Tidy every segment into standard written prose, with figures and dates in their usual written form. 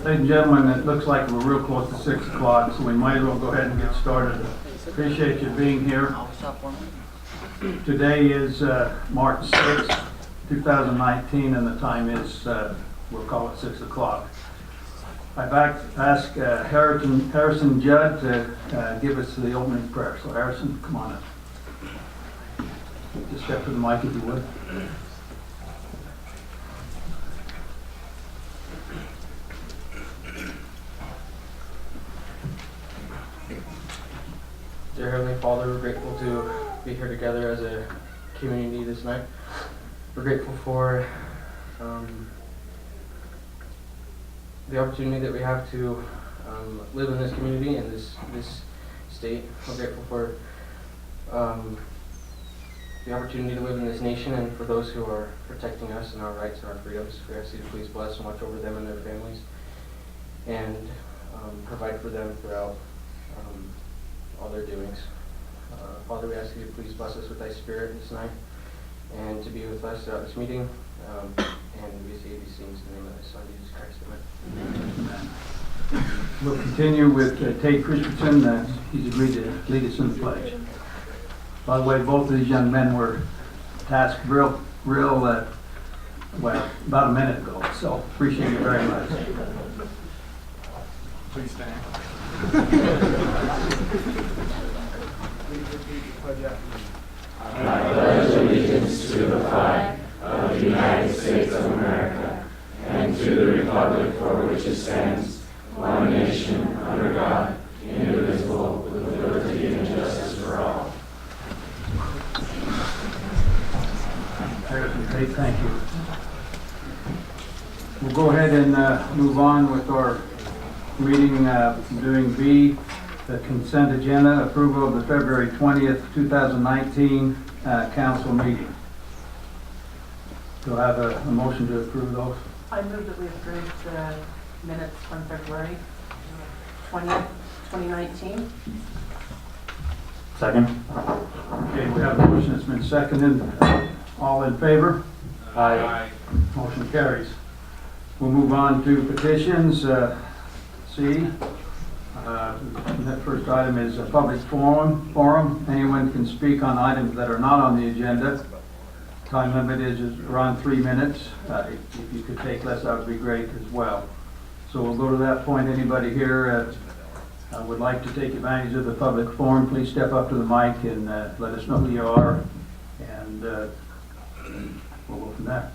Ladies and gentlemen, it looks like we're real close to 6 o'clock, so we might as well go ahead and get started. Appreciate you being here. Today is March 6th, 2019, and the time is, we'll call it 6 o'clock. I've asked Harrison Judd to give us the opening prayer. So Harrison, come on up. Just step to the mic if you would. Dear Heavenly Father, we're grateful to be here together as a community this night. We're grateful for the opportunity that we have to live in this community and this state. We're grateful for the opportunity to live in this nation and for those who are protecting us and our rights and our freedoms. We ask you to please bless and watch over them and their families and provide for them throughout all their doings. Father, we ask you to please bless us with thy spirit this night and to be with us throughout this meeting. And we say these things in the name of thy Son, Jesus Christ. Amen. We'll continue with Tate Christensen. He's agreed to lead us in the pledge. By the way, both of these young men were tasked real well, about a minute ago, so appreciate you very much. Please stand. I pledge allegiance to the flag of the United States of America and to the republic for which it stands, one nation, under God, indivisible, with liberty and justice for all. Great, thank you. We'll go ahead and move on with our meeting, doing B, the consent agenda, approval of the February 20th, 2019 council meeting. Do I have a motion to approve those? I move that we approve the minutes from February 20th, 2019. Second. Okay, we have a motion that's been seconded. All in favor? Aye. Motion carries. We'll move on to petitions. C. The first item is a public forum. Anyone can speak on items that are not on the agenda. Time limit is around 3 minutes. If you could take less, that would be great as well. So we'll go to that point. Anybody here would like to take advantage of the public forum, please step up to the mic and let us know who you are, and we'll go from there.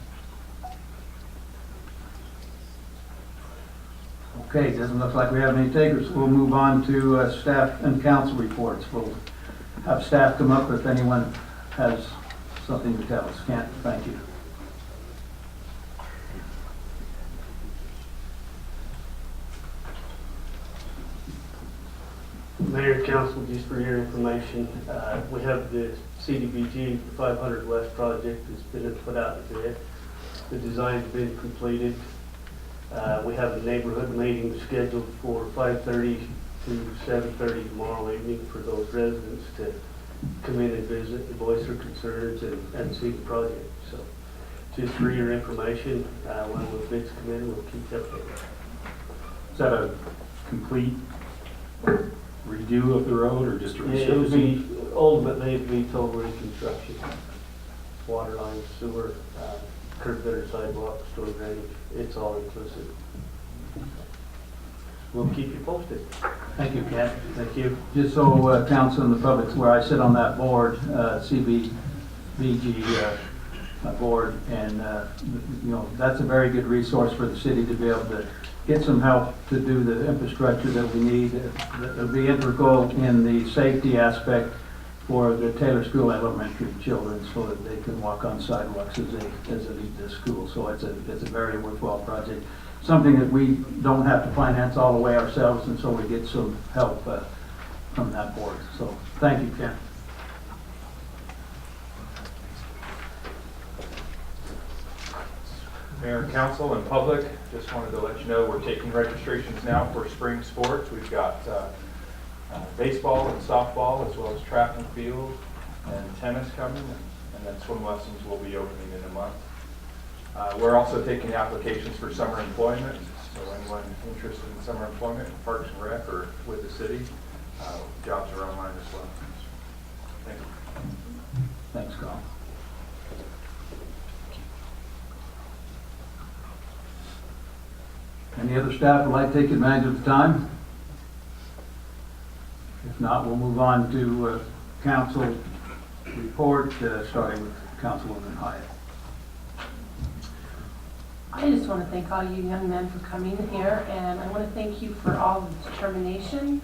Okay, doesn't look like we have any takers. We'll move on to staff and council reports. We'll have staff come up if anyone has something to tell us. Kent, thank you. Mayor, Council, just for your information, we have the CDBG 500 West project that's been put out to bid. The design's been completed. We have a neighborhood meeting scheduled for 5:30 to 7:30 tomorrow evening for those residents to come in and visit, voice their concerns, and see the project. So just for your information, when those bids come in, we'll keep you updated. Is that a complete redo of the road or just a It would resurfacing? be, ultimately, it'd be total reconstruction. Water lines, sewer, curb gutter, sidewalk, storm drainage, it's all inclusive. We'll keep you posted. Thank you, Kent. Thank you. Just so council and the public, where I sit on that board, CBVG board, and that's a very good resource for the city to be able to get some help to do the infrastructure that we need. That'll be integral in the safety aspect for the Taylor School elementary children, so that they can walk on sidewalks as they leave the school. So it's a very worthwhile project. Something that we don't have to finance all the way ourselves, and so we get some help from that board. So thank you, Ken. Mayor, council, and public, just wanted to let you know we're taking registrations now for spring sports. We've got baseball and softball, as well as track and field and tennis coming, and then swim lessons will be opening in a month. We're also taking applications for summer employment, So anyone interested in summer employment, Parks and Rec, or with the city, jobs are online as well. Thank you. Thanks, Carl. Any other staff would like to take advantage of the time? If not, we'll move on to council report, starting with Councilwoman Hyatt. I just want to thank all you young men for coming here, and I want to thank you for all the determination,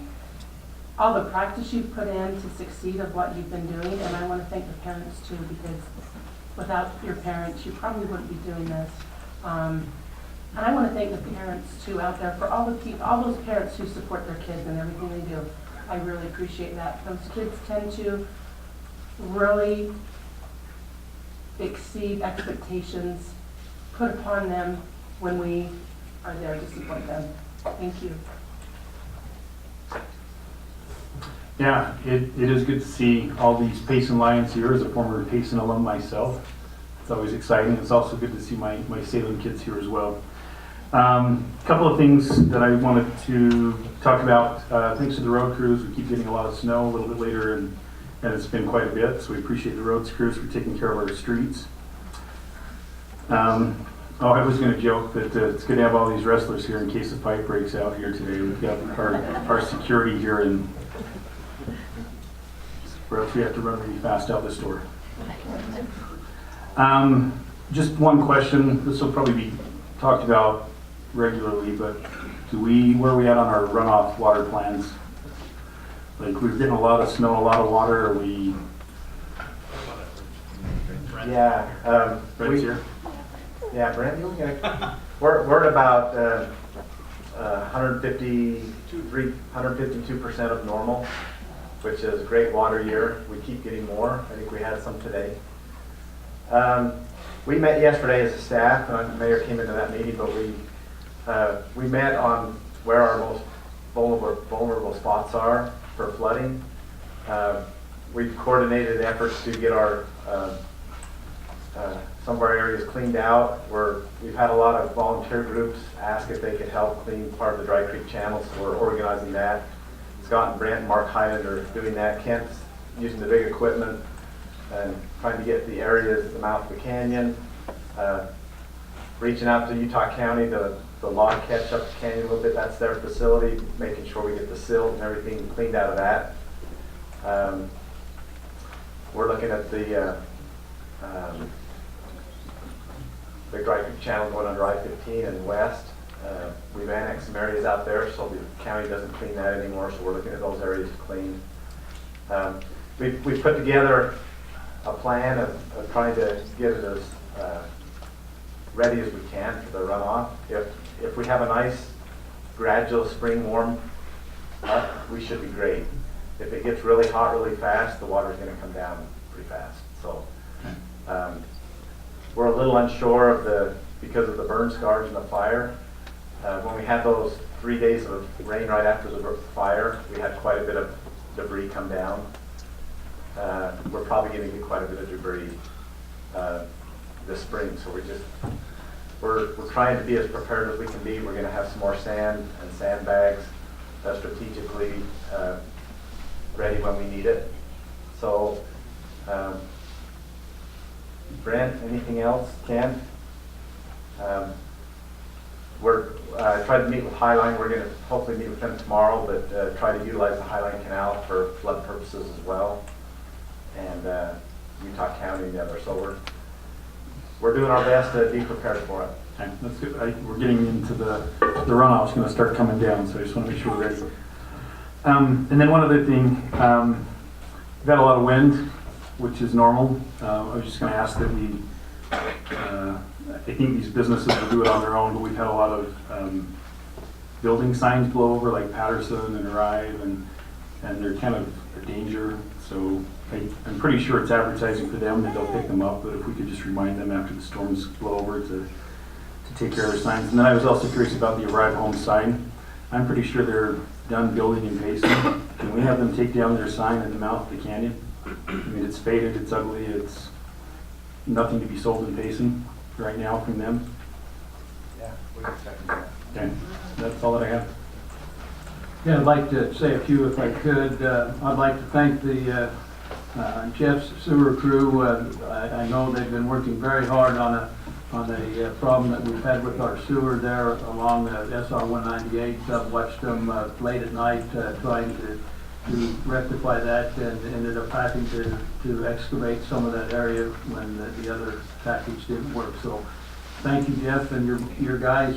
all the practice you've put in to succeed of what you've been doing, and I want to thank the parents too, because without your parents, you probably wouldn't be doing this. And I want to thank the parents too out there for all those parents who support their kids and everything they do. I really appreciate that. Those kids tend to really exceed expectations put upon them when we are there to support them. Thank you. Yeah, it is good to see all these Payson Lions here as a former Payson alum myself. It's always exciting. It's also good to see my Salem kids here as well. Couple of things that I wanted to talk about. Thanks to the road crews, we keep getting a lot of snow a little bit later, and it's been quite a bit, so we appreciate the road crews for taking care of our streets. I was going to joke that it's good to have all these wrestlers here in case a pipe breaks out here today. We've got our security here, and or else we have to run really fast out this door. Just one question. This will probably be talked about regularly, but where are we at on our runoff water plans? Like, we're getting a lot of snow, a lot of water. Are we? Yeah, Brent's here. yeah, Brent, you gonna, we're at about 152% of normal, which is a great water year. We keep getting more. I think we had some today. We met yesterday as a staff, and the mayor came into that meeting, but we met on where our most vulnerable spots are for flooding. We've coordinated efforts to get our some of our areas cleaned out. We've had a lot of volunteer groups ask if they could help clean part of the Dry Creek channel, so we're organizing that. Scott and Brent and Mark Hyland are doing that. Kent's using the big equipment and trying to get the areas, the mouth of the canyon. Reaching out to Utah County, the log catch up the canyon a little bit. That's their facility, making sure we get the silt and everything cleaned out of that. We're looking at the Dry Creek channel going under I-15 and west. We've annexed some areas out there, so the county doesn't clean that anymore, so we're looking at those areas to clean. We've put together a plan of trying to get it as ready as we can for the runoff. If we have a nice gradual spring warm up, we should be great. If it gets really hot really fast, the water's going to come down pretty fast. So we're a little unsure because of the burn scars and the fire. When we had those 3 days of rain right after the fire, we had quite a bit of debris come down. We're probably going to get quite a bit of debris this spring, so we're trying to be as prepared as we can be. We're going to have some more sand and sandbags strategically ready when we need it. So, Brent, anything else? Ken? We're trying to meet with Highline. We're going to hopefully meet with them tomorrow, but try to utilize the Highline Canal for flood purposes as well, and Utah County and the other. So we're doing our best to be prepared for it. Okay, that's good. We're getting into the runoff's going to start coming down, so I just want to make sure we're ready. And then one other thing, we've had a lot of wind, which is normal. I was just going to ask that we, I think these businesses will do it on their own, but we've had a lot of building signs blow over, like Patterson and Arrive, and they're kind of a danger. So I'm pretty sure it's advertising for them that they'll pick them up, but if we could just remind them after the storms blow over to take care of their signs. And then I was also curious about the Arrive Home sign. I'm pretty sure they're done building in Payson. Can we have them take down their sign at the mouth of the canyon? I mean, it's faded, it's ugly, it's nothing to be sold in Payson right now from them. Yeah, we can check that. Okay. all that I have. Yeah, I'd like to say a few if I could. I'd like to thank the Jeff's sewer crew. I know they've been working very hard on a problem that we've had with our sewer there along SR 198. I've watched them late at night trying to rectify that, and ended up having to excavate some of that area when the other package didn't work. So thank you, Jeff, and your guys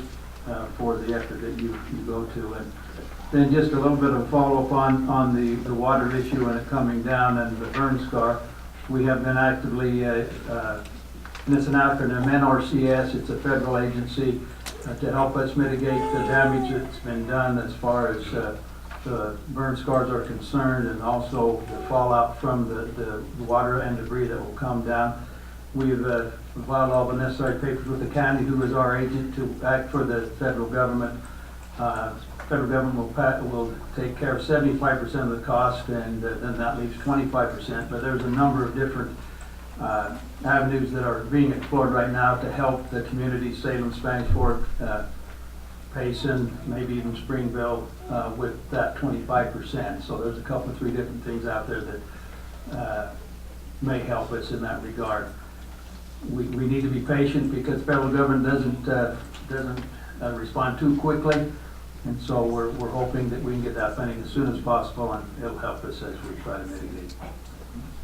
for the effort that you go to. And then just a little bit of follow-up on the water issue and it coming down and the burn scar. We have been actively, and it's an acronym, NRCS, it's a federal agency to help us mitigate the damage that's been done as far as the burn scars are concerned, and also the fallout from the water and debris that will come down. We've filed all the necessary papers with the county, who is our agent to act for the federal government. Federal government will take care of 75% of the cost, and then that leaves 25%. But there's a number of different avenues that are being explored right now to help the community, Salem, Spanish Fork, Payson, maybe even Springville, with that 25%. So there's a couple, 3 different things out there that may help us in that regard. We need to be patient because federal government doesn't respond too quickly. And so we're hoping that we can get that funding as soon as possible, and it'll help us as we try to mitigate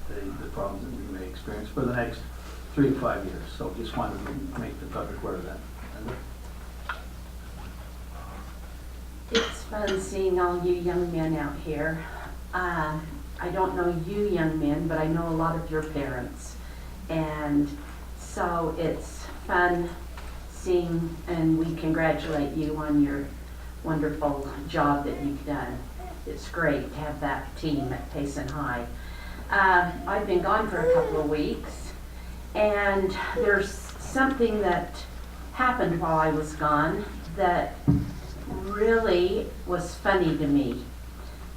the problems that we may experience for the next 3 to 5 years. So just wanted to make the public aware of that. It's fun seeing all you young men out here. I don't know you young men, but I know a lot of your parents. And so it's fun seeing, and we congratulate you on your wonderful job that you've done. It's great to have that team at Payson High. I've been gone for a couple of weeks, and there's something that happened while I was gone that really was funny to me.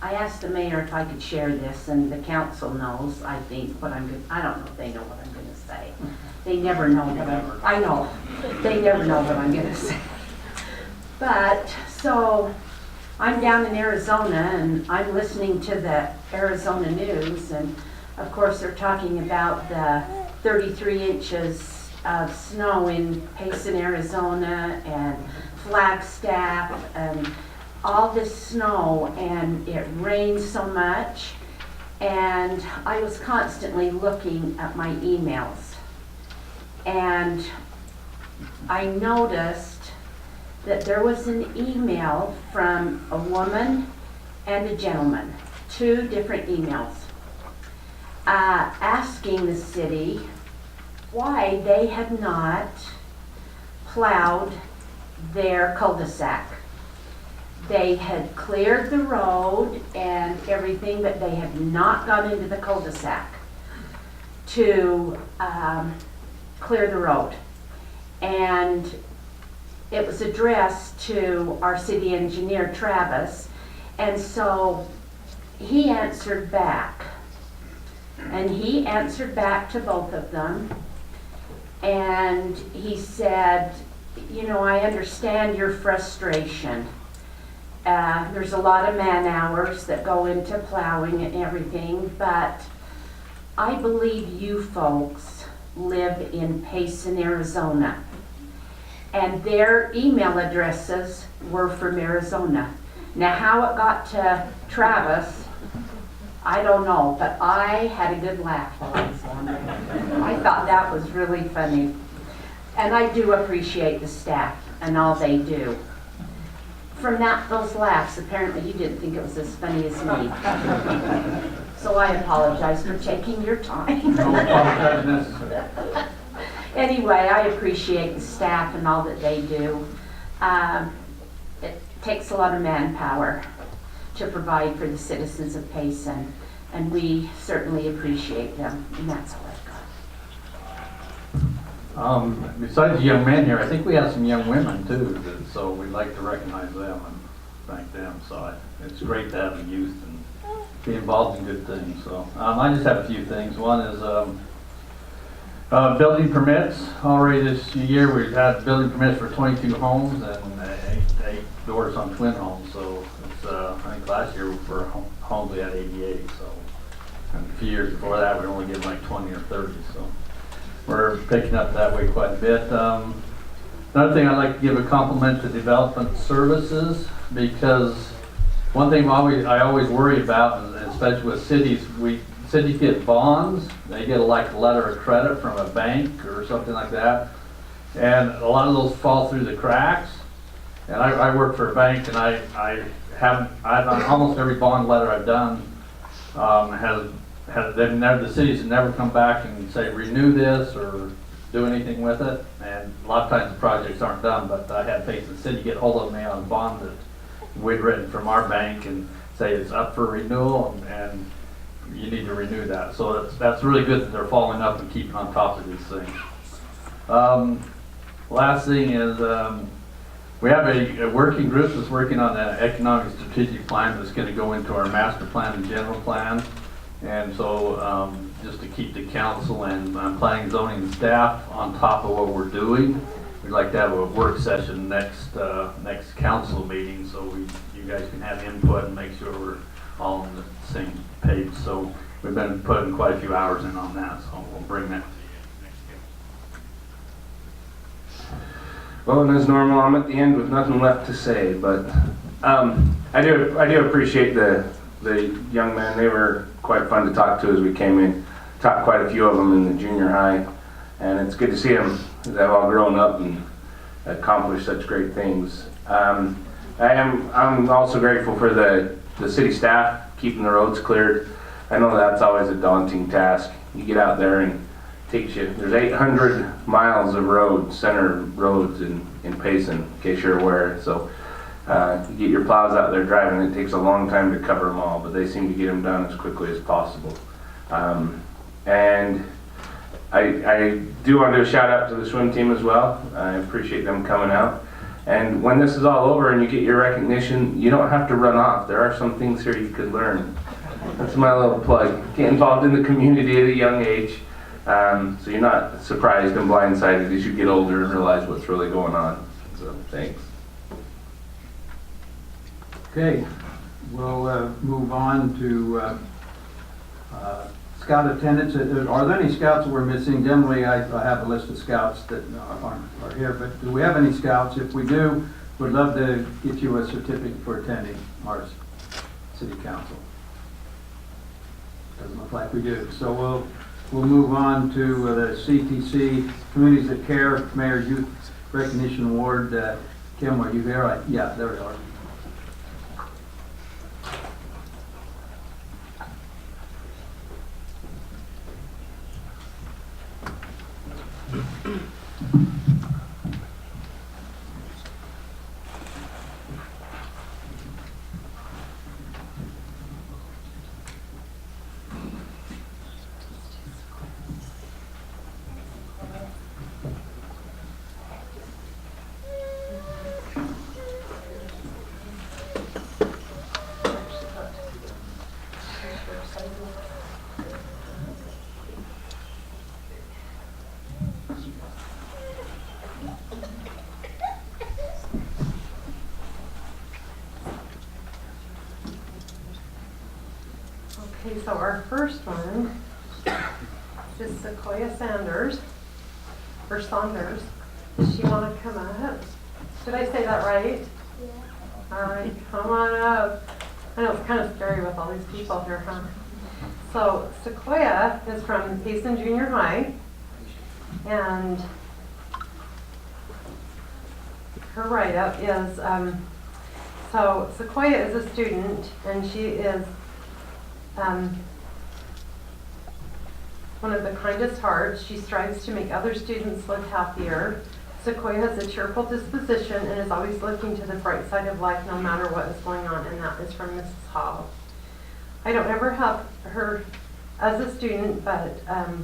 I asked the mayor if I could share this, and the council knows, I think, what I'm going to, I don't know if they know what I'm going to say. They never know what I know. They never know what I'm going to say. But, so, I'm down in Arizona, and I'm listening to the Arizona news, and of course they're talking about the 33 inches of snow in Payson, Arizona, and Flagstaff, and all this snow, and it rained so much, and I was constantly looking at my emails, and I noticed that there was an email from a woman and a gentleman, 2 different emails, asking the city why they had not plowed their cul-de-sac. They had cleared the road and everything, but they had not gone into the cul-de-sac to clear the road. And it was addressed to our city engineer, Travis, and so he answered back. And he answered back to both of them, and he said, you know, I understand your frustration. There's a lot of man hours that go into plowing and everything, but I believe you folks live in Payson, Arizona. And their email addresses were from Arizona. Now, how it got to Travis, I don't know, but I had a good laugh while I was on there. I thought that was really funny. And I do appreciate the staff and all they do. From those laughs, apparently you didn't think it was as funny as me. So I apologize for taking your time. No apologize necessary. Anyway, I appreciate the staff and all that they do. It takes a lot of manpower to provide for the citizens of Payson, and we certainly appreciate them, and that's all I've got. Besides the young men here, I think we have some young women too, so we'd like to recognize them and thank them. So it's great to have the youth and be involved in good things. So I just have a few things. One is Building permits, already this year we've had building permits for 22 homes and eight doors on twin homes, so it's, I think last year for homes we had 88, so. And a few years before that, we were only getting like 20 or 30, so we're picking up that way quite a bit. Another thing, I'd like to give a compliment to development services, because one thing I always worry about, and especially with cities, cities get bonds, they get like a letter of credit from a bank or something like that, and a lot of those fall through the cracks. And I work for a bank, and I've on almost every bond letter I've done, the cities have never come back and say renew this or do anything with it, and a lot of times the projects aren't done. But I had Payson City get hold of me on a bond that we'd written from our bank and say it's up for renewal, and you need to renew that. So that's really good that they're following up and keeping on top of these things. Last thing is we have a working group that's working on an economic strategic plan that's going to go into our master plan and general plan. And so just to keep the council and planning and zoning staff on top of what we're doing, we'd like to have a work session next council meeting, so you guys can have input and make sure we're all on the same page. So we've been putting quite a few hours in on that, so we'll bring that to you next year. Well, and as normal, I'm at the end with nothing left to say, but I do appreciate the young men. They were quite fun to talk to as we came in. Talked quite a few of them in the junior high, and it's good to see them. They've all grown up and accomplished such great things. I'm also grateful for the city staff keeping the roads cleared. I know that's always a daunting task. You get out there and it takes you. There's 800 miles of roads, center roads in Payson, in case you're aware. So you get your plows out there driving. It takes a long time to cover them all, but they seem to get them done as quickly as possible. And I do want to do a shout out to the swim team as well. I appreciate them coming out. And when this is all over and you get your recognition, you don't have to run off. There are some things here you could learn. That's my little plug. Get involved in the community at a young age, so you're not surprised and blindsided as you get older and realize what's really going on. So thanks. Okay, we'll move on to scout attendance. Are there any scouts that we're missing? Generally, I have a list of scouts that are here, but do we have any scouts? If we do, we'd love to get you a certificate for attending our city council. Doesn't look like we do. So we'll move on to the CTC Communities That Care Mayor's Youth Recognition Award. Kim, are you here? Yeah, there we are. Okay, so our first one is Sequoia Sanders, or Saunders. Does she want to come up? Did I say that right? Yeah. All right, come on up. I know it's kind of scary with all these people here, huh? So Sequoia is from Payson Junior High, and her write-up is, so Sequoia is a student, and she is one of the kindest hearts. She strives to make other students live happier. Sequoia has a cheerful disposition and is always looking to the bright side of life no matter what is going on, and that is from Mrs. Hall. I don't ever have her as a student, but I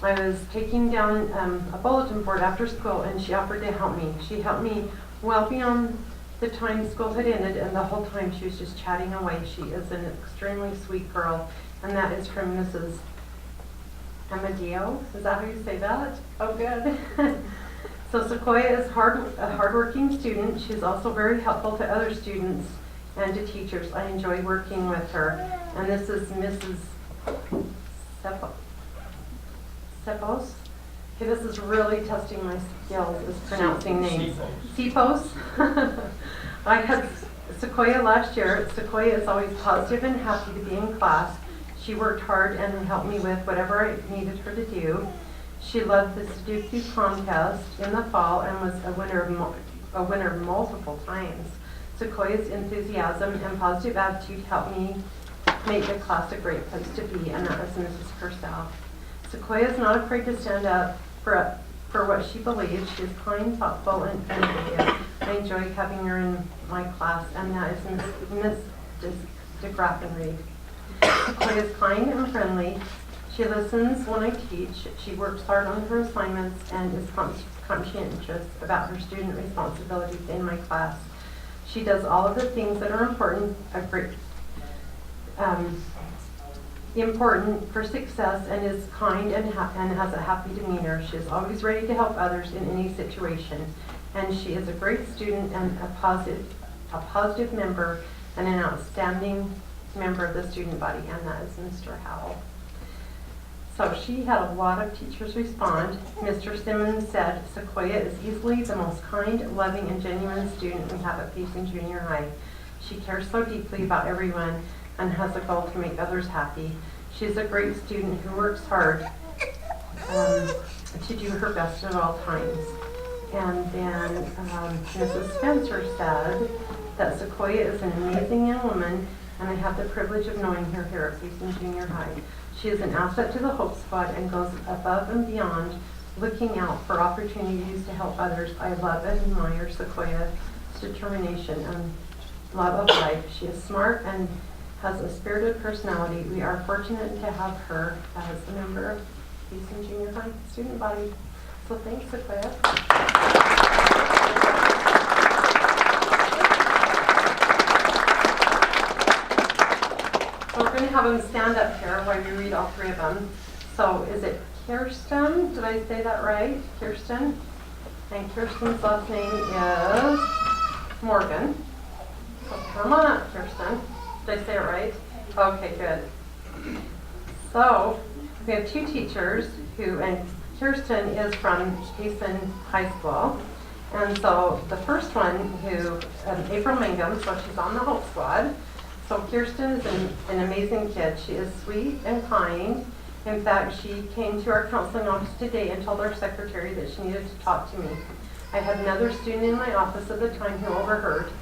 was taking down a bulletin board after school, and she offered to help me. She helped me well beyond the time school had ended, and the whole time she was just chatting away. She is an extremely sweet girl, and that is from Mrs. Amadeo. Is that how you say that? Oh, good. So Sequoia is a hardworking student. She's also very helpful to other students and to teachers. I enjoy working with her. And this is Mrs. Cepos. Okay, this is really testing my skills with pronouncing names. Cepos. I had Sequoia last year. Sequoia is always positive and happy to be in class. She worked hard and helped me with whatever I needed her to do. She loved the Sudoku contest in the fall and was a winner multiple times. Sequoia's enthusiasm and positive attitude helped me make the class a great place to be, and that was Mrs. herself. Sequoia is not afraid to stand up for what she believes. She is kind, thoughtful, and innovative. I enjoy having her in my class, and that is Miss DeGraffenreid. Sequoia is kind and friendly. She listens when I teach. She works hard on her assignments and is conscientious about her student responsibilities in my class. She does all of the things that are important for success and is kind and has a happy demeanor. She is always ready to help others in any situation. And she is a great student and a positive member and an outstanding member of the student body, and that is Mr. Howell. So she had a lot of teachers respond. Mr. Simmons said, Sequoia is easily the most kind, loving, and genuine student we have at Payson Junior High. She cares so deeply about everyone and has a goal to make others happy. She's a great student who works hard to do her best at all times. And then Mrs. Spencer said that Sequoia is an amazing young woman, and I have the privilege of knowing her here at Payson Junior High. She is an asset to the Hope Squad and goes above and beyond, looking out for opportunities to help others. I love and admire Sequoia's determination and love of life. She is smart and has a spirited personality. We are fortunate to have her as a member of Payson Junior High student body. So thanks, Sequoia. So we're going to have them stand up here while we read all three of them. So is it Kirsten? Did I say that right? Kirsten? And Kirsten's last name is Morgan. So come on up, Kirsten. Did I say it right? Okay, good. So we have two teachers and Kirsten is from Payson High School. And so the first one April Mangum, so she's on the Hope Squad. So Kirsten is an amazing kid. She is sweet and kind. In fact, she came to our counseling office today and told our secretary that she needed to talk to me. I had another student in my office at the time who overheard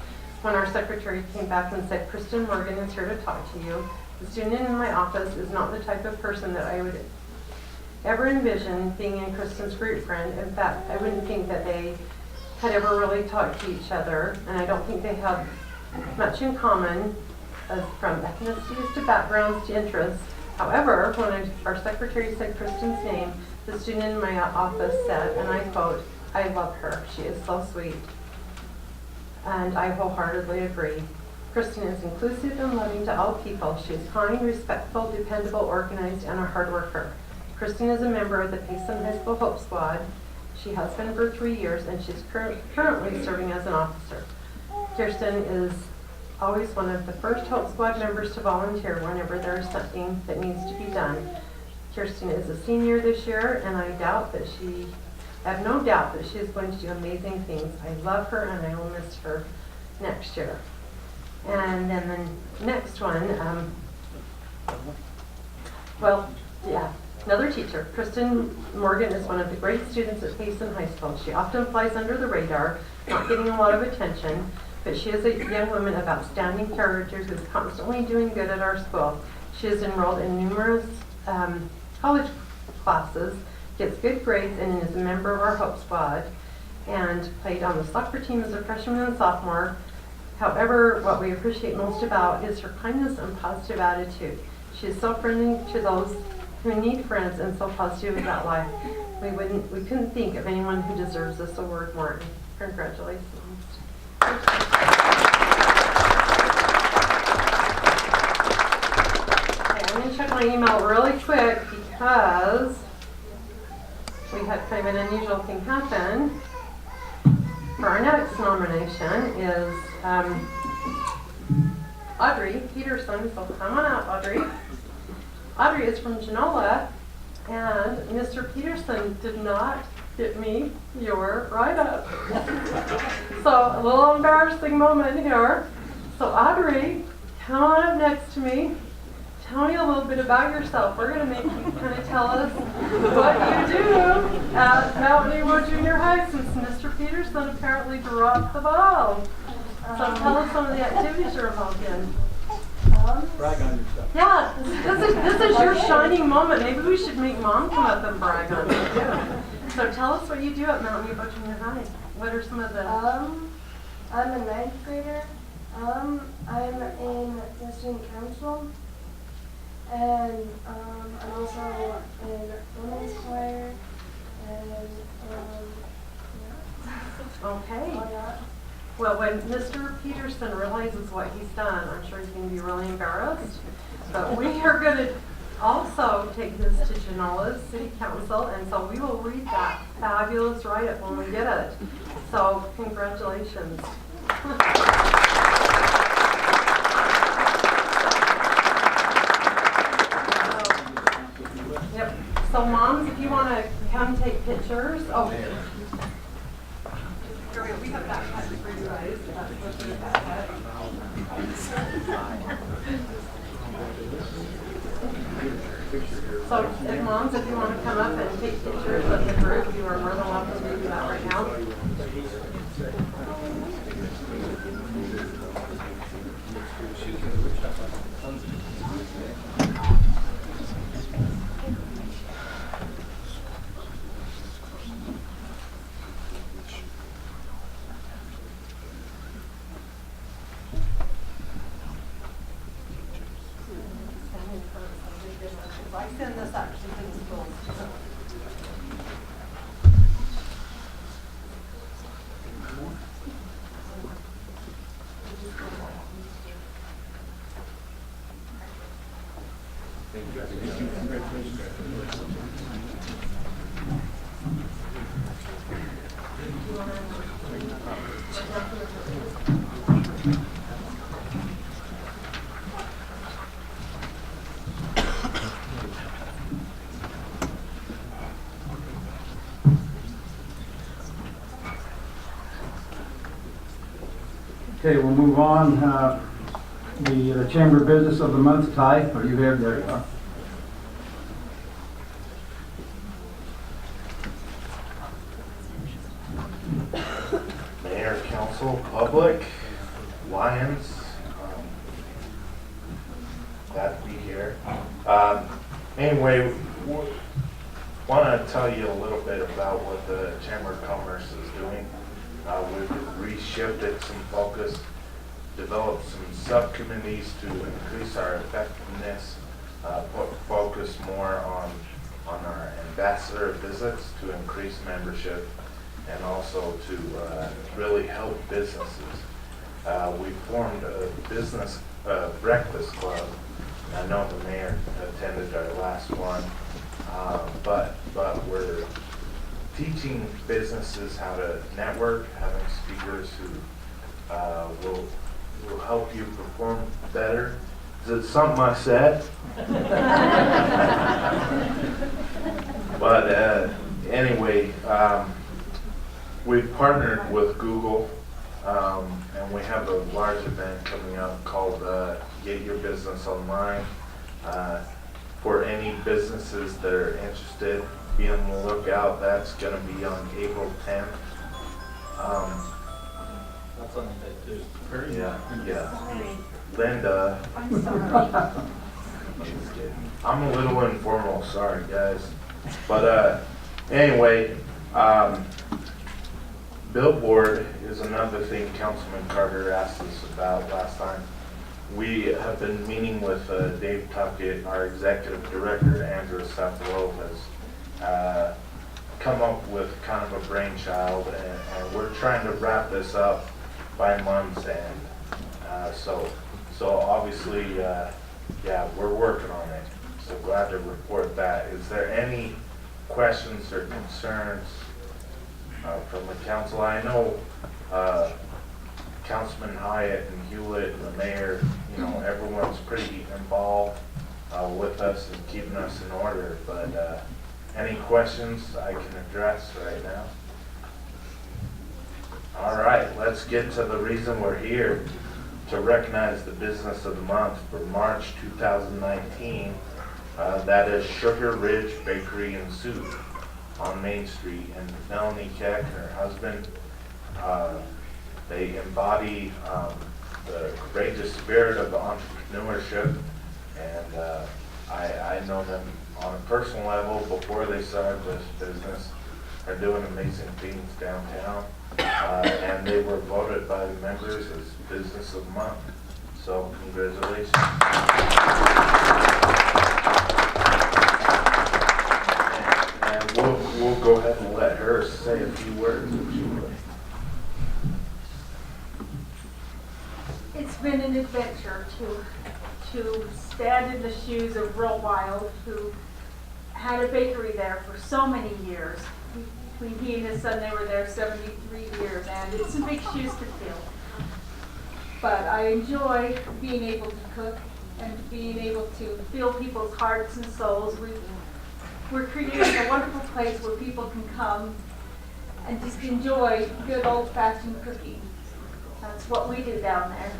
when our secretary came back and said, Kristen Morgan is here to talk to you. The student in my office is not the type of person that I would ever envision being in Kristen's group friend. In fact, I wouldn't think that they had ever really talked to each other, and I don't think they have much in common from ethnicities to backgrounds to interests. However, when our secretary said Kristen's name, the student in my office said, and I quote, I love her. She is so sweet. And I wholeheartedly agree. Kristen is inclusive and loving to all people. She is kind, respectful, dependable, organized, and a hard worker. Kristen is a member of the Payson High School Hope Squad. She has been for 3 years, and she's currently serving as an officer. Kirsten is always one of the first Hope Squad members to volunteer whenever there is something that needs to be done. Kirsten is a senior this year, and I have no doubt that she is going to do amazing things. I love her, and I will miss her next year. And then the next one, another teacher. Kristen Morgan is one of the great students at Payson High School. She often flies under the radar, not getting a lot of attention, but she is a young woman of outstanding character who is constantly doing good at our school. She is enrolled in numerous college classes, gets good grades, and is a member of our Hope Squad, and played on the soccer team as a freshman and sophomore. However, what we appreciate most about is her kindness and positive attitude. She is so friendly to those who need friends and so positive about life. We couldn't think of anyone who deserves this award more. Congratulations. Okay, I'm going to check my email really quick because we had kind of an unusual thing happen. For our next nomination is Audrey Peterson, so come on out, Audrey. Audrey is from Genola, and Mr. Peterson did not get me your write-up. So a little embarrassing moment here. So Audrey, come on up next to me. Tell me a little bit about yourself. We're going to make you kind of tell us what you do at Mount Nebo Junior High since Mr. Peterson apparently dropped the ball. So tell us some of the activities you're involved in. Brag on yourself. Yeah, this is your shining moment. Maybe we should make Mom come up and brag on you too. So tell us what you do at Mount Nebo Junior High. What are some of the... I'm a ninth grader. I'm in the student council. And I'm also in women's choir. And Okay. all that. Well, when Mr. Peterson realizes what he's done, I'm sure he's going to be really embarrassed. But we are going to also take this to Genola's City Council, and so we will read that fabulous write-up when we get it. So, congratulations. Yep. So, moms, if you want to come take pictures. Oh. We have backpacks for you guys. That's what the backpack. So, if moms, if you want to come up and take pictures of the group, you are more than welcome to do that right now. I send this actually to the schools. Okay, we'll move on. The Chamber Business of the Month, Ty, are you there? There you are. Mayor, council, public, Lions, glad to be here. Anyway, want to tell you a little bit about what the Chamber of Commerce is doing. We've reshifted some focus, developed some subcommittees to increase our effectiveness, put focus more on our ambassador visits to increase membership, and also to really help businesses. We formed a business breakfast club. I know the mayor attended our last one, but we're teaching businesses how to network, having speakers who will help you perform better. Is it something I said? But anyway, we've partnered with Google, and we have a large event coming up called Get Your Business Online. For any businesses that are interested, be on the lookout. That's going to be on April 10th. That's on the too. Yeah. Linda. I'm sorry. Just kidding. I'm a little informal, sorry guys. But anyway, billboard is another thing Councilman Carter asked us about last time. We have been meeting with Dave Tuckett, our executive director. Andrew Sefalo has come up with kind of a brainchild, and we're trying to wrap this up by month's end. So obviously, yeah, we're working on it. so glad to report that. Is there any questions or concerns from the council? I know Councilman Hyatt and Hewlett and the mayor, you know, everyone's pretty involved with us and keeping us in order, but any questions I can address right now? All right, let's get to the reason we're here, to recognize the business of the month for March 2019. That is Sugar Ridge Bakery and Soup on Main Street. And Melanie Keck and her husband, they embody the courageous spirit of entrepreneurship. And I know them on a personal level before they started this business. Are doing amazing things downtown. And they were voted by the members as Business of the Month. So congratulations. And we'll go ahead and let her say a few words if she would. It's been an adventure to stand in the shoes of Real Wild, who had a bakery there for so many years. Between he and his son, they were there 73 years, and it's some big shoes to fill. But I enjoy being able to cook and being able to fill people's hearts and souls. We're creating a wonderful place where people can come and just enjoy good old-fashioned cooking. That's what we do down there.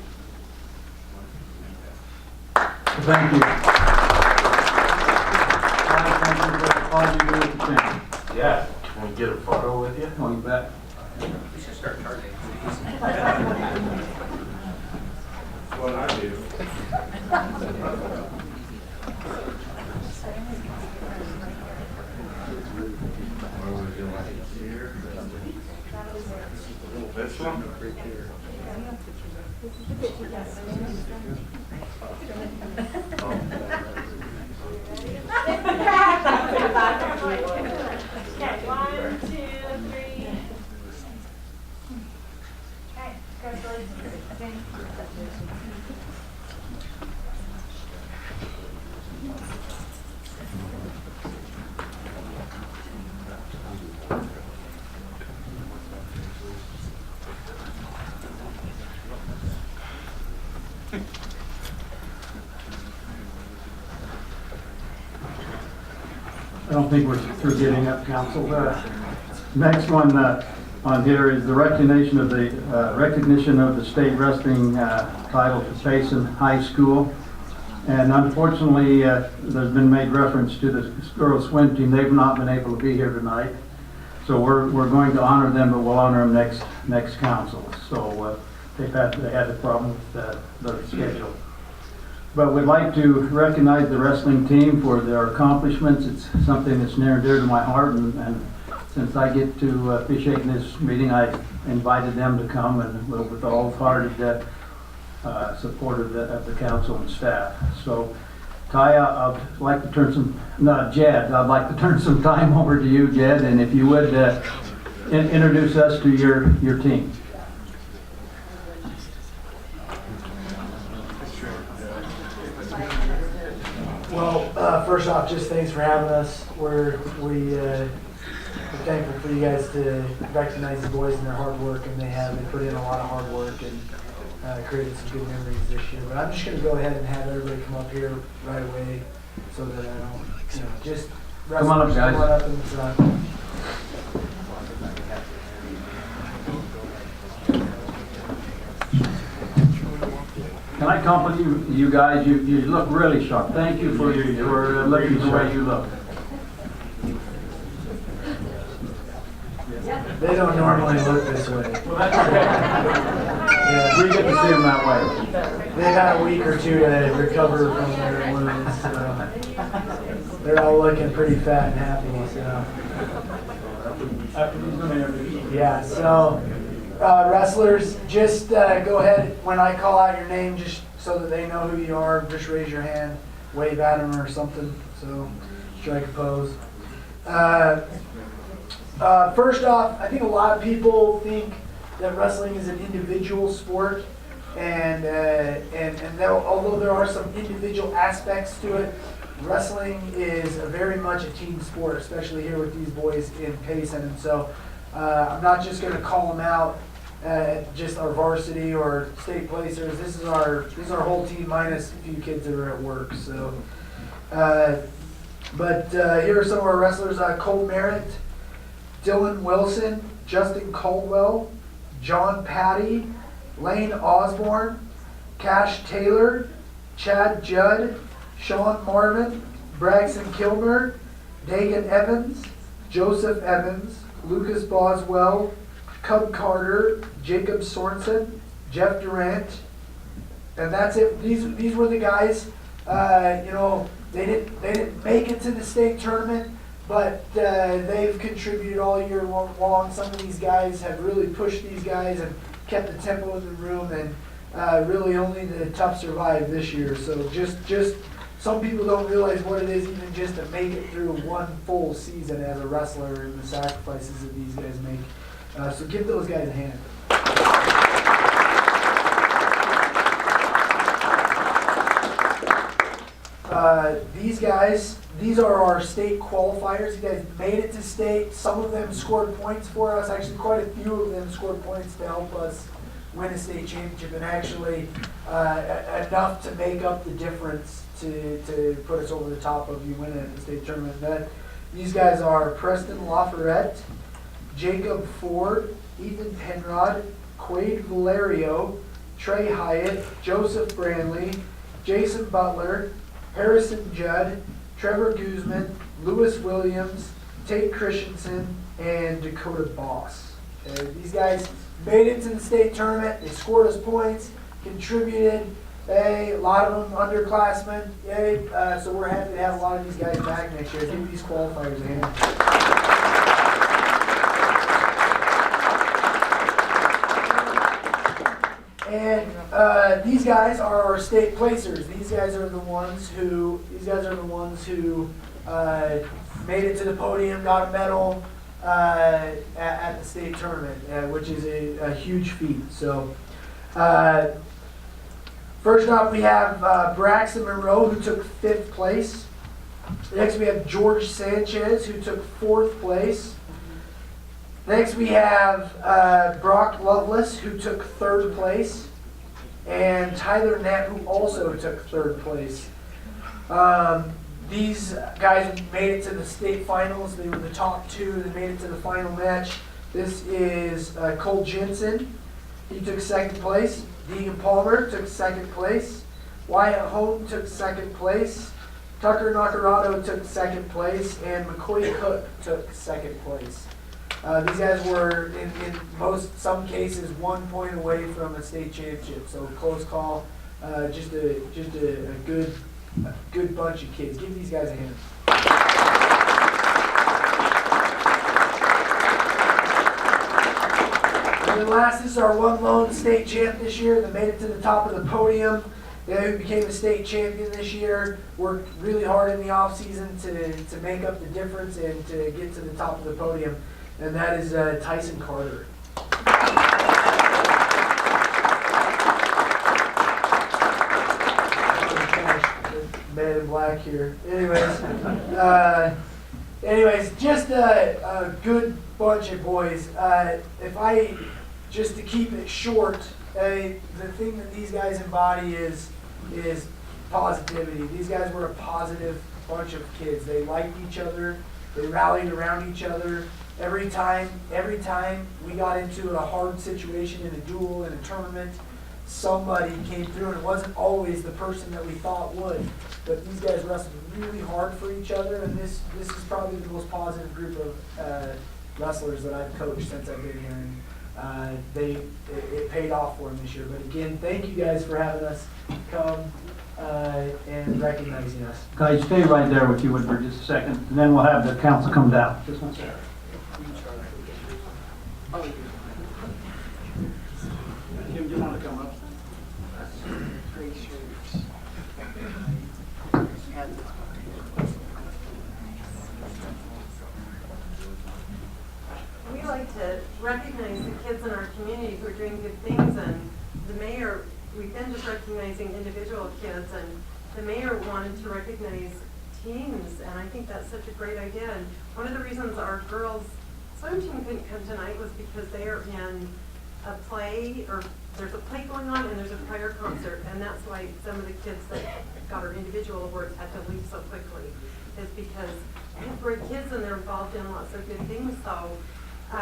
Thank you. Thank you for all you do with the family. Yeah, can we get a photo with you? Oh, you bet. We should start charging. What I do. This one? Okay, 1, 2, 3. Okay, congratulations. I don't think we're through getting up, council. Next one on here is the recognition of the state wrestling title for Payson High School. And unfortunately, there's been made reference to the girls swim team. They've not been able to be here tonight. So we're going to honor them, but we'll honor them next council. So they had a problem with their schedule. But we'd like to recognize the wrestling team for their accomplishments. It's something that's near and dear to my heart, and since I get to officiate in this meeting, I invited them to come and with all hearted support of the council and staff. So, Ty, I'd like to turn Jed, I'd like to turn some time over to you, Jed, and if you would introduce us to your team. Well, first off, just thanks for having us. We're thankful for you guys to recognize the boys and their hard work, and they put in a lot of hard work and created some good memories this year. But I'm just going to go ahead and have everybody come up here right away so that I don't, just come on up, guys. Come on up in the front. Can I compliment you guys? You look really sharp. Thank you for looking the way you look. They don't normally look this way. Well, that's okay. We get to see them that way. They've had a week or two to recover from their wounds. So they're all looking pretty fat and happy. So. Yeah, so wrestlers, just go ahead when I call out your name, just so that they know who you are. Just raise your hand, wave at them or something. So strike a pose. First off, I think a lot of people think that wrestling is an individual sport, and although there are some individual aspects to it, wrestling is very much a team sport, especially here with these boys in Payson. And so I'm not just going to call them out just our varsity or state placers. This is our whole team minus a few kids that are at work. So, but here are some of our wrestlers: Cole Merritt, Dylan Wilson, Justin Caldwell, John Patty, Lane Osborne, Cash Taylor, Chad Judd, Sean Marvin, Braxton Kilmer, Dagan Evans, Joseph Evans, Lucas Boswell, Cub Carter, Jacob Sorensen, Jeff Durant, and that's it. These were the guys. They didn't make it to the state tournament, but they've contributed all year long. Some of these guys have really pushed these guys and kept the tempo in the room, and really only the tough survived this year. So just some people don't realize what it is even just to make it through one full season as a wrestler and the sacrifices that these guys make. So give those guys a hand. These are our state qualifiers. You guys made it to state. Some of them scored points for us. Actually, quite a few of them scored points to help us win a state championship, and actually enough to make up the difference to put us over the top of you winning at the state tournament. These guys are Preston Laferette, Jacob Ford, Ethan Penrod, Quade Valerio, Trey Hyatt, Joseph Branley, Jason Butler, Harrison Judd, Trevor Guzman, Lewis Williams, Tate Christensen, and Dakota Boss. Okay, these guys made it to the state tournament. They scored us points, contributed. A lot of them underclassmen. So we're happy to have a lot of these guys back next year. Give these qualifiers a hand. And these guys are our state placers. These guys are the ones who made it to the podium, got a medal at the state tournament, which is a huge feat. So. First up, we have Braxton Monroe, who took 5th place. Next, we have George Sanchez, who took 4th place. Next, we have Brock Lovelace, who took 3rd place. And Tyler Knapp, who also took 3rd place. These guys made it to the state finals. They were the top 2. They made it to the final match. This is Cole Jensen. He took 2nd place. Deegan Palmer took 2nd place. Wyatt Houghton took 2nd place. Tucker Nacarado took 2nd place. And McCoy Cook took 2nd place. These guys were, in some cases, 1 point away from a state championship. So close call. Just a good bunch of kids. Give these guys a hand. And then last, this is our one lone state champ this year that made it to the top of the podium. Who became a state champion this year. Worked really hard in the off season to make up the difference and to get to the top of the podium. And that is Tyson Carter. Man in black here. Anyways, just a good bunch of boys. Just to keep it short, the thing that these guys embody is positivity. These guys were a positive bunch of kids. They liked each other. They rallied around each other. Every time we got into a hard situation in a duel, in a tournament, somebody came through, and it wasn't always the person that we thought would. But these guys wrestled really hard for each other, and this is probably the most positive group of wrestlers that I've coached since I've been here. And it paid off for them this year. But again, thank you guys for having us come and recognizing us. Guys, stay right there with you for just a second, and then we'll have the council come down. Just one second. Kim, do you want to come up? We like to recognize the kids in our community who are doing good things, and the mayor, we've been just recognizing individual kids, and the mayor wanted to recognize teams, and I think that's such a great idea. And one of the reasons our girls swim team couldn't come tonight was because they are in a play, or there's a play going on and there's a prayer concert, and that's why some of the kids that got our individual awards had to leave so quickly, is because they have great kids and they're involved in lots of good things. So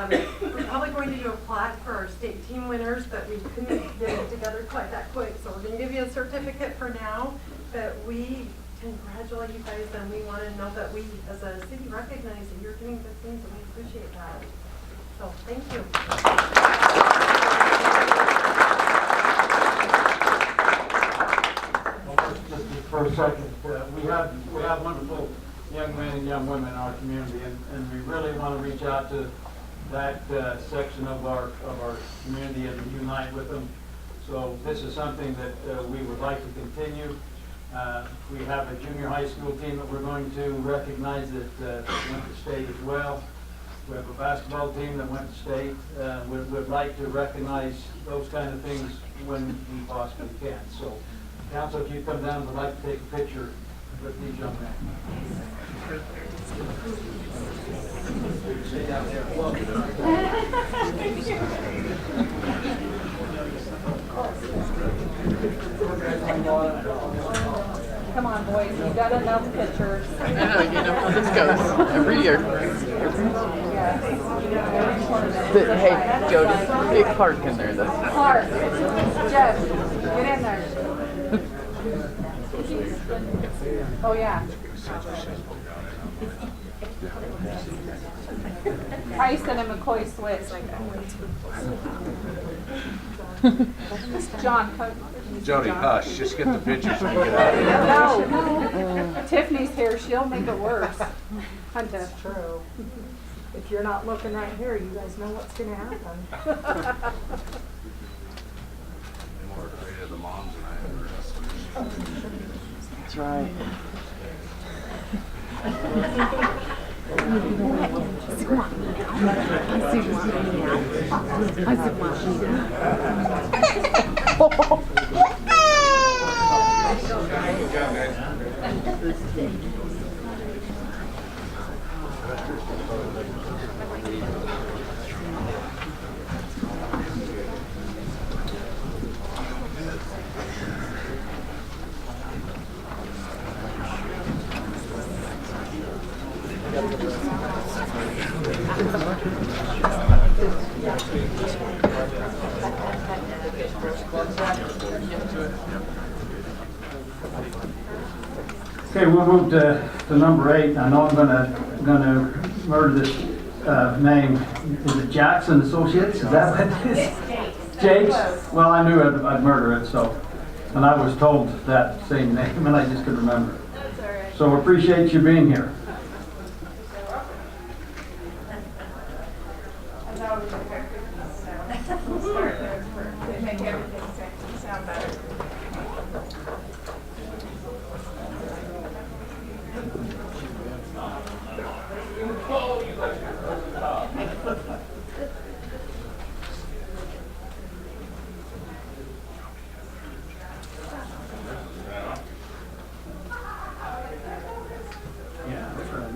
we're probably going to do a plaque for our state team winners, but we couldn't get it together quite that quick. So we're going to give you a certificate for now, but we congratulate you guys, and we want to know that we as a city recognize that you're doing good things, and we appreciate that. So thank you. Just for a second, we have wonderful young men and young women in our community, and we really want to reach out to that section of our community and unite with them. So this is something that we would like to continue. We have a junior high school team that we're going to recognize that went to state as well. We have a basketball team that went to state. We'd like to recognize those kind of things when we possibly can. So, council, if you come down, we'd like to take a picture with these young men. Stay down there. Come on, boys, you got enough pictures. I know, you know how this goes every year. Hey, Jody, get Clark in there, though. Clark, Jeff, get in there. Oh, yeah. Payson and McCoy switch. John, Jody, hush, just get the pictures and get out of here. No. Tiffany's here, she'll make it worse. That's true. If you're not looking right here, you guys know what's going to happen. More afraid of the moms than I am the wrestlers. That's right. Okay, we'll move to number 8. I know I'm gonna murder this name. Is it Jackson Associates? Is that what it is? Jake's? Well, I knew I'd murder it, so. And I was told that same name, and I just couldn't remember it. That's all right. So appreciate you being here. I know we make our cookies sound. We'll start there first. They make everything sound better. Yeah, that's right.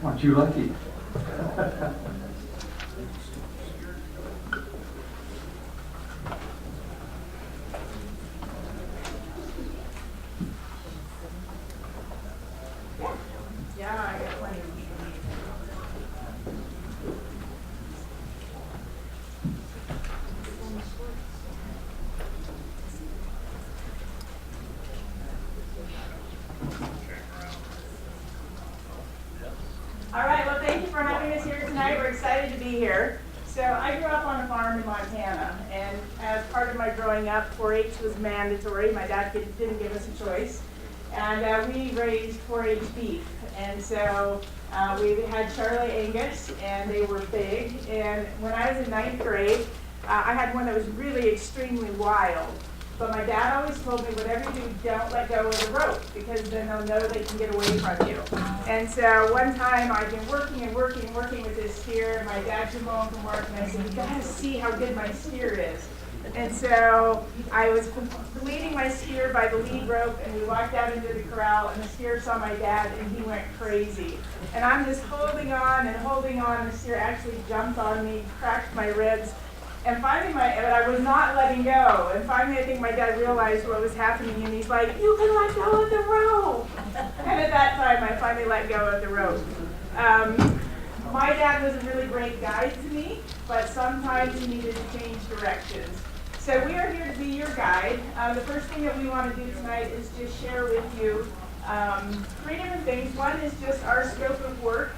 Aren't you lucky? Yeah, I got plenty. All right, well, thank you for having us here tonight. We're excited to be here. So I grew up on a farm in Montana, and as part of my growing up, 4-H was mandatory. My dad didn't give us a choice. And we raised 4-H beef. And so we had Charlie Angus, and they were big. And when I was in 9th grade, I had one that was really extremely wild. But my dad always told me, whatever you do, don't let go of the rope, because then they'll know they can get away from you. And so one time I'd been working with this steer, and my dad came home from work, and I said, you gotta see how good my steer is. And so I was leading my steer by the lead rope, and we walked out into the corral, and the steer saw my dad, and he went crazy. And I'm just holding on and holding on. The steer actually jumped on me, cracked my ribs, and finally but I was not letting go. And finally, I think my dad realized what was happening, and he's like, "You can let go of the rope." And at that time, I finally let go of the rope. My dad was a really great guide to me, but sometimes he needed to change directions. So we are here to be your guide. The first thing that we want to do tonight is just share with you 3 different things. One is just our scope of work,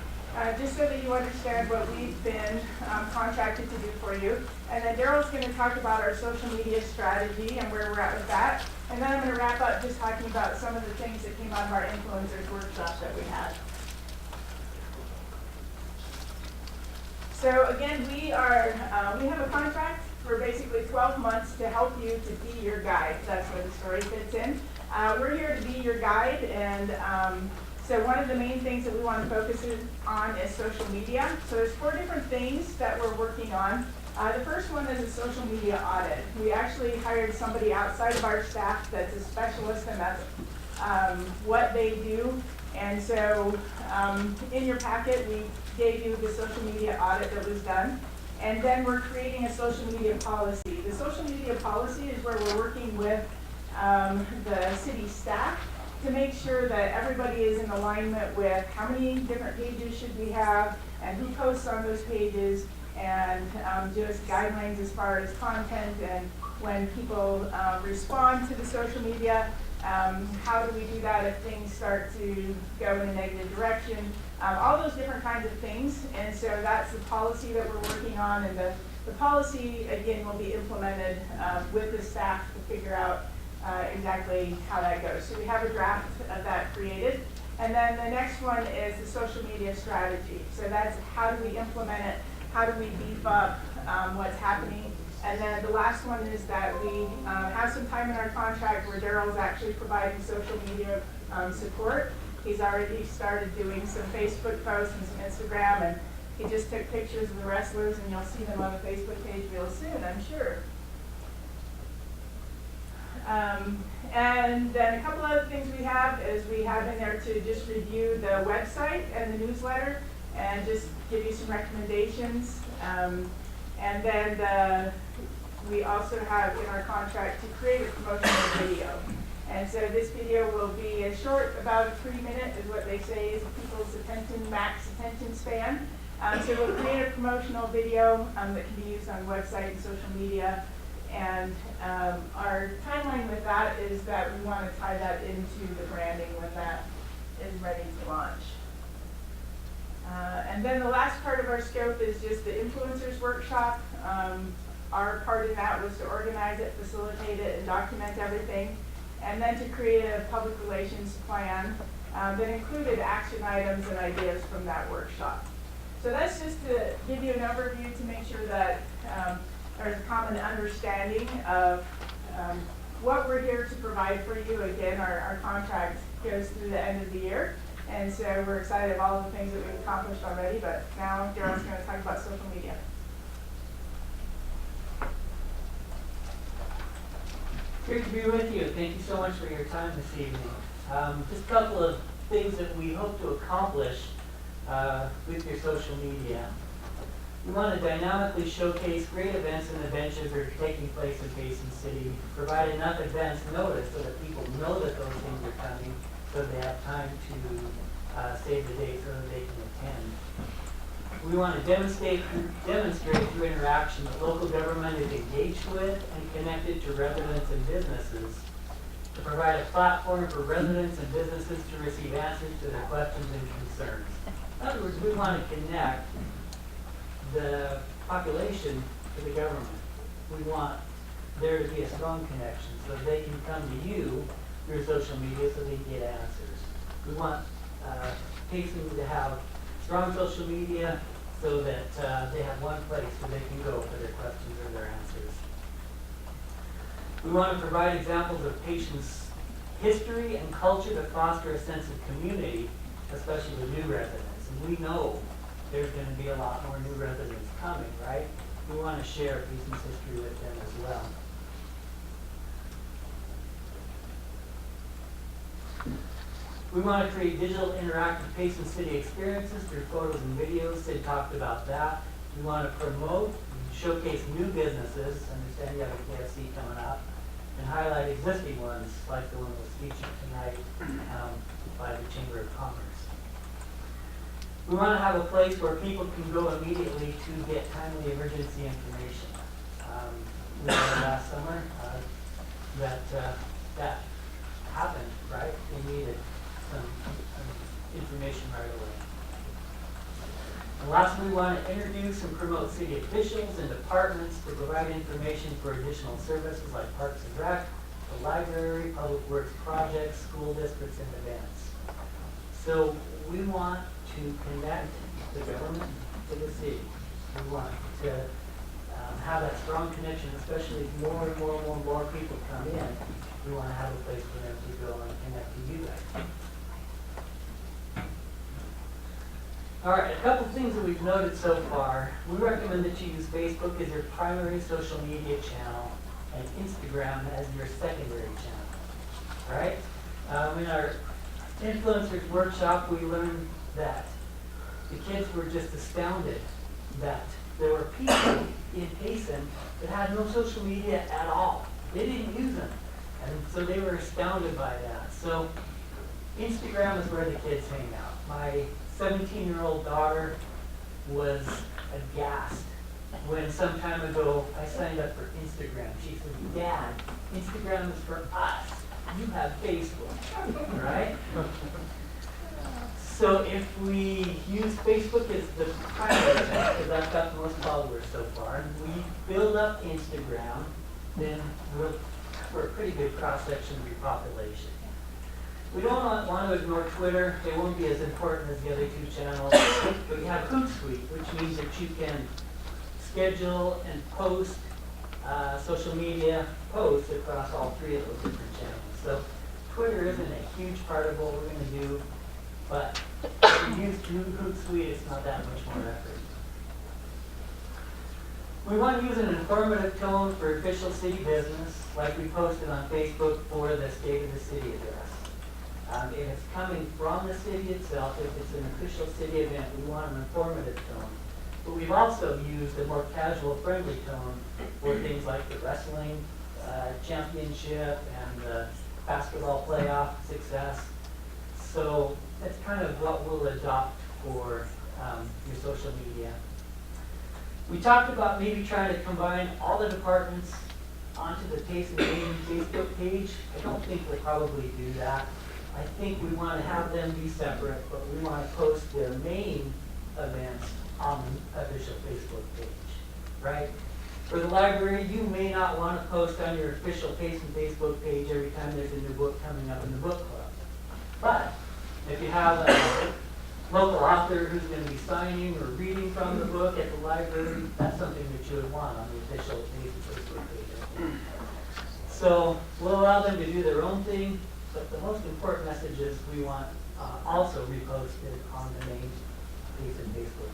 just so that you understand what we've been contracted to do for you. And then Daryl's going to talk about our social media strategy and where we're at with that. And then I'm going to wrap up just talking about some of the things that came out of our influencers workshop that we had. So again, we have a contract for basically 12 months to help you to be your guide. That's where the story fits in. We're here to be your guide, and so one of the main things that we want to focus on is social media. So there's 4 different things that we're working on. The first one is a social media audit. We actually hired somebody outside of our staff that's a specialist, and that's what they do. And so in your packet, we gave you the social media audit that was done. And then we're creating a social media policy. The social media policy is where we're working with the city staff to make sure that everybody is in alignment with how many different pages should we have and who posts on those pages, and just guidelines as far as content and when people respond to the social media. How do we do that if things start to go in a negative direction? All those different kinds of things. And so that's the policy that we're working on. And the policy, again, will be implemented with the staff to figure out exactly how that goes. So we have a draft of that created. And then the next one is the social media strategy. So that's how do we implement it? How do we beef up what's happening? And then the last one is that we have some time in our contract where Daryl's actually providing social media support. He's already started doing some Facebook posts and some Instagram, and he just took pictures of the wrestlers, and you'll see them on the Facebook page real soon, I'm sure. And then a couple other things we have is we have in there to just review the website and the newsletter and just give you some recommendations. And then we also have in our contract to create a promotional video. And so this video will be a short, about 3 minutes is what they say is people's max attention span. So we'll create a promotional video that can be used on website and social media. And our timeline with that is that we want to tie that into the branding when that is ready to launch. And then the last part of our scope is just the influencers workshop. Our part in that was to organize it, facilitate it, and document everything, and then to create a public relations plan that included action items and ideas from that workshop. So that's just to give you an overview to make sure that there's a common understanding of what we're here to provide for you. Again, our contract goes through the end of the year. And so we're excited of all the things that we've accomplished already, but now Daryl's going to talk about social media. Great to be with you. Thank you so much for your time this evening. Just a couple of things that we hope to accomplish with your social media. We want to dynamically showcase great events and adventures that are taking place in Payson City, provide enough advance notice so that people know that those things are coming, so they have time to save the date so that they can attend. We want to demonstrate through interaction that local government is engaged with and connected to residents and businesses, to provide a platform for residents and businesses to receive answers to their questions and concerns. In other words, we want to connect the population to the government. We want there to be a strong connection so that they can come to you through social media so they can get answers. We want Payson to have strong social media so that they have one place where they can go for their questions or their answers. We want to provide examples of Payson's history and culture that foster a sense of community, especially with new residents. And we know there's going to be a lot more new residents coming, right? We want to share Payson's history with them as well. We want to create digital interactive Payson City experiences through photos and videos. Sid talked about that. We want to promote, showcase new businesses, understand you have a KFC coming up, and highlight existing ones like the one that was featured tonight by the Chamber of Commerce. We want to have a place where people can go immediately to get timely emergency information. We learned last summer that happened, right? We needed some information right away. And lastly, we want to introduce and promote city officials and departments to provide information for additional services like Parks and Rec, the library, public works projects, school districts, and events. So we want to connect the government to the city. We want to have that strong connection, especially as more and more people come in. We want to have a place for them to go and connect to you guys. All right, a couple things that we've noted so far. We recommend that you use Facebook as your primary social media channel and Instagram as your secondary channel. All right? In our influencers workshop, we learned that the kids were just astounded that there were people in Payson that had no social media at all. They didn't use them. And so they were astounded by that. So Instagram is where the kids hang out. My 17-year-old daughter was aghast when some time ago I signed up for Instagram. She said, Dad, Instagram is for us. You have Facebook, right? So if we use Facebook as the primary channel, because I've got the most followers so far, and we build up Instagram, then we're a pretty good cross-section of your population. We don't want to ignore Twitter. It won't be as important as the other two channels. But we have Hootsuite, which means that you can schedule and post social media posts across all three of those different channels. So Twitter isn't a huge part of what we're going to do, but if you use Hootsuite, it's not that much more effort. We want to use an informative tone for official city business, like we posted on Facebook for the State of the City address. If it's coming from the city itself, if it's an official city event, we want an informative tone. But we've also used a more casual, friendly tone for things like the wrestling championship and the basketball playoff success. So that's kind of what we'll adopt for your social media. We talked about maybe trying to combine all the departments onto the Payson main Facebook page. I don't think we'll probably do that. I think we want to have them be separate, but we want to post their main events on the official Facebook page, right? For the library, you may not want to post on your official Payson Facebook page every time there's a new book coming up in the book club. But if you have a local author who's going to be signing or reading from the book at the library, that's something that you would want on the official Payson Facebook page. So we'll allow them to do their own thing, but the most important message is we want also reposted on the main Payson Facebook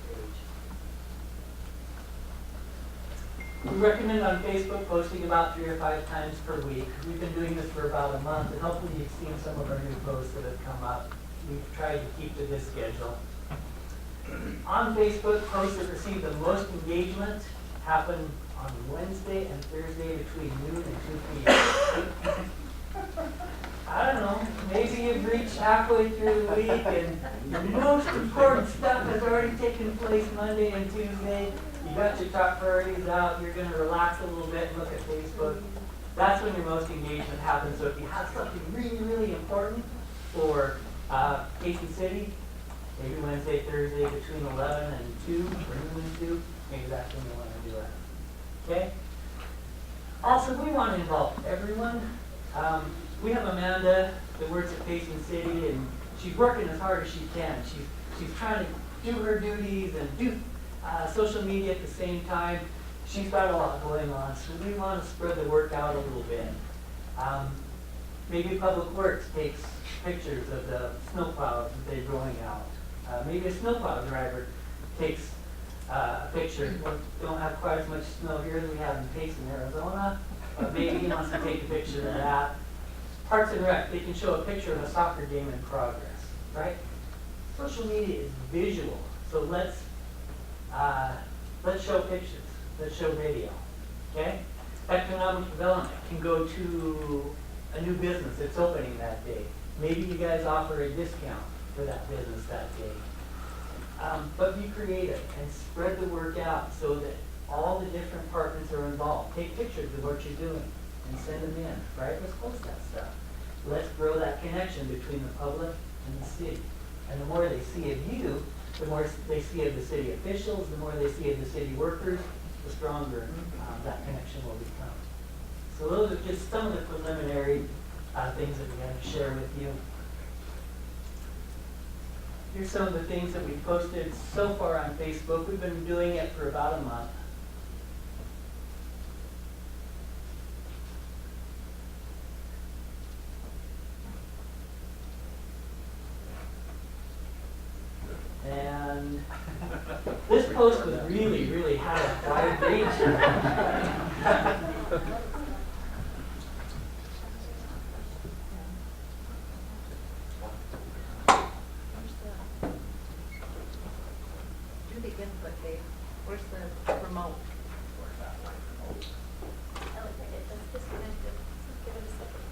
page. We recommend on Facebook posting about 3 or 5 times per week. We've been doing this for about a month, and hopefully you've seen some of our new posts that have come up. We've tried to keep to this schedule. On Facebook, posts that receive the most engagement happen on Wednesday and Thursday between noon and 2 p.m. I don't know, maybe you've reached halfway through the week and the most important stuff has already taken place Monday and Tuesday. You got your top priorities out, you're going to relax a little bit and look at Facebook. That's when your most engagement happens. So if you have something really, really important for Payson City, maybe Wednesday, Thursday between 11 and 2, or noon and 2, maybe that's when you want to do it. Okay? Also, we want to involve everyone. We have Amanda that works at Payson City, and she's working as hard as she can. She's trying to do her duties and do social media at the same time. She's got a lot going on, so we want to spread the work out a little bit. Maybe Public Works takes pictures of the snowplows that they're going out. Maybe a snowplow driver takes a picture. We don't have quite as much snow here as we have in Payson, Arizona, but maybe he wants to take a picture of that. Parks and Rec, they can show a picture of a soccer game in progress. right? Social media is visual, so let's show pictures, let's show video, okay? Economic development can go to a new business that's opening that day. Maybe you guys offer a discount for that business that day. But be creative and spread the work out so that all the different departments are involved. Take pictures of what you're doing and send them in, right? Let's post that stuff. Let's grow that connection between the public and the city. And the more they see of you, the more they see of the city officials, the more they see of the city workers, the stronger that connection will become. So those are just some of the preliminary things that we have to share with you. Here's some of the things that we've posted so far on Facebook. We've been doing it for about a month. And this post was really had a wide reach. Do the input, Dave. Where's the remote? It's disconnected. Give it a second.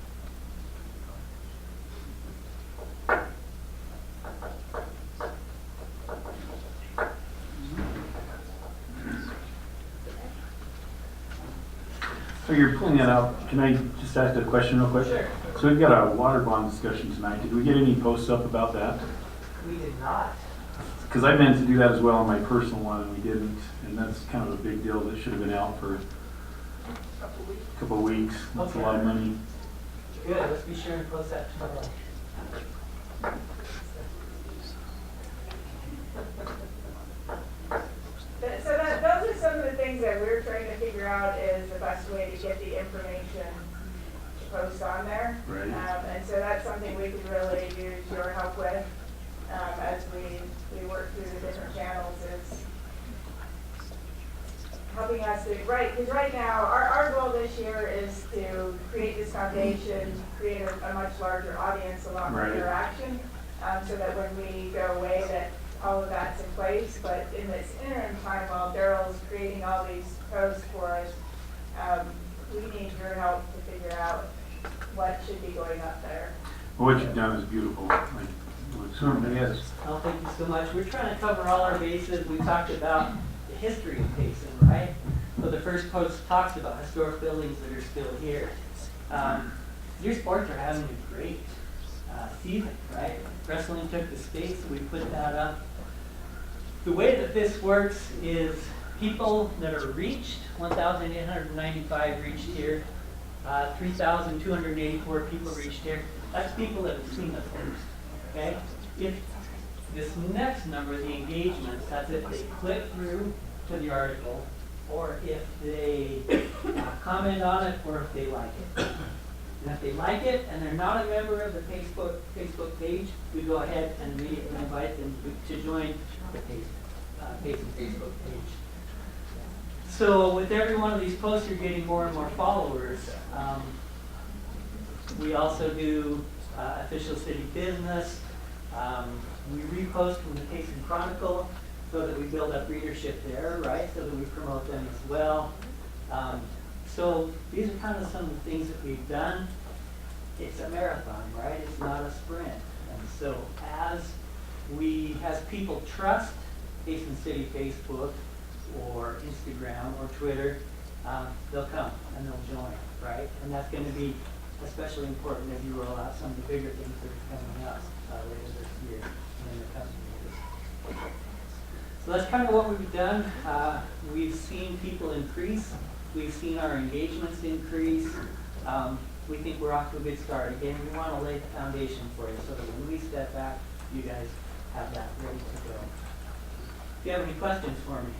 So you're pulling it out, can I just ask a question real quick? Sure. So we've got a water bond discussion tonight. Did we get any posts up about that? We did not. Because I meant to do that as well on my personal one, and we didn't. And that's kind of a big deal. That should have been out for a couple of weeks. That's a lot of money. Good, let's be sure and post that tomorrow. Those are some of the things that we're trying to figure out is the best way to get the information to post on there. Right. And so that's something we could really use your help with as we work through the different channels is helping us to, because right now, our goal this year is to create this foundation, create a much larger audience, a lot more interaction, so that when we go away that all of that's in place. But in this interim time, while Daryl's creating all these posts for us, we need your help to figure out what should be going up there. Well, what you've done is beautiful. Like, it certainly is. Oh, thank you so much. We're trying to cover all our bases. We talked about the history of Payson, right? So the first post talks about historic buildings that are still here. Your sports are having a great season, right? Wrestling took the space, so we put that up. The way that this works is people that are reached, 1,895 reached here, 3,284 people reached here. That's people that have seen the post, okay? If this next number, the engagements, that's if they click through to the article, or if they comment on it, or if they like it. And if they like it and they're not a member of the Facebook page, we go ahead and immediately invite them to join the Payson Facebook page. So with every one of these posts, you're getting more and more followers. We also do official city business. We repost from the Payson Chronicle so that we build up readership there, right? So that we promote them as well. So these are kind of some of the things that we've done. It's a marathon, right? It's not a sprint. And so as people trust Payson City Facebook or Instagram or Twitter, they'll come and they'll join, right? And that's going to be especially important as you roll out some of the bigger things that are coming up later this year and in the coming years. So that's kind of what we've done. We've seen people increase. We've seen our engagements increase. We think we're off to a good start. Again, we want to lay the foundation for you so that when we step back, you guys have that ready to go. Do you have any questions for me?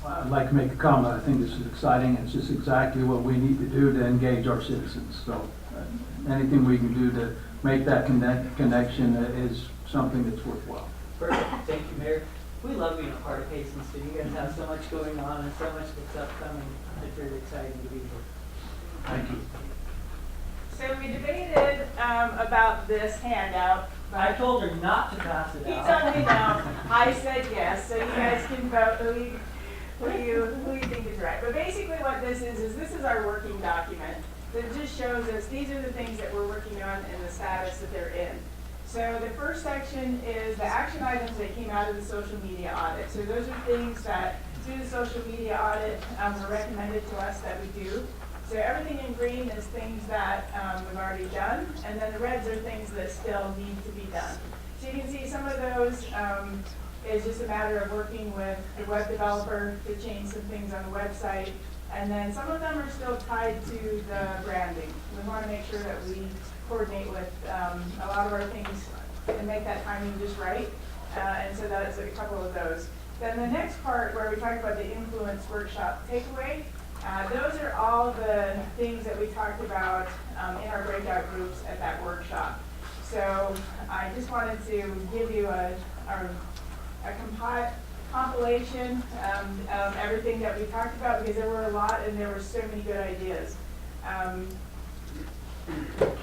I'd like to make a comment. I think this is exciting. It's just exactly what we need to do to engage our citizens. So anything we can do to make that connection is something that's worthwhile. Perfect. Thank you, Mayor. We love being a part of Payson City. You guys have so much going on and so much that's upcoming. It's really exciting to be here. Thank you. So we debated about this handout I told her not to pass it He out. told me no. I said yes, so you guys can vote who you think is right. But basically what this is this is our working document that just shows us these are the things that we're working on and the status that they're in. So the first section is the action items that came out of the social media audit. So those are things that through the social media audit were recommended to us that we do. So everything in green is things that we've already done, and then the reds are things that still need to be done. So you can see some of those is just a matter of working with the web developer to change some things on the website, and then some of them are still tied to the branding. We want to make sure that we coordinate with a lot of our things and make that timing just right, and so that's a couple of those. Then the next part where we talk about the influence workshop takeaway, those are all the things that we talked about in our breakout groups at that workshop. So I just wanted to give you a compilation of everything that we talked about, because there were a lot and there were so many good ideas.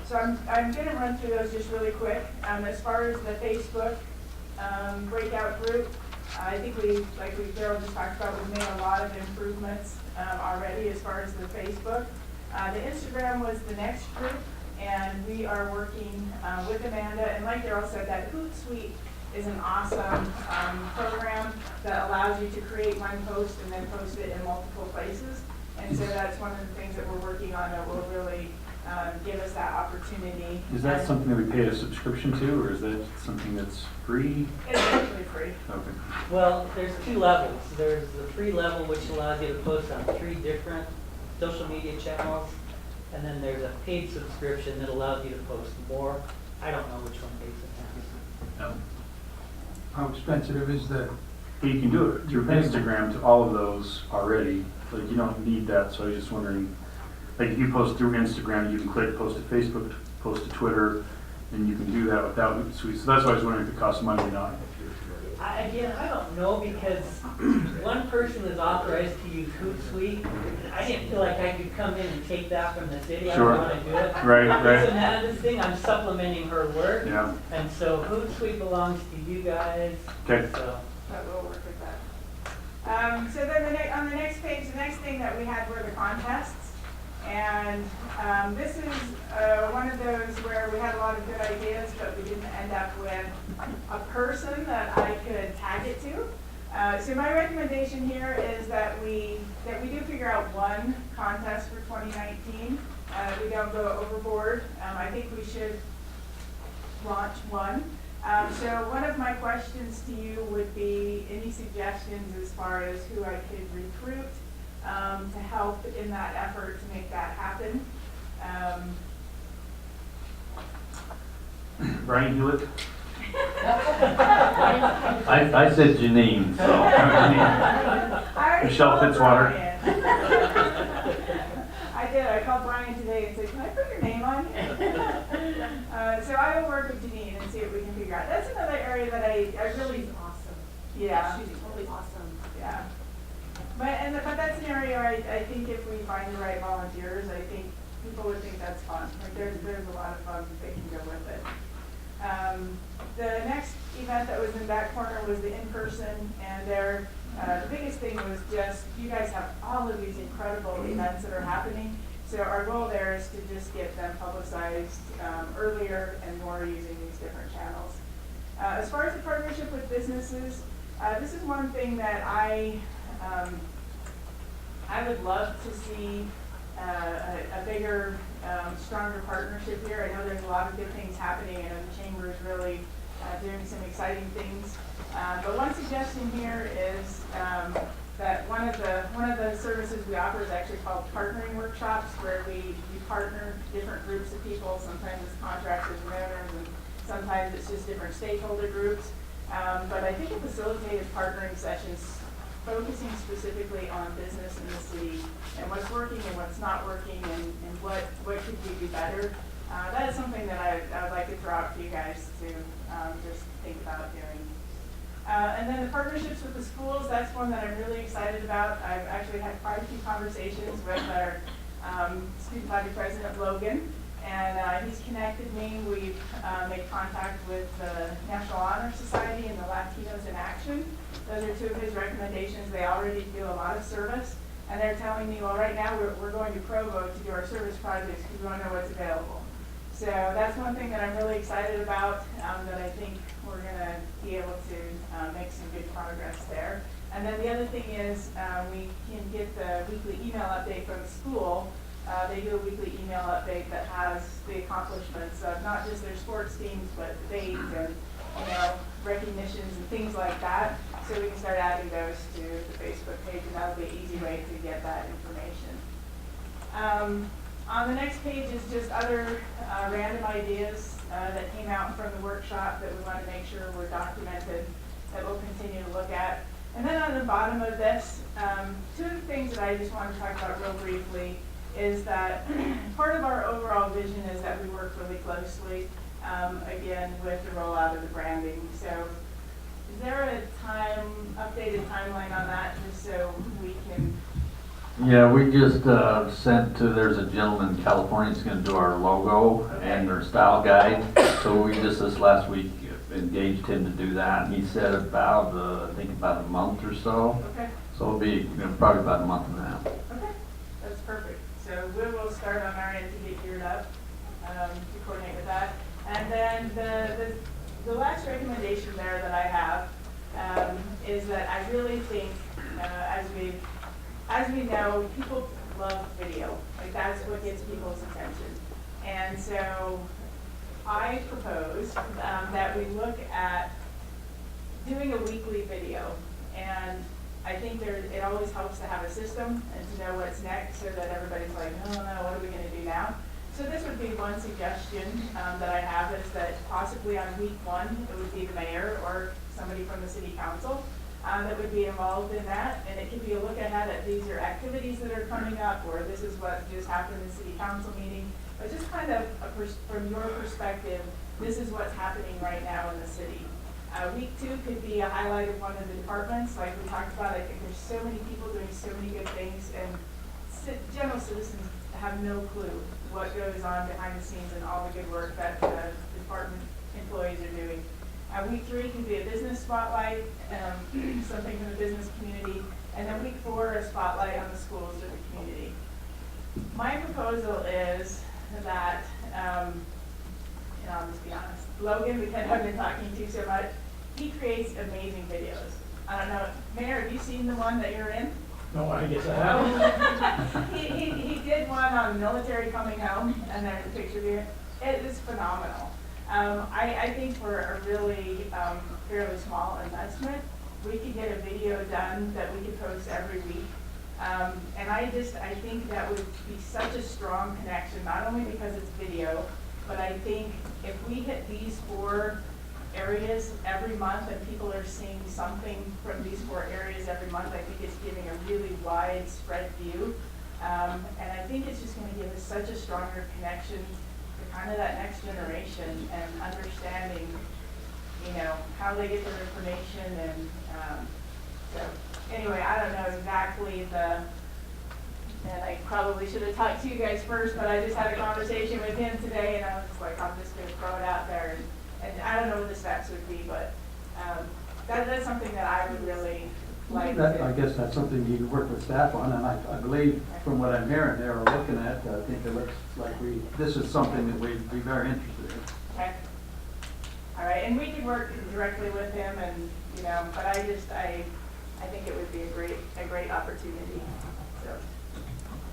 So I'm going to run through those just really quick. As far as the Facebook breakout group, I think Daryl just talked about, we've made a lot of improvements already as far as the Facebook. The Instagram was the next group, and we are working with Amanda. And like Daryl said, that Hootsuite is an awesome program that allows you to create one post and then post it in multiple places. And so that's one of the things that we're working on that will really give us that opportunity. Is that something that we pay a subscription to, or is that something that's free? It's actually free. Okay. Well, there's two levels. There's the free level, which allows you to post on 3 different social media channels, and then there's a paid subscription that allows you to post more. I don't know which one Payson has. No. How expensive is the? You can do it through Instagram to all of those already. Like, you don't need that, so I was just wondering, like, if you post through Instagram, you can click post to Facebook, post to Twitter, and you can do that without Hootsuite. So that's why I was wondering if it costs money or not. Again, I don't know, because one person is authorized to use Hootsuite. I didn't feel like I could come in and take that from the city. Sure. I don't want to do it. Right. It's Amanda's thing. I'm supplementing her work. Yeah. And so Hootsuite belongs to you guys. Okay. So. But we'll work with that. So then on the next page, the next thing that we had were the contests. And this is one of those where we had a lot of good ideas, but we didn't end up with a person that I could tag it to. So my recommendation here is that we do figure out one contest for 2019. We don't go overboard. I think we should launch one. So one of my questions to you would be any suggestions as far as who I could recruit to help in that effort to make that happen. Brian Hewlett? I said Janine, so. Michelle Fitzwater. I did. I called Brian today and said, "Can I put your name on here?" So I will work with Janine and see what we can figure out. That's another area that I really Awesome. yeah. She's totally awesome. Yeah. But that's an area I think if we find the right volunteers, I think people would think that's fun. Like there's a lot of fun that can go with it. The next event that was in that corner was the in-person, and the biggest thing was just you guys have all of these incredible events that are happening. So our goal there is to just get them publicized earlier and more using these different channels. As far as the partnership with businesses, this is one thing that I would love to see a bigger, stronger partnership here. I know there's a lot of good things happening. I know the chamber is really doing some exciting things. But one suggestion here is that one of the services we offer is actually called partnering workshops, where we partner different groups of people. Sometimes it's contractors and owners, and sometimes it's just different stakeholder groups. But I think a facilitated partnering sessions focusing specifically on business in the city and what's working and what's not working and what could we do better. That is something that I would like to throw out for you guys to just think about doing. And then the partnerships with the schools, that's one that I'm really excited about. I've actually had quite a few conversations with our student body president, Logan, And he's connected me. We've made contact with the National Honor Society and the Latinos in Action. Those are two of his recommendations. They already do a lot of service. And they're telling me, well, right now we're going to Provo to do our service projects because we want to know what's available. So that's one thing that I'm really excited about, that I think we're going to be able to make some good progress there. And then the other thing is we can get the weekly email update from the school. They do a weekly email update that has the accomplishments of not just their sports teams, but debates and recognitions and things like that. So we can start adding those to the Facebook page, and that'll be an easy way to get that information. On the next page is just other random ideas that came out from the workshop that we want to make sure were documented, that we'll continue to look at. And then on the bottom of this, two of the things that I just want to talk about real briefly is that part of our overall vision is that we work really closely, again, with the rollout of the branding. So is there a updated timeline on that, just so we can? Yeah, we just there's a gentleman in California that's gonna do our logo and their style guide. So we just this last week engaged him to do that. And he said about, I think about a month or so. Okay. So it'll be probably about a month and a half. Okay, that's perfect. So we will start on our end to get geared up to coordinate with that. And then the last recommendation there that I have is that I really think, as we know, people love video. Like, that's what gets people's attention. And so I propose that we look at doing a weekly video. And I think it always helps to have a system and to know what's next, so that everybody's like, oh no, what are we going to do now? So this would be one suggestion that I have, is that possibly on week 1, it would be the mayor or somebody from the city council that would be involved in that. And it could be a look ahead at these are activities that are coming up, or this is what just happened in the city council meeting. But just kind of from your perspective, this is what's happening right now in the city. Week 2 could be a highlight of one of the departments. Like we talked about, I think there's so many people doing so many good things, and general citizens have no clue what goes on behind the scenes and all the good work that the department employees are doing. Week 3 can be a business spotlight, something from the business community, and then week 4, a spotlight on the schools or the community. My proposal is that, I'll just be honest, Logan, because I've been talking to so much, he creates amazing videos. I don't know, Mayor, have you seen the one that you're in? No, I guess I haven't. He did one on military coming home, and there's a picture of it. It is phenomenal. I think for a really fairly small investment, we could get a video done that we could post every week. And I think that would be such a strong connection, not only because it's video, but I think if we hit these 4 areas every month and people are seeing something from these 4 areas every month, I think it's giving a really widespread view. And I think it's just going to give us such a stronger connection to kind of that next generation and understanding, how they get their information. And so anyway, I don't know exactly and I probably should have talked to you guys first, but I just had a conversation with him today, and I was just like, I'm just going to throw it out there. And I don't know what the steps would be, but that's something that I would really like to. I guess that's something you can work with staff on, and I believe from what I'm hearing there or looking at, I think it looks like this is something that we'd be very interested in. Okay. All right, and we could work directly with him, and but I think it would be a great opportunity. So.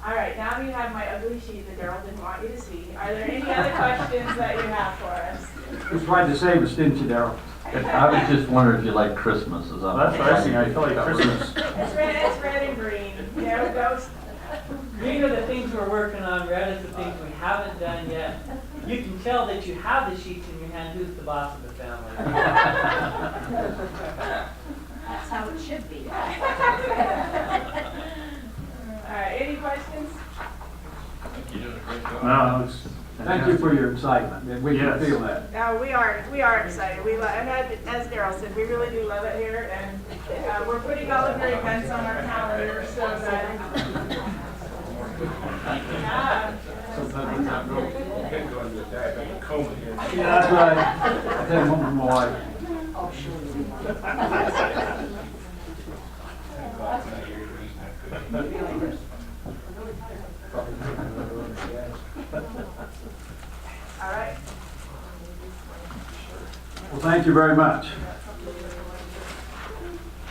All right, now we have my ugly sheet that Daryl didn't want you to see. Are there any other questions that you have for us? You tried to save us, didn't you, Daryl? I was just wondering if you like Christmas. That's what I think. I feel like Christmas. It's red and green. Ghost. Green are the things we're working on, red is the things we haven't done yet. You can tell that you have the sheets in your hand, who's the boss of the family. That's how it should be. All right, any questions? No, Thank you for your excitement. We can feel that. No, we are excited. And as Daryl said, we really do love it here, and we're putting all of your events on our calendar so that. Yeah. want to die in a coma here. Yeah, that's right. I take home from my wife. All right. Well, thank you very much.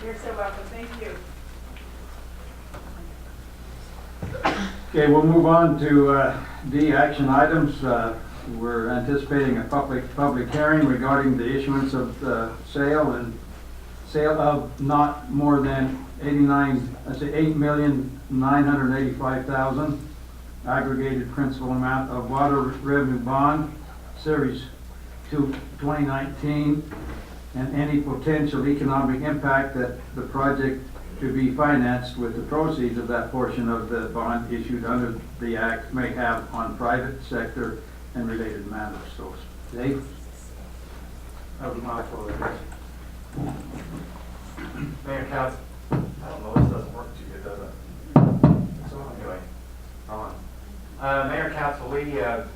You're so welcome. Thank you. Okay, we'll move on to D, action items. We're anticipating a public hearing regarding the issuance of sale of not more than $8,985,000 aggregated principal amount of water revenue bond, Series 2 2019, and any potential economic impact that the project to be financed with the proceeds of that portion of the bond issued under the act may have on private sector and related matters. So, Dave? That was a mouthful of this. Mayor, Council, I don't know, this doesn't work too good, does it? So anyway, on. Mayor, Council, we, as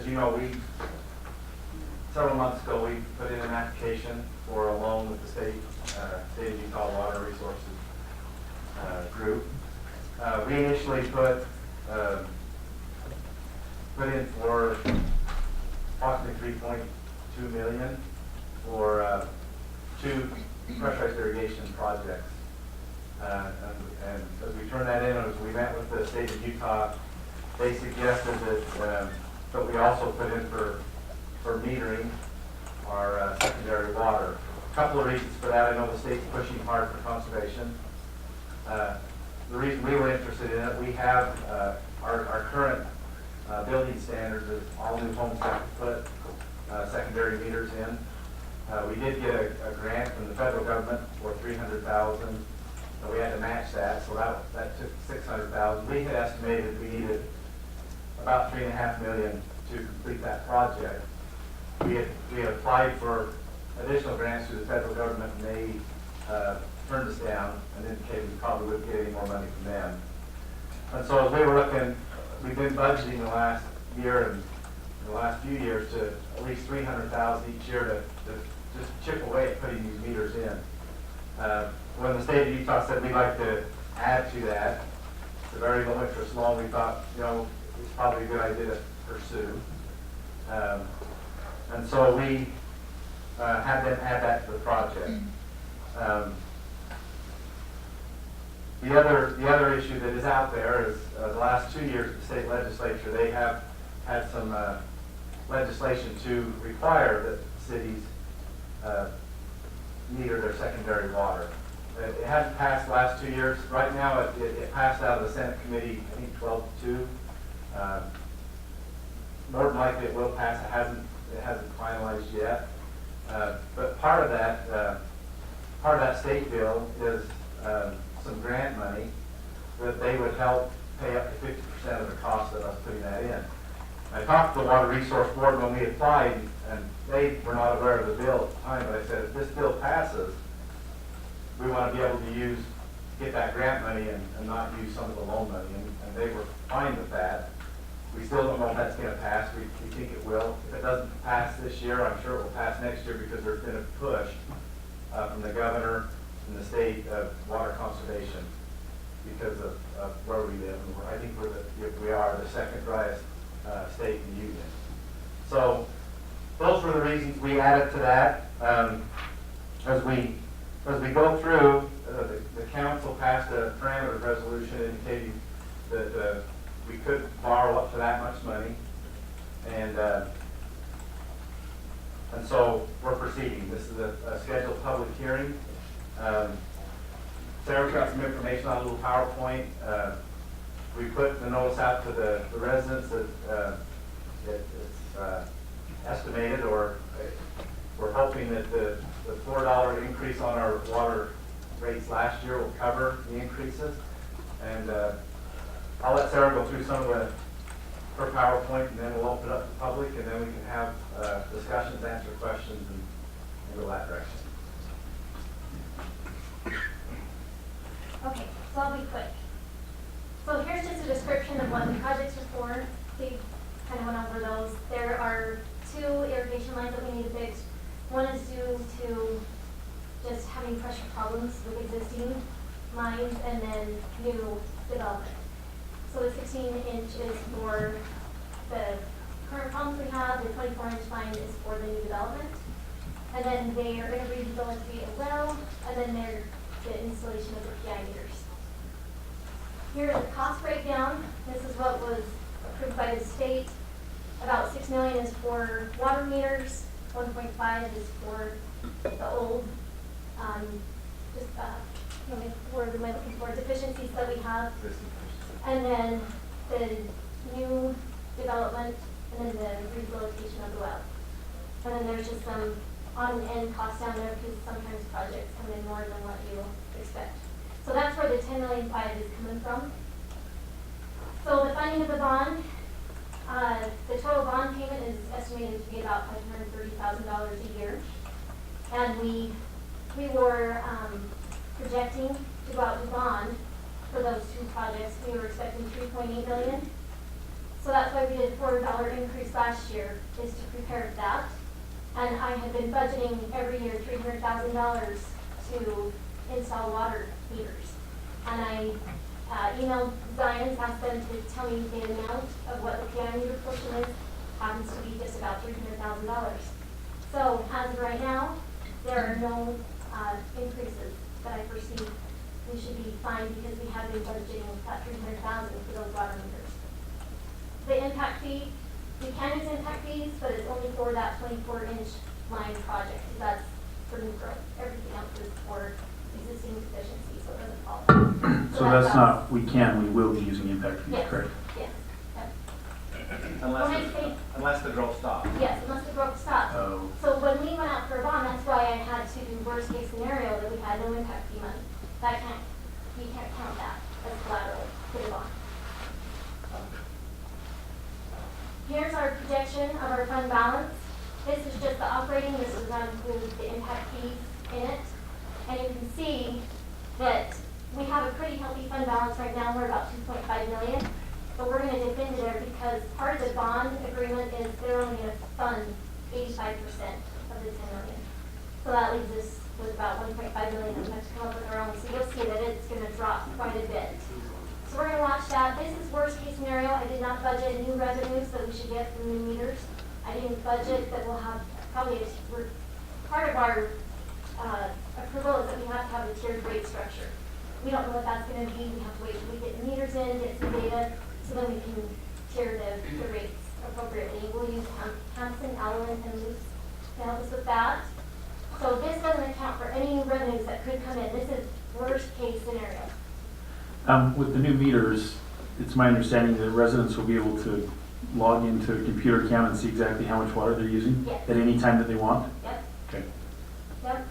you know, several months ago, we put in an application for a loan with the state of Utah Water Resources group. We initially put in for approximately $3.2 million for 2 pressurized irrigation projects. And as we turned that in, as we met with the state of Utah, they suggested that we also put in for metering our secondary water. A couple of reasons for that. I know the state's pushing hard for conservation. The reason we were interested in it, we have our current building standards is all new homes have to put secondary meters in. We did get a grant from the federal government for $300,000, and we had to match that, so that took $600,000. We had estimated we needed about $3.5 million to complete that project. We had applied for additional grants through the federal government, and they turned us down and indicated we probably wouldn't get any more money from them. And so as we were looking, we've been budgeting the last year and the last few years to at least $300,000 each year to just chip away at putting these meters in. When the state of Utah said we'd like to add to that, it's a very low interest loan, we thought, it's probably a good idea to pursue. And so we had them add that to the project. The other issue that is out there is the last 2 years of the state legislature, they have had some legislation to require that cities meter their secondary water. It hasn't passed the last 2 years. Right now, it passed out of the Senate committee, I think 12-2. More than likely it will pass. It hasn't finalized yet. But part of that state bill is some grant money that they would help pay up to 50% of the cost of us putting that in. I talked to the Water Resource Board when we applied, and they were not aware of the bill at the time, but I said, if this bill passes, we want to be able to get that grant money and not use some of the loan money, and they were fine with that. We still don't know if that's going to pass. We think it will. If it doesn't pass this year, I'm sure it will pass next year because there's been a push from the governor and the state of water conservation because of where we live. And I think we are the second driest state in the union. So those were the reasons we added to that. As we go through, the council passed a parameter resolution indicating that we could borrow up to that much money, and so we're proceeding. This is a scheduled public hearing. Sarah's got some information on a little PowerPoint. We put the notice out to the residents that it's estimated, or we're hoping that the $4 increase on our water rates last year will cover the increases. And I'll let Sarah go through some of her PowerPoint, and then we'll open it up to the public, and then we can have discussions, answer questions, and go that direction. Okay, so I'll be quick. So here's just a description of what the projects are for. They kind of went over those. There are 2 irrigation lines that we need to fix. One is due to just having pressure problems with existing lines and then new development. So the 16-inch is for the current problems we have, the 24-inch line is for the new development. And then they are going to rehabilitate a well, and then they're the installation of the PI meters. Here is the cost breakdown. This is what was approved by the state. About $6 million is for water meters, 1.5 is for the old, what am I looking for, deficiencies that we have. And then the new development, and then the rehabilitation of the well. And then there's just some on-end costs down there because sometimes projects come in more than what you expect. So that's where the $10.5 million is coming from. So the funding of the bond, the total bond payment is estimated to be about $530,000 a year. And we were projecting to go out to bond for those 2 projects. We were expecting $3.8 million. So that's why we did a $4 increase last year, is to prepare for that. And I have been budgeting every year $300,000 to install water meters. And I emailed Zions, asked them to tell me the amount of what the PI meter portion is. Happens to be just about $300,000. So as of right now, there are no increases that I foresee. We should be fine because we have been budgeting that $300,000 for those water meters. The impact fee, we can use impact fees, but it's only for that 24-inch line project. That's for new growth. Everything else is for existing deficiencies, so it doesn't fall. So that's not, we will be using impact fees, Yes. correct? Yes. Unless the growth stops. Yes, unless the growth stops. Oh. So when we went out for a bond, that's why I had to do worst case scenario that we had no impact fee money. We can't count that as collateral for the bond. Here's our projection of our fund balance. This is just the operating, this does not include the impact fees in it. And you can see that we have a pretty healthy fund balance right now. We're about $2.5 million. But we're going to dip into there because part of the bond agreement is they're only going to fund 85% of the $10 million. So that leaves us with about $1.5 million that we have to come up with our own. So you'll see that it's going to drop quite a bit. So we're going to watch that. This is worst case scenario. I did not budget new revenues that we should get from new meters. I didn't budget that we'll have probably part of our approval is that we have to have a tiered rate structure. We don't know what that's going to be. We have to wait till we get the meters in, get some data, so then we can tier the rates appropriately. We'll use Hanson, Allen, and Luce to help us with that. So this doesn't account for any new revenues that could come in. This is worst case scenario. With the new meters, it's my understanding that residents will be able to log into a computer account and see exactly how much water they're using Yes. at any time that they want? Yep. Okay. Yep.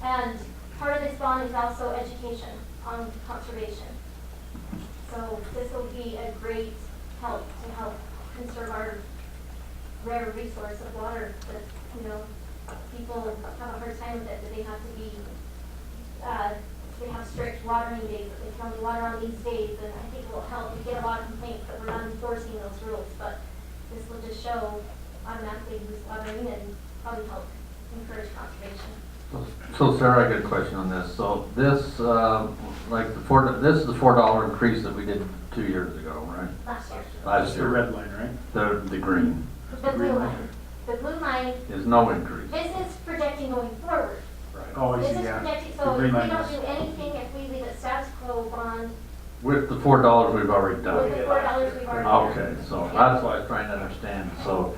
And part of this bond is also education on conservation. So this will be a great help to help conserve our rare resource of water that, people have a hard time with it, that they have to be, they have strict watering days, that they can only water on these days, and I think it will help. We get a lot of complaints that we're not enforcing those rules, but this will just show automatically who's watering and probably help encourage conservation. So Sarah, I got a question on this. So this, this is the $4 increase that we did 2 years ago, right? Last year. Last year. The red line, right? The green. The blue line. The blue line, Is no increase. this is projecting going forward. Oh, I This see, is yeah. projecting, The so if we green line don't is- do anything, if we leave it status quo bond, With the $4 we've already with done. the $4 we've already done. Okay, so that's what I was trying to understand. So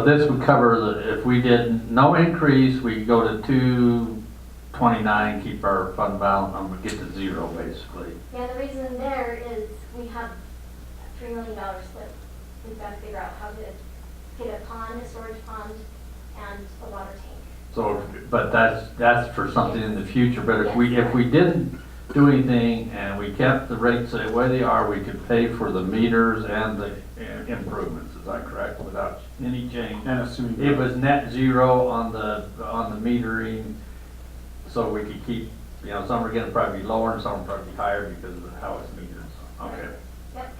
this would cover if we did no increase, we go to 229, keep our fund balance, and we get to zero basically. Yeah, the reason there is we have a $3 million split. We've got to figure out how to get a pond, a storage pond, and a water tank. So, but that's for something in the future. But if we didn't do anything and we kept the rates the way they are, we could pay for the meters and the improvements. Is that correct? Without any change. And assuming It was net zero on the metering, so we could keep, some are gonna probably be lower and some are probably be higher because of how it's metered. So, okay. Yep.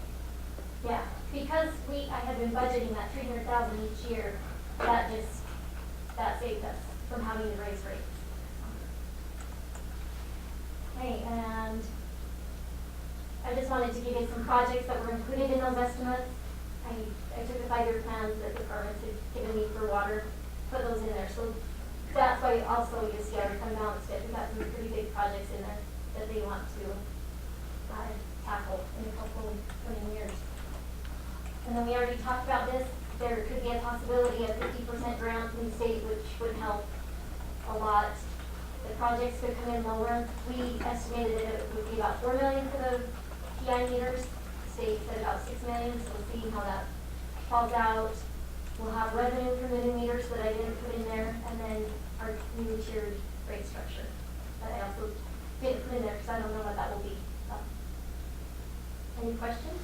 Yeah. because I had been budgeting that 300,000 each year, that saved us from having to raise rates. Okay, and I just wanted to give you some projects that were included in those estimates. I took the 5-year plans that the departments had given me for water, put those in there. So that's why also you see our unbalanced it. We've got some pretty big projects in there that they want to tackle in a couple coming years. And then we already talked about this. There could be a possibility of 50% grant from the state, which would help a lot. The projects could come in lower. We estimated that it would be about $4 million for the PI meters. The state said about $6 million, so we'll see how that falls out. We'll have revenue from the new meters that I didn't put in there, and then our new tiered rate structure that I also didn't put in there because I don't know what that will be. Any questions?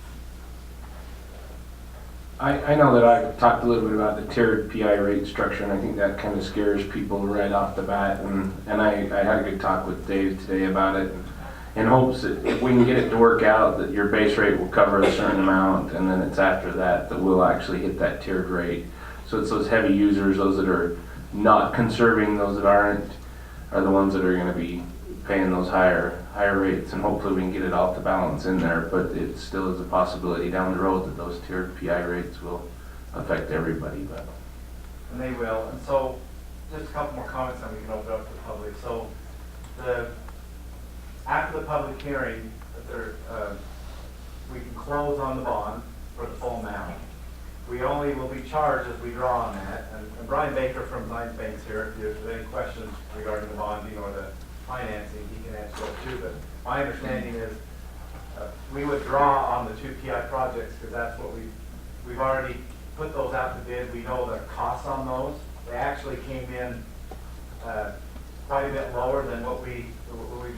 I know that I talked a little bit about the tiered PI rate structure, and I think that kind of scares people right off the bat. And I had a good talk with Dave today about it, in hopes that if we can get it to work out, that your base rate will cover a certain amount, and then it's after that that we'll actually hit that tiered rate. So it's those heavy users, those that are not conserving, those that aren't, are the ones that are going to be paying those higher rates, and hopefully we can get it all to balance in there. But it still is a possibility down the road that those tiered PI rates will affect everybody. But And they will. And so, just a couple more comments, and we can open up to the public. So, after the public hearing, we can close on the bond for the full amount. We only will be charged as we draw on that. And Brian Baker from Zions Bank's here. If there's any questions regarding the bonding or the financing, he can answer those too. But my understanding is we would draw on the 2 PI projects because that's what we've already put those out to bid. We know the costs on those. They actually came in quite a bit lower than what we've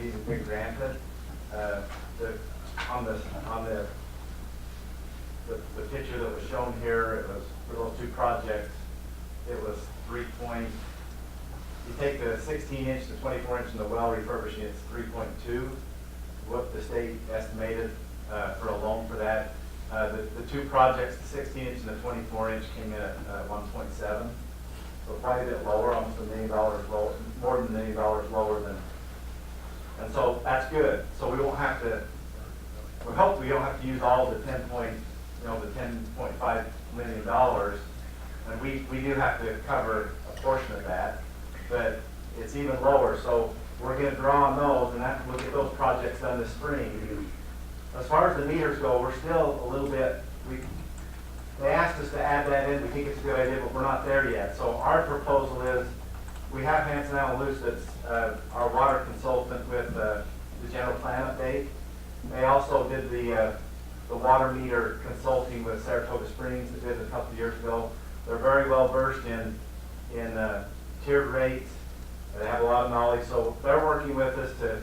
even been granted. On the picture that was shown here, it was for those 2 projects. It was 3. You take the 16-inch, the 24-inch, and the well refurbishing, it's 3.2. What the state estimated for a loan for that. The 2 projects, the 16-inch and the 24-inch, came in at 1.7. So quite a bit lower, almost $1 million lower, more than $1 million lower than. And so that's good. So we won't have to. We hope we don't have to use all the the $10.5 million, and we do have to cover a portion of that. But it's even lower, so we're going to draw on those, and we'll get those projects done this spring. As far as the meters go, we're still a little bit, they asked us to add that in. We think it's a good idea, but we're not there yet. So our proposal is, we have Hanson Allen that's our water consultant with the general plan update. They also did the water meter consulting with Saratoga Springs that did a couple of years ago. They're very well versed in tiered rates. They have a lot of knowledge, so they're working with us to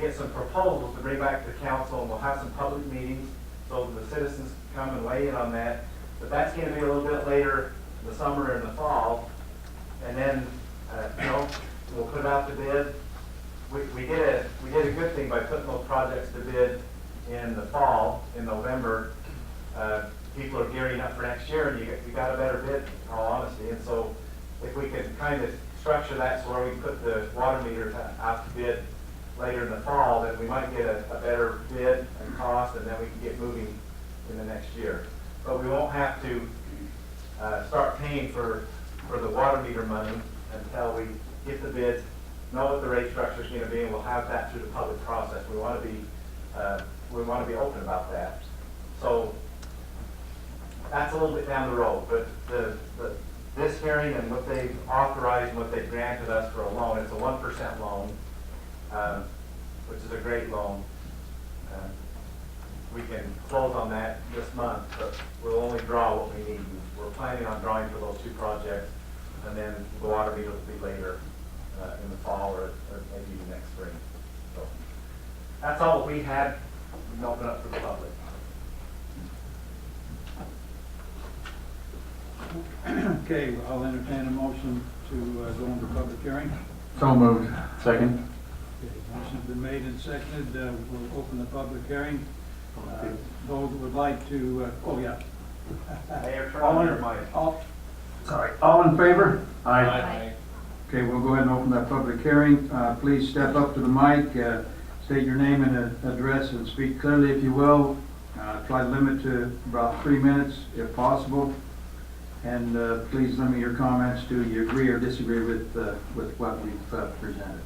get some proposals to bring back to the council, and we'll have some public meetings so the citizens can come and weigh in on that. But that's going to be a little bit later in the summer and the fall, and then we'll put it out to bid. We did a good thing by putting those projects to bid in the fall, in November. People are gearing up for next year, and you got a better bid, in all honesty. And so, if we could kind of structure that so where we put the water meters out to bid later in the fall, then we might get a better bid and cost, and then we can get moving in the next year. But we won't have to start paying for the water meter money until we get the bids, know what the rate structure is going to be, and we'll have that through the public process. We want to be open about that. So that's a little bit down the road, but this hearing and what they've authorized and what they've granted us for a loan, it's a 1% loan, which is a great loan. We can close on that this month, but we'll only draw what we need. We're planning on drawing for those 2 projects, and then the water meter will be later in the fall or maybe even next spring. So that's all that we had. We can open up for the public. Okay, well, I'll entertain a motion to go into public hearing. So moved. Second. Okay, motion's been made and seconded. We'll open the public hearing. Those who would like to, oh yeah. Mayor, turn All on in- your mic. Sorry, all in favor? Aye. Okay, we'll go ahead and open that public hearing. Please step up to the mic, state your name and address, and speak clearly if you will. Try to limit to about 3 minutes if possible. And please limit your comments to you agree or disagree with what we've presented.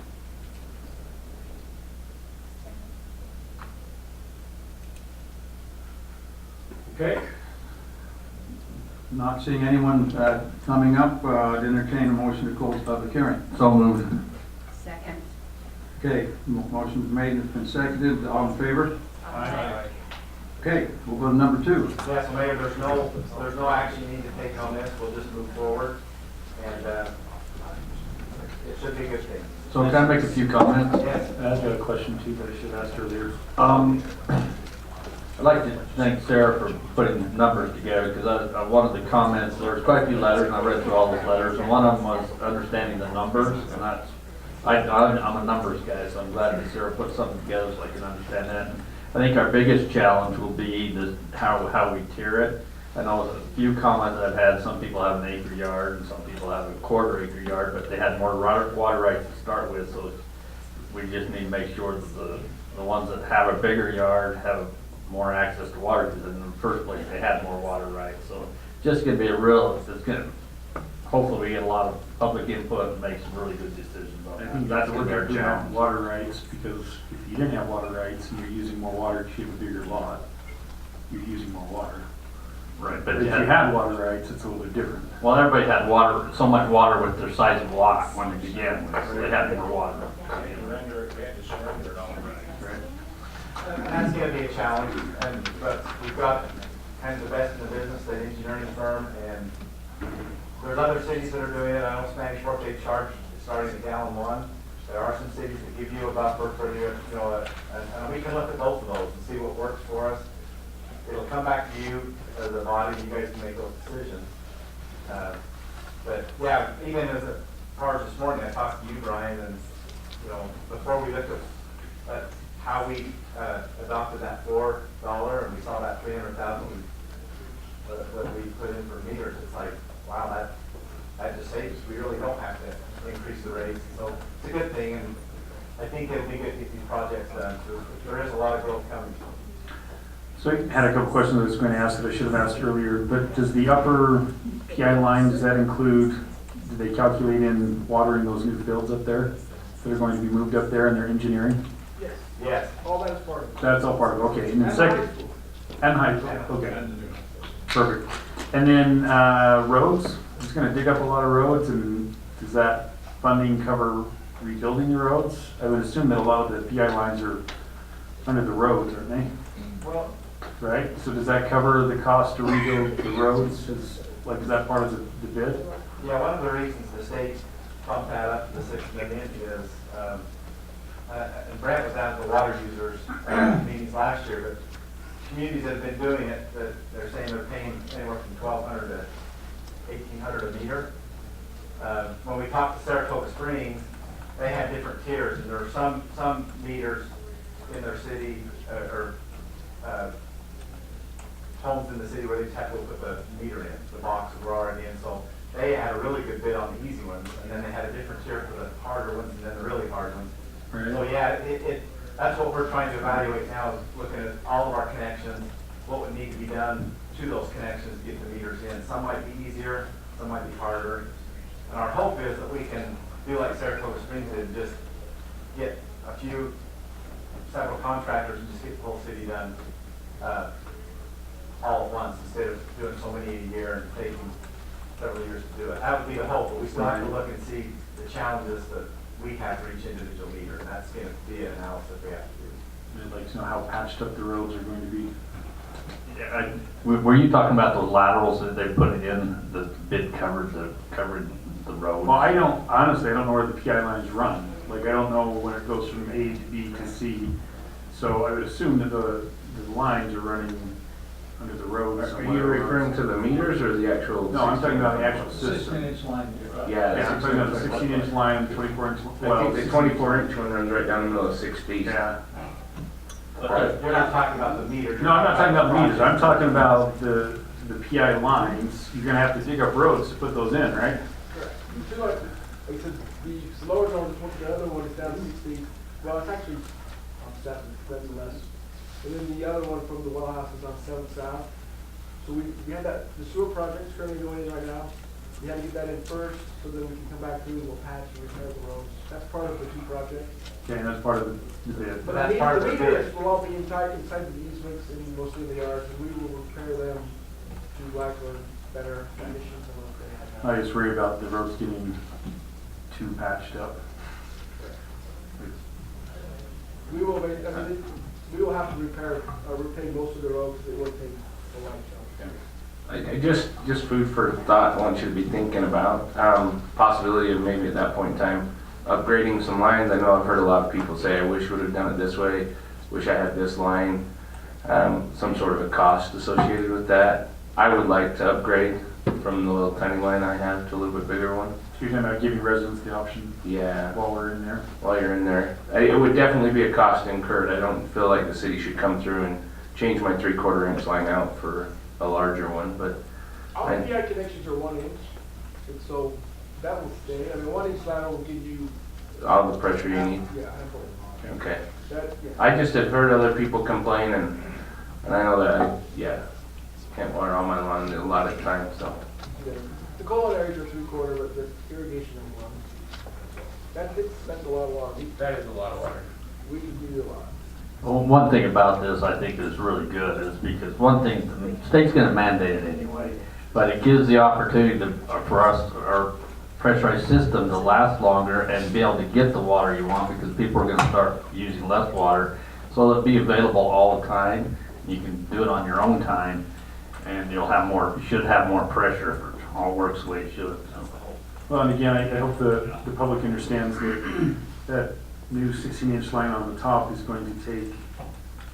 Okay. Not seeing anyone coming up, I'd entertain a motion to close the public hearing. So moved. Second. Okay, motion's made and it's been seconded. All in favor? Aye. Okay, we'll go to number 2. Yes, Mayor, there's no action you need to take on this, we'll just move forward, and, it should be a good thing. So can I make a few comments? Yes. I've got a question too that I should have asked earlier. I'd like to thank Sarah for putting numbers together, because one of the comments, there was quite a few letters, and I read through all those letters, and one of them was understanding the numbers, and I'm a numbers guy, so I'm glad that Sarah put something together so I can understand that. I think our biggest challenge will be how we tier it. I know a few comments I've had, some people have an acre yard, and some people have a quarter acre yard, but they had more water rights to start with, so we just need to make sure that the ones that have a bigger yard have more access to water, because in the first place, they had more water rights. So just gonna be hopefully we get a lot of public input and make some really good decisions on I that. think That's that's gonna be our challenge. water rights, because if you didn't have water rights and you're using more water because you have a bigger lot, you're using more water. Right, But if you had water rights, it's a little bit different. Well, everybody had water, so much water with their size of lot when they began with, so they had more water. And that's gonna be a challenge, but we've got kind of the best in the business, the engineering firm, and there's other cities that are doing it. I know Spanish Fork, they charge starting at gallon 1. There are some cities that give you a buffer for you know, and we can look at both of those and see what works for us. It'll come back to you as a body, you guys can make those decisions. But yeah, even as far as this morning, I talked to you, Brian, and you know, before we looked at how we adopted that $4, and we saw that 300,000 that we put in for meters, it's like, wow, that just saves. We really don't have to increase the rates, so it's a good thing, and I think it'll be good to get these projects done. So there is a lot of growth coming. So I had a couple questions I was going to ask that I should have asked earlier, but does the upper PI line, does that include, do they calculate in watering those new fields up there that are going to be moved up there in their engineering? Yes. Yes. All that's part of it. That's all part of it, okay. And then second, and high school, okay. Perfect. And then roads, it's going to dig up a lot of roads, and does that funding cover rebuilding the roads? I would assume that a lot of the PI lines are under the roads, aren't they? Well, Right, so does that cover the cost to rebuild the roads? Is that part of the bid? yeah, one of the reasons the state bumped that up to the $6 million is, and Brent was down at the water users meetings last year, but communities that have been doing it, that they're saying they're paying anywhere from $1,200 to $1,800 a meter. When we talked to Saratoga Springs, they had different tiers, and there are some meters in their city, or homes in the city where they have to put the meter in, the boxes were already in, so they had a really good bid on the easy ones, and then they had a different tier for the harder ones, and then the really hard ones. Right. So yeah, that's what we're trying to evaluate now, is looking at all of our connections, what would need to be done to those connections to get the meters in. Some might be easier, some might be harder, and our hope is that we can do like Saratoga Springs did, and just get several contractors and just get the whole city done all at once, instead of doing so many a year and taking several years to do it. That would be the hope, but we still have to look and see the challenges that we have for each individual meter, and that's going to be an analysis we have to do. I'd like to know how patched up the roads are going to be. Yeah, were you talking about those laterals that they put in, the bid covered the road? Well, honestly, I don't know where the PI lines run. I don't know when it goes from A to B to C. So I would assume that the lines are running under the road Are somewhere. you referring to the meters or the actual? No, I'm talking about the actual system. 16-inch line. Yeah, I'm talking about the 16-inch line, 24-inch. I think the 24-inch one runs right down the middle of 6 feet. Yeah. You're not talking about the meters. No, I'm not talking about meters, I'm talking about the PI lines. You're gonna have to dig up roads to put those in, right? Correct. You feel like I said, the lower zone is one, the other one is down 6 feet. Well, it's actually on 7, that's less. And then the other one from the well house is on 7 south. So we had that, the sewer project's currently going in right now. We had to get that in first, so then we can come back through and we'll patch and repair the roads. That's part of the 2 projects. Okay, and that's part of the bid. But the meters will all be inside the easements and mostly the yards, and we will repair them to like or better conditions than what they have now. I just worry about the roads getting too patched up. We will, we will have to repair most of the roads, because it will take a while. Just food for thought, I want you to be thinking about, possibility of maybe at that point in time, upgrading some lines. I know I've heard a lot of people say, I wish we would have done it this way, wish I had this line, some sort of a cost associated with that. I would like to upgrade from the little tiny line I have to a little bit bigger one. So you're gonna give residents the option? Yeah. While we're in there? While you're in there. It would definitely be a cost incurred. I don't feel like the city should come through and change my 3/4 inch line out for a larger one, but. Our PI connections are 1 inch, and so that will stay. I mean, 1 inch line will give you All the pressure you need? Yeah, ample. Okay. That, yeah. I just have heard other people complain, and I know that, can't water all my lawn a lot of times, so. Yeah. The culinary are 3/4, but the irrigation is 1. That's a lot of water. That is a lot of water. We could use a lot. Well, one thing about this I think is really good is because one thing, the state's gonna mandate it anyway, but it gives the opportunity for us, our pressurized system to last longer and be able to get the water you want, because people are gonna start using less water. So it'll be available all the time. You can do it on your own time, and you should have more pressure if it all works the way it should. Well, and again, I hope the public understands that that new 16-inch line on the top is going to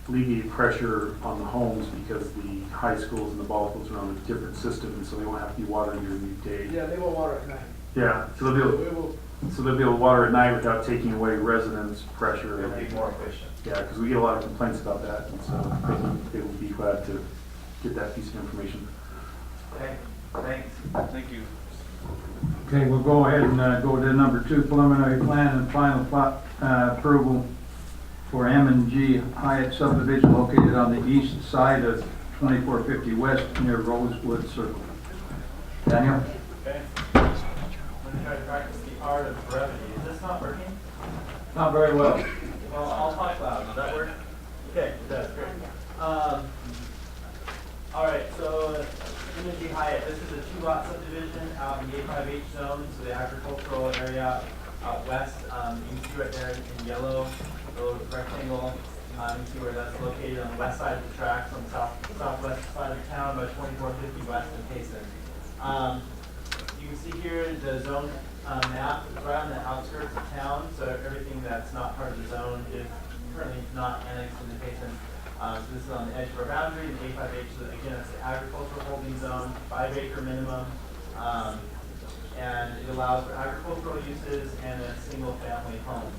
alleviate pressure on the homes, because the high schools and the ball fields are on a different system, and so they won't have to be watering during the day. Yeah, they will water at night. Yeah, so they'll be able to water at night without taking away residents' pressure. It'll be more efficient. Yeah, because we get a lot of complaints about that, and so they will be glad to get that piece of information. Okay, thanks. Thank you. Okay, we'll go ahead and go to number 2, preliminary plan and final plot approval for M&G Hyatt subdivision located on the east side of 2450 West near Rosewood Circle. Daniel? Okay. I'm going to try to practice the art of brevity. Is this not working? Not very well. Well, I'll talk loud. Does that work? Okay, it does. Great. All right, so M&G Hyatt, this is a 2-lot subdivision out in the A5H zone, so the agricultural area out west. You can see right there in yellow, the little rectangle. You can see where that's located on the west side of the tracks, on the southwest side of town, by 2450 West and Payson. You can see here the zone map. It's right on the outskirts of town, so everything that's not part of the zone is currently not annexed into Payson. So this is on the edge of our boundary, the A5H, so again, it's the agricultural holding zone, 5-acre minimum, and it allows for agricultural uses and a single-family home.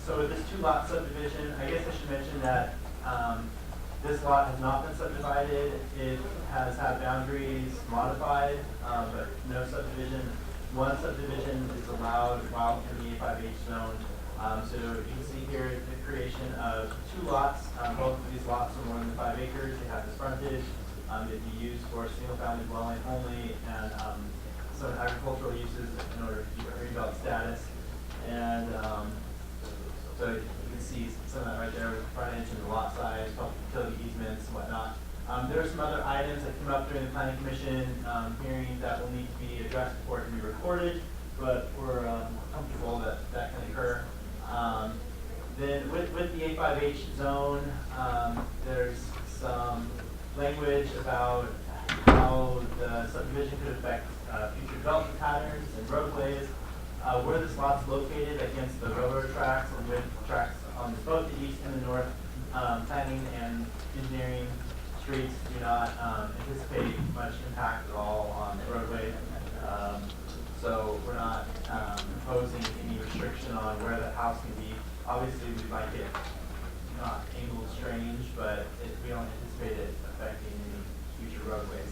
So with this 2-lot subdivision, I guess I should mention that this lot has not been subdivided. It has had boundaries modified, but no subdivision. One subdivision is allowed while in the A5H zone. So you can see here the creation of 2 lots. Both of these lots are more than 5 acres. They have this frontage. It'd be used for single-family dwelling only, and some agricultural uses in order to keep a greenbelt status. And so you can see some of that right there with the frontage and the lot size, public utility easements and whatnot. There are some other items that came up during the planning commission hearing that will need to be addressed before it can be recorded, but we're comfortable that that can occur. Then with the A5H zone, there's some language about how the subdivision could affect future development patterns and roadways. Where this lot's located against the railroad tracks and with tracks on both the east and the north, planning and engineering streets do not anticipate much impact at all on the roadway. So we're not imposing any restriction on where the house can be. Obviously, we'd like it not angled strange, but we don't anticipate it affecting any future roadways.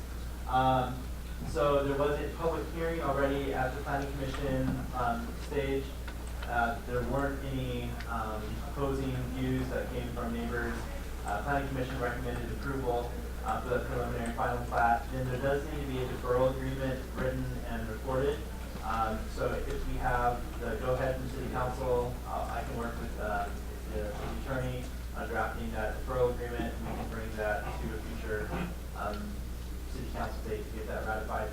So there was a public hearing already at the planning commission stage. There weren't any opposing views that came from neighbors. Planning commission recommended approval for the preliminary final plat. Then there does need to be a deferral agreement written and recorded. So if we have the go-ahead from city council, I can work with the city attorney on drafting that deferral agreement. We can bring that to a future city council date to get that ratified.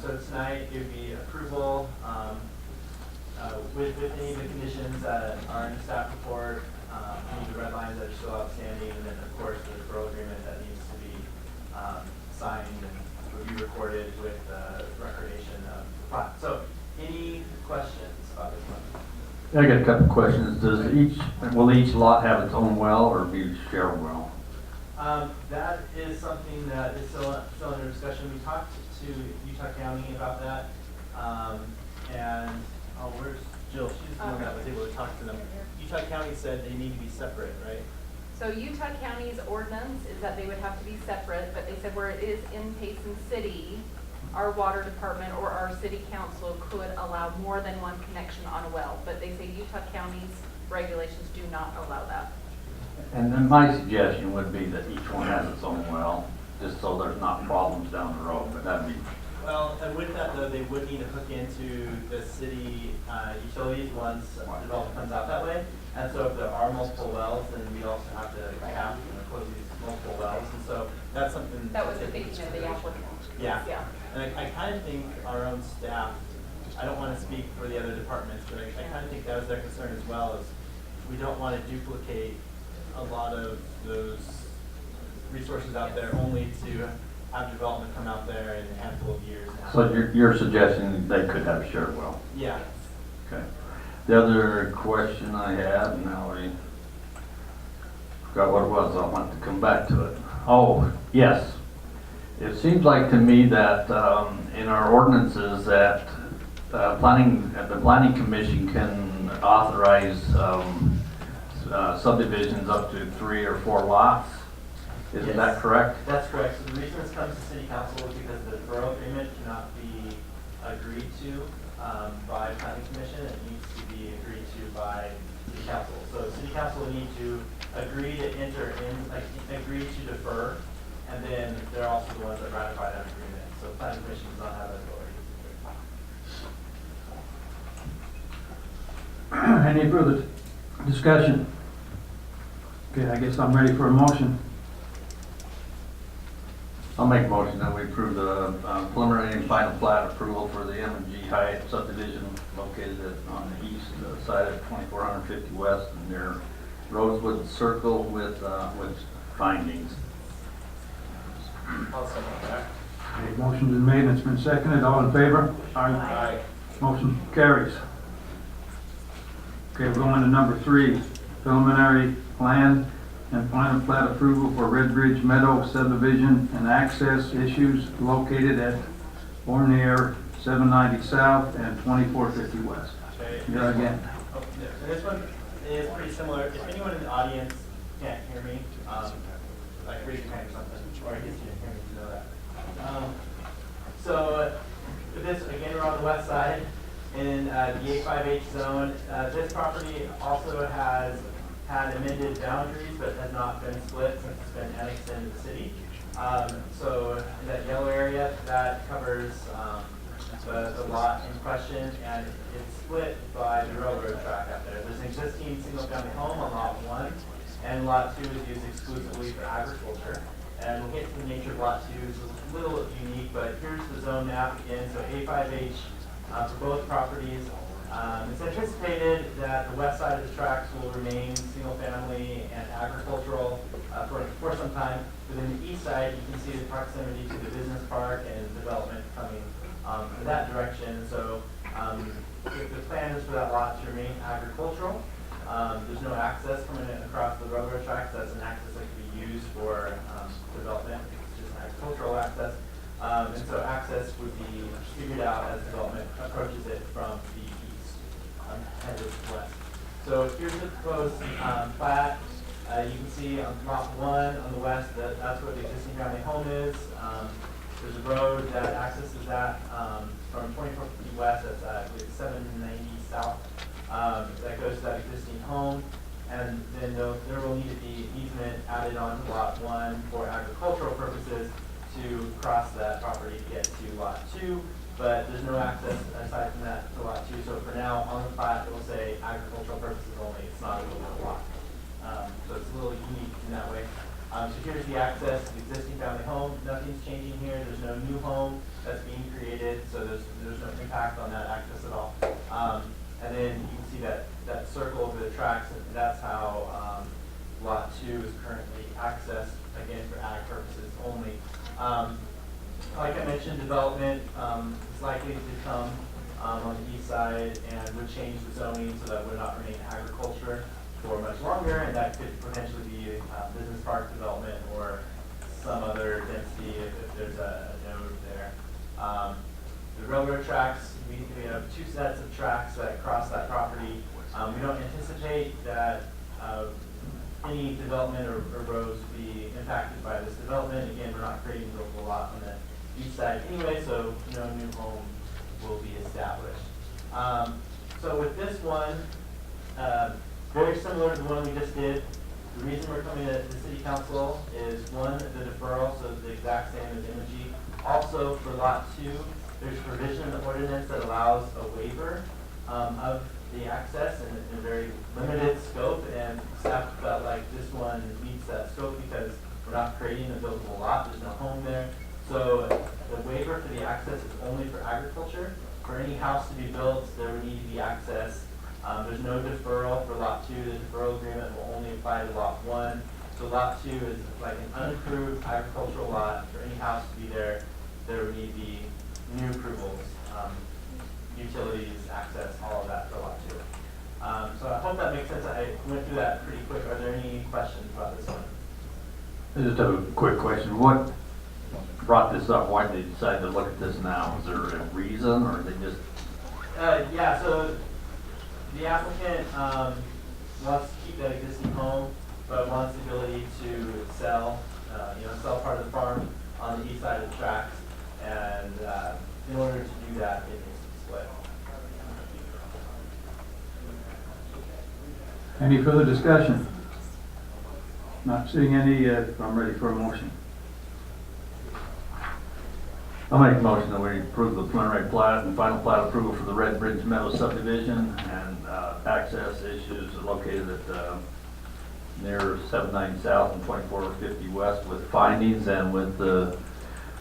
So tonight it would be approval with any of the conditions that are in the staff report, any of the red lines that are still outstanding, and then of course the deferral agreement that needs to be signed and will be recorded with recordation of the plat. So any questions about this one? I got a couple of questions. Will each lot have its own well or be shared well? That is something that is still under discussion. We talked to Utah County about that. And, oh, where's Jill? She's the one that was able to talk to them. Utah County said they need to be separate, right? So Utah County's ordinance is that they would have to be separate, but they said where it is in Payson City, our water department or our city council could allow more than one connection on a well. But they say Utah County's regulations do not allow that. And then my suggestion would be that each one has its own well, just so there's not problems down the road, but that'd be. Well, and with that though, they would need to hook into the city utilities once development comes out that way. And so if there are multiple wells, then we also have to cap and close these multiple wells. And so that's something. That was the thinking of the applicant. Yeah. Yeah. And I kind of think our own staff, I don't want to speak for the other departments, but I kind of think that was their concern as well, is we don't want to duplicate a lot of those resources out there only to have development come out there in a handful of years. So you're suggesting they could have a shared well? Yeah. Okay. The other question I had, now I forgot what it was, I want to come back to it. Oh, yes. It seems like to me that in our ordinances that the planning commission can authorize subdivisions up to 3 or 4 lots. Isn't that correct? That's correct. So the reason this comes to city council is because the deferral agreement cannot be agreed to by planning commission. It needs to be agreed to by city council. So city council will need to agree to enter in, like agree to defer, and then they're also the ones that ratify that agreement. So planning commission does not have that authority. Any further discussion? Okay, I guess I'm ready for a motion. I'll make a motion that we approve the preliminary and final plat approval for the M&G Hyatt subdivision located on the east side of 2450 West near Rosewood Circle with findings. I'll second that. Okay, motion's been made and it's been seconded. All in favor? Aye. Motion carries. Okay, we're going to number 3, preliminary plan and final plat approval for Red Ridge Meadow subdivision and access issues located at or near 790 South and 2450 West. Okay. Here again. Oh, yeah. And this one is pretty similar. If anyone in the audience can't hear me, like raise your hand or something, or I guess you didn't hear me to know that. So this, again, we're on the west side in the A5H zone. This property also has had amended boundaries, but has not been split since it's been annexed into the city. So in that yellow area, that covers the lot in question, and it's split by the railroad track out there. There's an existing single-family home on lot 1, and lot 2 is used exclusively for agriculture. And we'll get to the nature of lot 2. It's a little unique, but here's the zone map again. So A5H for both properties. It's anticipated that the west side of the tracks will remain single-family and agricultural for some time. Within the east side, you can see the proximity to the business park and development coming in that direction. So the plan is for that lot to remain agricultural. There's no access coming in across the railroad tracks. That's an access that can be used for development. It's just agricultural access. And so access would be figured out as development approaches it from the east, headed west. So here's the proposed plat. You can see on lot 1 on the west, that's where the existing family home is. There's a road that accesses that from 2450 west, that's I believe 790 south, that goes to that existing home. And then there will need to be easement added onto lot 1 for agricultural purposes to cross that property to get to lot 2. But there's no access aside from that to lot 2. So for now, on the plat, it will say agricultural purposes only. It's not a little lot. So it's a little unique in that way. So here's the access to the existing family home. Nothing's changing here. There's no new home that's being created, so there's no impact on that access at all. And then you can see that circle over the tracks, and that's how lot 2 is currently accessed, again, for ag purposes only. Like I mentioned, development is likely to come on the east side and would change the zoning so that would not remain agriculture for much longer, and that could potentially be business park development or some other density if there's a node there. The railroad tracks, we have 2 sets of tracks that cross that property. We don't anticipate that any development or roads will be impacted by this development. Again, we're not creating a lot on the east side anyway, so no new home will be established. So with this one, very similar to the one we just did. The reason we're coming to the city council is one, the deferral, so the exact same as Energy. Also for lot 2, there's provision in the ordinance that allows a waiver of the access in a very limited scope, and staff felt like this one meets that scope because we're not creating a buildable lot, there's no home there. So the waiver for the access is only for agriculture. For any house to be built, there would need to be access. There's no deferral for lot 2. The deferral agreement will only apply to lot 1. So lot 2 is like an unapproved agricultural lot. For any house to be there, there would need to be new approvals, utilities, access, all of that for lot 2. So I hope that makes sense. I went through that pretty quick. Are there any questions about this one? I just have a quick question. What brought this up? Why did they decide to look at this now? Is there a reason, or they just? Yeah, so the applicant wants to keep that existing home, but wants the ability to sell, sell part of the farm on the east side of the tracks. And in order to do that, it needs to be split. Any further discussion? Not seeing any, I'm ready for a motion. I'll make a motion that we approve the preliminary plat and final plat approval for the Red Bridge Meadow subdivision and access issues located at near 79 South and 2450 West with findings, and with the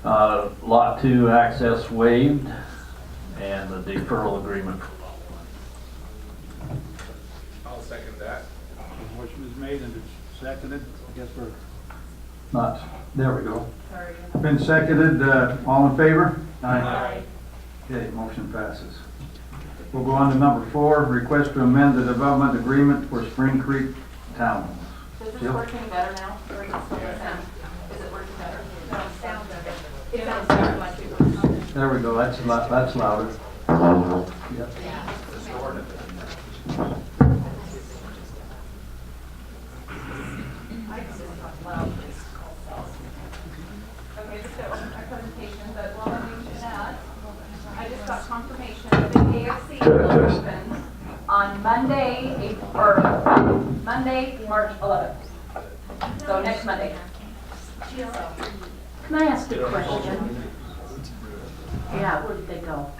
lot 2 access waived and the deferral agreement. I'll second that. Motion is made and it's seconded. I guess we're not, there we go. Sorry. Been seconded, all in favor? Aye. Okay, motion passes. We'll go on to number 4, request to amend the development agreement for Spring Creek Town. Is this Jill? working better now? Or is it still the same? Is it working better? No, it sounds better. It sounds better like it was. There we go, that's louder. Yep. Okay, just a presentation, but while I'm doing that, I just got confirmation that the KFC will open on Monday, March 11th. So next Monday. Can I ask a question? Yeah, where did they go?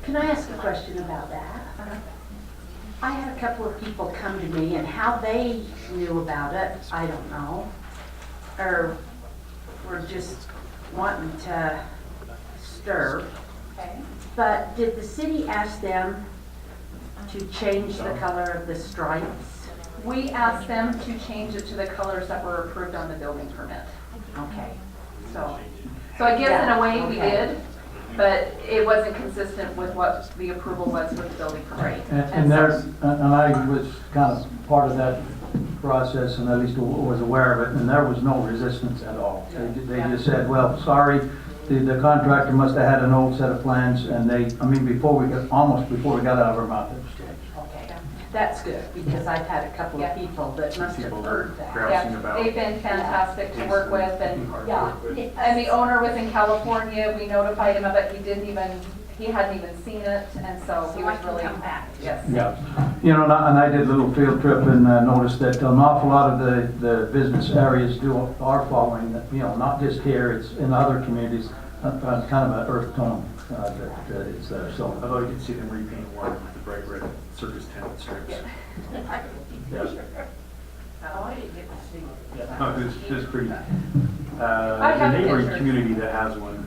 Can I ask a question about that? I had a couple of people come to me, and how they knew about it, I don't know. Or were just wanting to stir. Okay. But did the city ask them to change the color of the stripes? We asked them to change it to the colors that were approved on the building permit. Okay. So I guess in a way we Okay. did, but it wasn't consistent with what the approval was for the building permit. And there, and I was kind of part of that process, and at least was aware of it, and there was no resistance at all. They just said, well, sorry, the contractor must have had an old set of plans, and almost before we got out of our mouth, it was changed. Okay. That's good, because I've had a couple Yeah. of people that must have People heard that. grousing Yeah, about. they've been fantastic to work with, and, Yeah. and the owner was in California, we notified him of it, he hadn't even seen it, and so he So I was can really, come back. yes. Yeah, you know, and I did a little field trip and noticed that an awful lot of the business areas are following, you know, not just here, it's in other communities, kind of an earth tone that is there, so. Although you can see them repaint one with the bright red circus tent strips. Oh, I didn't get to see it. Yeah, no, it's pretty. I The have neighboring pictures. community that has one,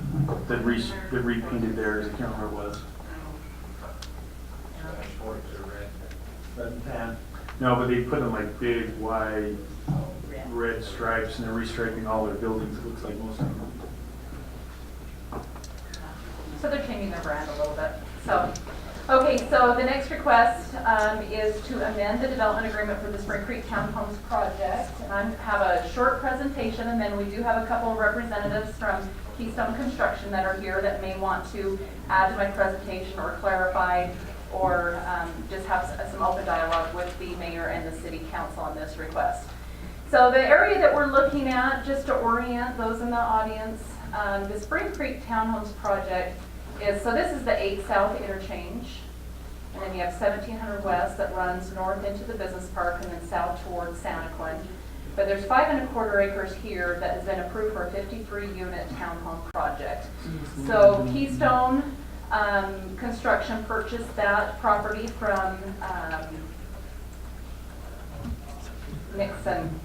that repainted theirs, I can't remember what it was. Red and tan. No, but they put them like big, wide, red stripes, and they're restriping all their buildings, it looks like most of them. So they're changing their brand a little bit. So, okay, so the next request is to amend the development agreement for the Spring Creek Townhomes project. And I have a short presentation, and then we do have a couple of representatives from Keystone Construction that are here that may want to add to my presentation or clarify or just have some open dialogue with the mayor and the city council on this request. So the area that we're looking at, just to orient those in the audience, the Spring Creek Townhomes project is, so this is the 8 South interchange, and then you have 1700 West that runs north into the business park and then south towards Santaquin. But there's 5¼ acres here that has been approved for a 53-unit townhome project. So Keystone Construction purchased that property from Nixon.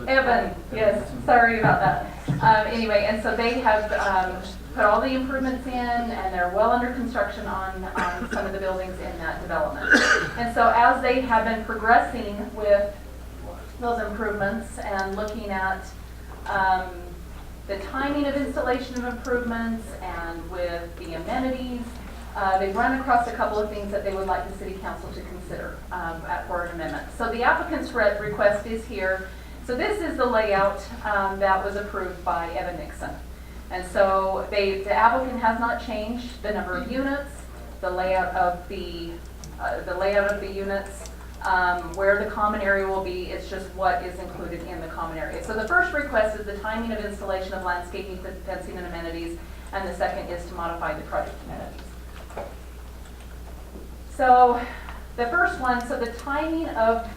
Evan, yes, sorry about that. Anyway, and so they have put all the improvements in, and they're well under construction on some of the buildings in that development. And so as they have been progressing with those improvements and looking at the timing of installation of improvements and with the amenities, they've run across a couple of things that they would like the city council to consider for an amendment. So the applicant's request is here. So this is the layout that was approved by Evan Nixon. And so the applicant has not changed the number of units, the layout of the units, where the common area will be. It's just what is included in the common area. So the first request is the timing of installation of landscaping, fencing, and amenities, and the second is to modify the project amenities. So the first one, so the timing of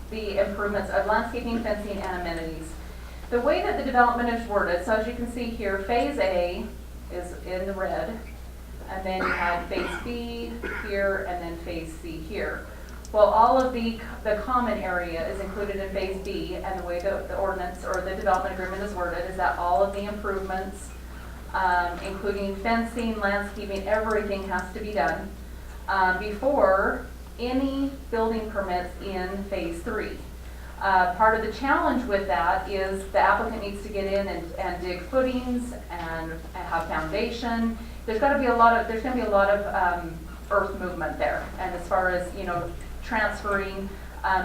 the improvements of landscaping, fencing, and amenities. The way that the development is worded, so as you can see here, phase A is in the red, and then you have phase B here, and then phase C here. Well, all of the common area is included in phase B, and the way the ordinance or the development agreement is worded is that all of the improvements, including fencing, landscaping, everything has to be done before any building permits in phase 3. Part of the challenge with that is the applicant needs to get in and dig footings and have foundation. There's going to be a lot of earth movement there, and as far as transferring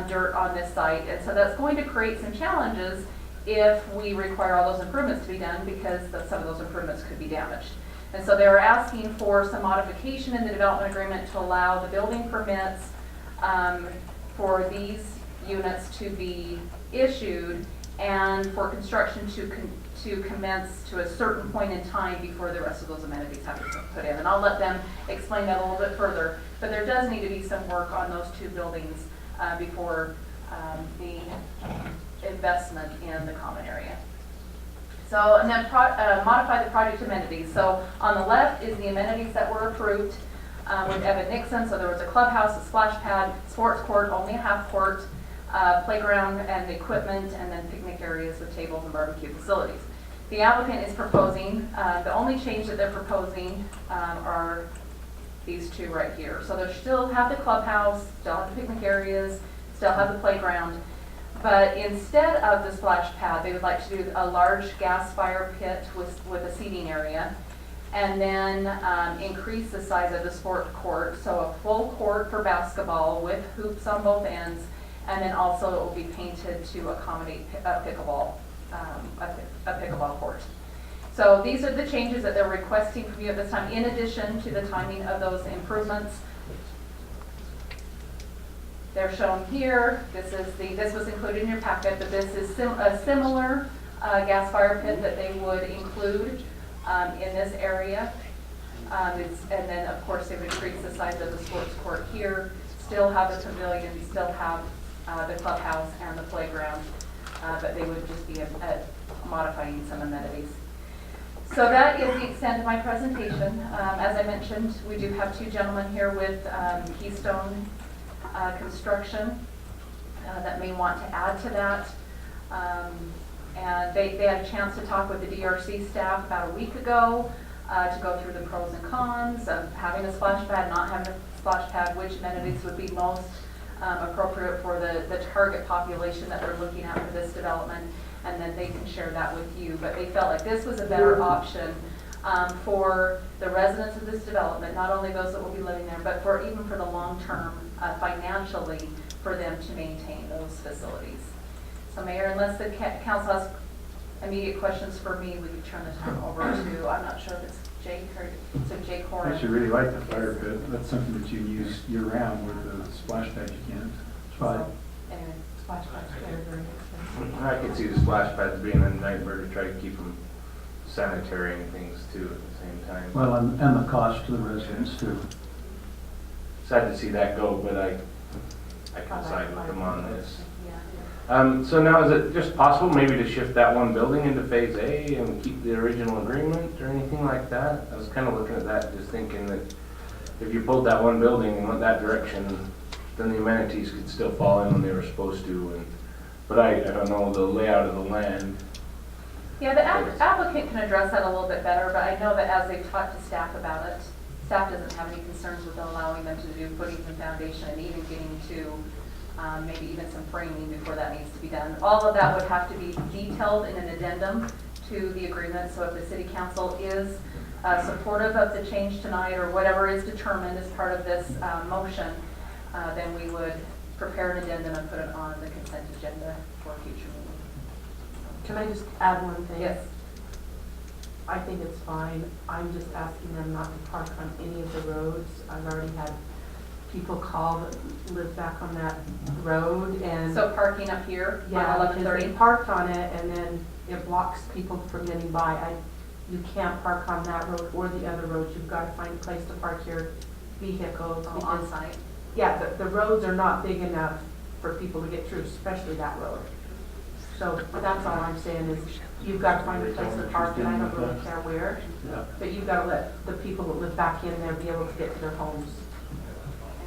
dirt on this site, and so that's going to create some challenges if we require all those improvements to be done, because some of those improvements could be damaged. And so they're asking for some modification in the development agreement to allow the building permits for these units to be issued and for construction to commence to a certain point in time before the rest of those amenities have to be put in. And I'll let them explain that a little bit further. But there does need to be some work on those 2 buildings before the investment in the common area. So, and then modify the project amenities. So on the left is the amenities that were approved with Evan Nixon. So there was a clubhouse, a splash pad, sports court, only a half court, playground and equipment, and then picnic areas with tables and barbecue facilities. The applicant is proposing, the only change that they're proposing are these 2 right here. So they still have the clubhouse, still have the picnic areas, still have the playground. But instead of the splash pad, they would like to do a large gas fire pit with a seating area, and then increase the size of the sport court. So a full court for basketball with hoops on both ends, and then also it will be painted to accommodate a pickleball court. So these are the changes that they're requesting from you at this time, in addition to the timing of those improvements. They're shown here. This was included in your packet, but this is a similar gas fire pit that they would include in this area. And then, of course, they would increase the size of the sports court here, still have the pavilion, still have the clubhouse and the playground, but they would just be modifying some amenities. So that is the extent of my presentation. As I mentioned, we do have two gentlemen here with Keystone Construction that may want to add to that. And they had a chance to talk with the DRC staff about a week ago to go through the pros and cons of having a splash pad, not having a splash pad, which amenities would be most appropriate for the target population that they're looking at for this development, and then they can share that with you. But they felt like this was a better option for the residents of this development, not only those that will be living there, but for even for the long term financially for them to maintain those facilities. So Mayor, unless the council has immediate questions for me, we could turn the time over to, I'm not sure if it's Jake or, so Jake I Horan. actually really like the fire pit. That's something that you use year round with the splash pad you can't. Right. So, anyway, splash pads are very, very expensive. I can see the splash pads being a nightmare to try to keep them sanitary and things too at the same time. Well, and the cost to the residents too. Sad to see that go, but I can side with them on this. Yeah. So now is it just possible maybe to shift that one building into phase A and keep the original agreement or anything like that? I was kind of looking at that, just thinking that if you pulled that one building and went that direction, then the amenities could still fall in when they were supposed to. But I don't know the layout of the land. Yeah, the applicant can address that a little bit better, but I know that as they've talked to staff about it, staff doesn't have any concerns with allowing them to do footings and foundation and even getting to maybe even some framing before that needs to be done. All of that would have to be detailed in an addendum to the agreement. So if the city council is supportive of the change tonight or whatever is determined as part of this motion, then we would prepare an addendum and put it on the consent agenda for a future meeting. Can I just add one thing? Yes. I think it's fine. I'm just asking them not to park on any of the roads. I've already had people call that live back on that road and. So parking up here on Yeah, because 1130? they parked on it and then it blocks people from getting by. You can't park on that road or the other roads. You've got to find a place to park your vehicles. Oh, on site? Yeah, the roads are not big enough for people to get through, especially that road. So that's all I'm saying is you've got to find a place to park, and I don't really care where, Yeah. but you've got to let the people that live back in there be able to get to their homes.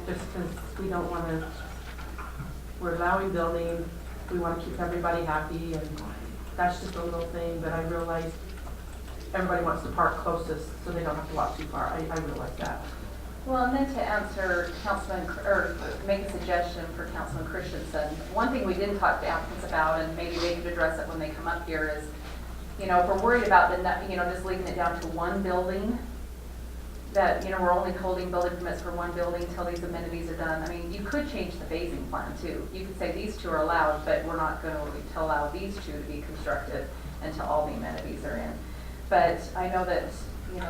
Just because we don't want to, we're allowing building, we want to keep everybody happy, and that's just a little thing, but I realize everybody wants to park closest so they don't have to walk too far. I realize that. Well, and then to answer Councilman, or make a suggestion for Councilman Christensen, one thing we didn't talk to applicants about, and maybe they could address it when they come up here, is, you know, if we're worried about just leaving it down to one building, that, we're only holding building permits for one building until these amenities are done. I mean, you could change the phasing plan too. You could say these two are allowed, but we're not going to allow these two to be constructed until all the amenities are in. But I know that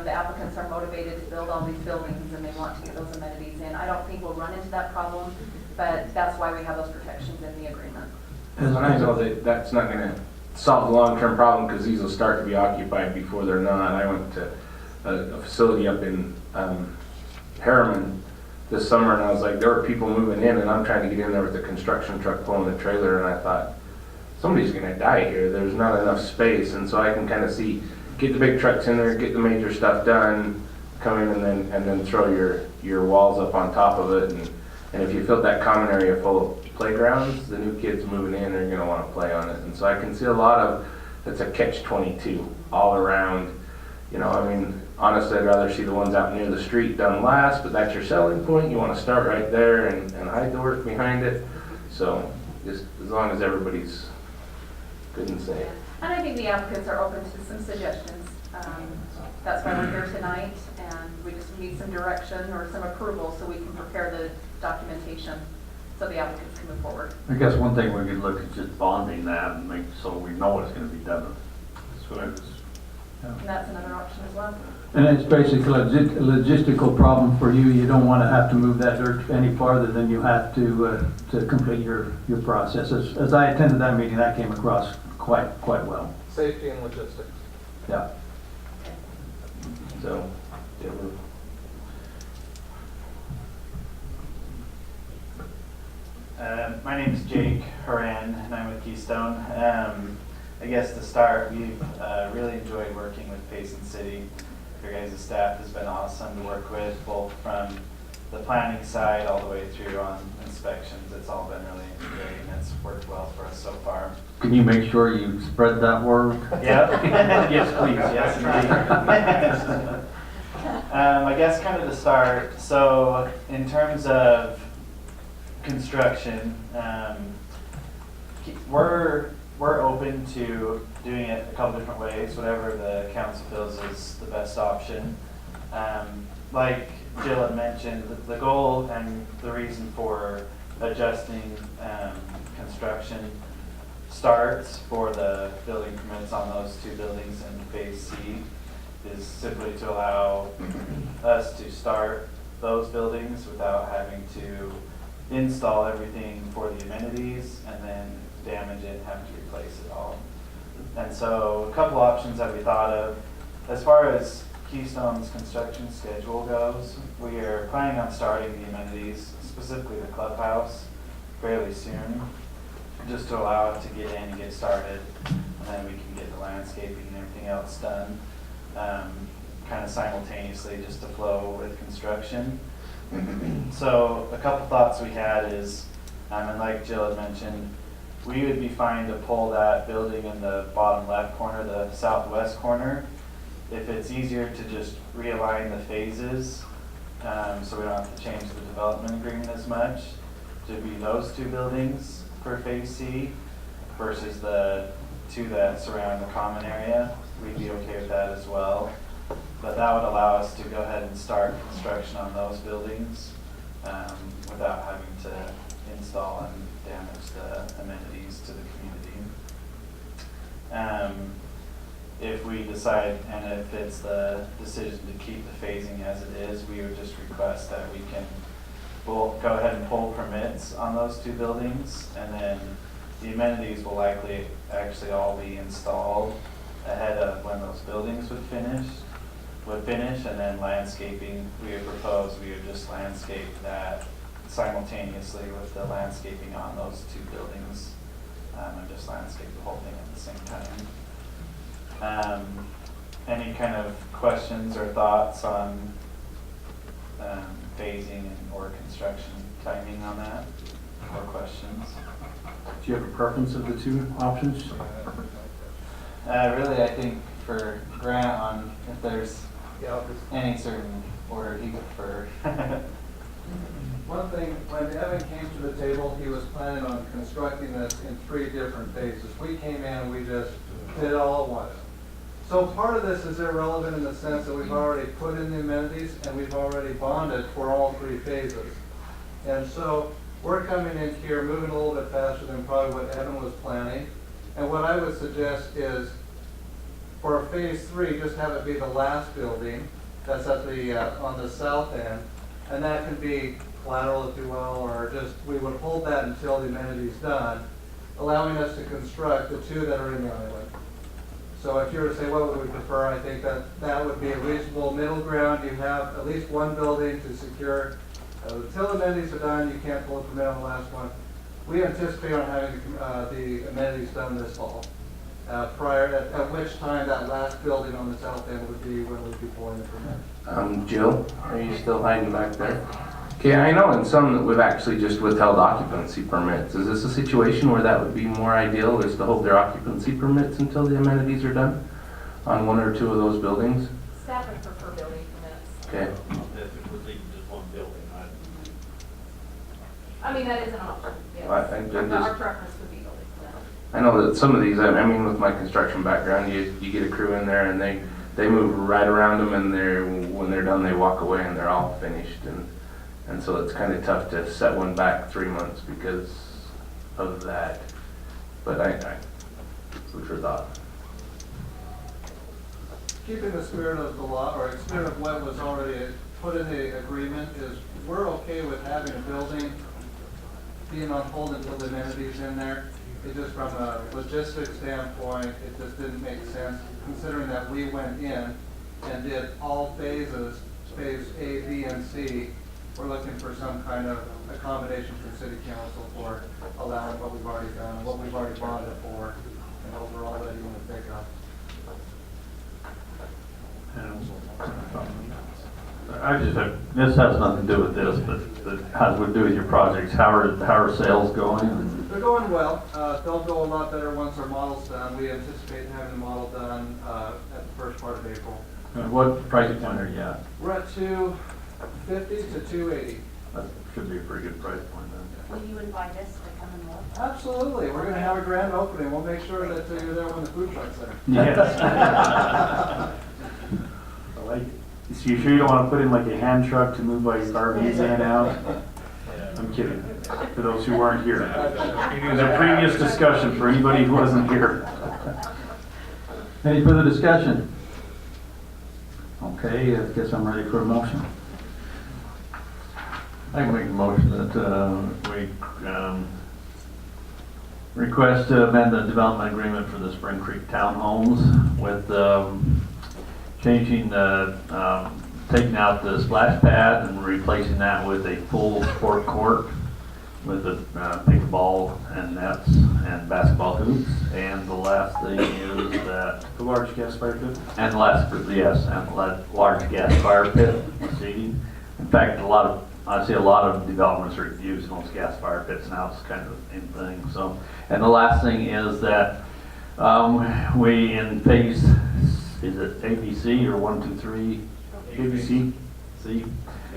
the applicants are motivated to build all these buildings and they want to get those amenities in. I don't think we'll run into that problem, but that's why we have those protections in the agreement. And I know that that's not going to solve the long-term problem because these will start to be occupied before they're not. I went to a facility up in Harriman this summer and I was like, there were people moving in and I'm trying to get in there with the construction truck pulling the trailer and I thought, somebody's going to die here. There's not enough space. And so I can kind of see, get the big trucks in there, get the major stuff done, come in and then throw your walls up on top of it. And if you filled that common area full of playgrounds, the new kids moving in are going to want to play on it. And so I can see a lot of, it's a catch-22 all around. Honestly, I'd rather see the ones out near the street done last, but that's your selling point. You want to start right there and hide the work behind it. So just as long as everybody's good and safe. And I think the applicants are open to some suggestions. That's why we're here tonight, and we just need some direction or some approval so we can prepare the documentation so the applicants can move forward. I guess one thing we could look at just bonding that and make so we know it's going to be done. That's what I was And that's another option as well. And it's basically a logistical problem for you. You don't want to have to move that dirt any farther than you have to complete your process. As I attended that meeting, that came across quite well. Safety and logistics. Yeah. So, yeah, we're- My name is Jake Horan, and I'm with Keystone. I guess to start, we've really enjoyed working with Payson City. Your guys' staff has been awesome to work with, both from the planning side all the way through on inspections. It's all been really great, and it's worked well for us so far. Can you make sure you spread that word? Yeah. Yes, please. Yes, indeed. I guess kind of to start, so in terms of construction, we're open to doing it a couple different ways, whatever the council feels is the best option. Like Jill had mentioned, the goal and the reason for adjusting construction starts for the building permits on those two buildings in Phase C is simply to allow us to start those buildings without having to install everything for the amenities and then damage it and have to replace it all. And so a couple options that we thought of. As far as Keystone's construction schedule goes, we are planning on starting the amenities, specifically the clubhouse, fairly soon, just to allow it to get in and get started, and then we can get the landscaping and everything else done kind of simultaneously, just to flow with construction. So a couple thoughts we had is, and like Jill had mentioned, we would be fine to pull that building in the bottom left corner, the southwest corner, if it's easier to just realign the phases, so we don't have to change the development agreement as much, to be those two buildings for Phase C versus the two that surround the common area. We'd be okay with that as well. But that would allow us to go ahead and start construction on those buildings without having to install and damage the amenities to the community. If we decide, and if it's the decision to keep the phasing as it is, we would just request that we'll go ahead and pull permits on those two buildings, and then the amenities will likely actually all be installed ahead of when those buildings would finish, and then landscaping, we would propose we would just landscape that simultaneously with the landscaping on those two buildings, and just landscape the whole thing at the same time. Any kind of questions or thoughts on phasing or construction timing on that, or questions? Do you have a preference of the two options? Really, I think for Grant on if there's any certain order he would prefer. One thing, when Evan came to the table, he was planning on constructing this in 3 different phases. We came in and we just did it all at once. So part of this is irrelevant in the sense that we've already put in the amenities and we've already bonded for all 3 phases. And so we're coming in here moving a little bit faster than probably what Evan was planning. And what I would suggest is for Phase 3, just have it be the last building that's at the on the south end, and that can be collateral, if you will, or just we would hold that until the amenity's done, allowing us to construct the 2 that are in the island. So if you were to say what would we prefer, I think that would be a reasonable middle ground. You have at least one building to secure. Until amenities are done, you can't pull a permit on the last one. We anticipate on having the amenities done this fall. At which time that last building on the south end would be when we'd be pulling the permit. Jill, are you still hiding back there? Okay, I know in some that we've actually just withheld occupancy permits. Is this a situation where that would be more ideal, is to hold their occupancy permits until the amenities are done on 1 or 2 of those buildings? Staff would prefer building permits. Okay. If it was even just one building, I mean, that is an option, yes. I think that Our just- preference would be building permits. I know that some of these, I mean, with my construction background, you get a crew in there and they move right around them, and when they're done, they walk away and they're all finished. And so it's kind of tough to set one back 3 months because of that. But I food for thought. keeping the spirit of the law, or spirit of what was already put in the agreement, is we're okay with having a building being on hold until the amenities in there. It just, from a logistics standpoint, it just didn't make sense, considering that we went in and did all phases, phase A, B, and C. We're looking for some kind of accommodation from city council for allowing what we've already done, and what we've already bonded for, and what we're already going to pick up. I just have, this has nothing to do with this, but it has to do with your projects. How are sales going? They're going well. They'll go a lot better once our model's done. We anticipate having the model done at the first part of April. What price point are you at? We're at 250 to 280. That should be a pretty good price point then. Will you invite us to come and look? Absolutely. We're going to have a grand opening. We'll make sure that you're there when the food truck's there. Yes. I like it. So you sure you don't want to put in like a hand truck to move like RVs in and out? I'm kidding. For those who weren't here. It was a previous discussion for anybody who wasn't here. Any further discussion? Okay, I guess I'm ready for a motion. I can make a motion that we request to amend the development agreement for the Spring Creek Townhomes with changing the, taking out the splash pad and replacing that with a full sport court with the pickleball and nets and basketball hoops. And the last thing is that The large gas fire pit? and last, yes, and large gas fire pit seating. In fact, I see a lot of developments are using those gas fire pits now. It's kind of in thing. So, and the last thing is that we in phase, is it ABC or 1, 2, 3? ABC? See,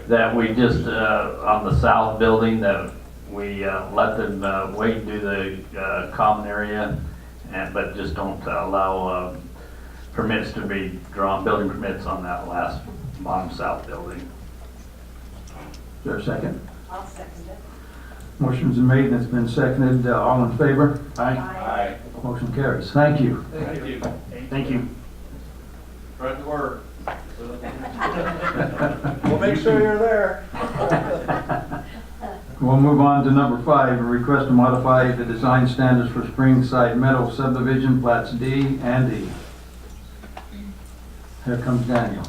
that we just on the south building that we let them wait and do the common area, but just don't allow permits to be drawn, building permits on that last bottom south building. Is there a second? I'll second it. Motion's been made and it's been seconded. All in favor? Aye. Motion carries. Thank you. Thank you. Thank you. Spread the word. We'll make sure you're there. We'll move on to number 5, a request to modify the design standards for Springside Meadow subdivision, plats D and E. Here comes Daniel.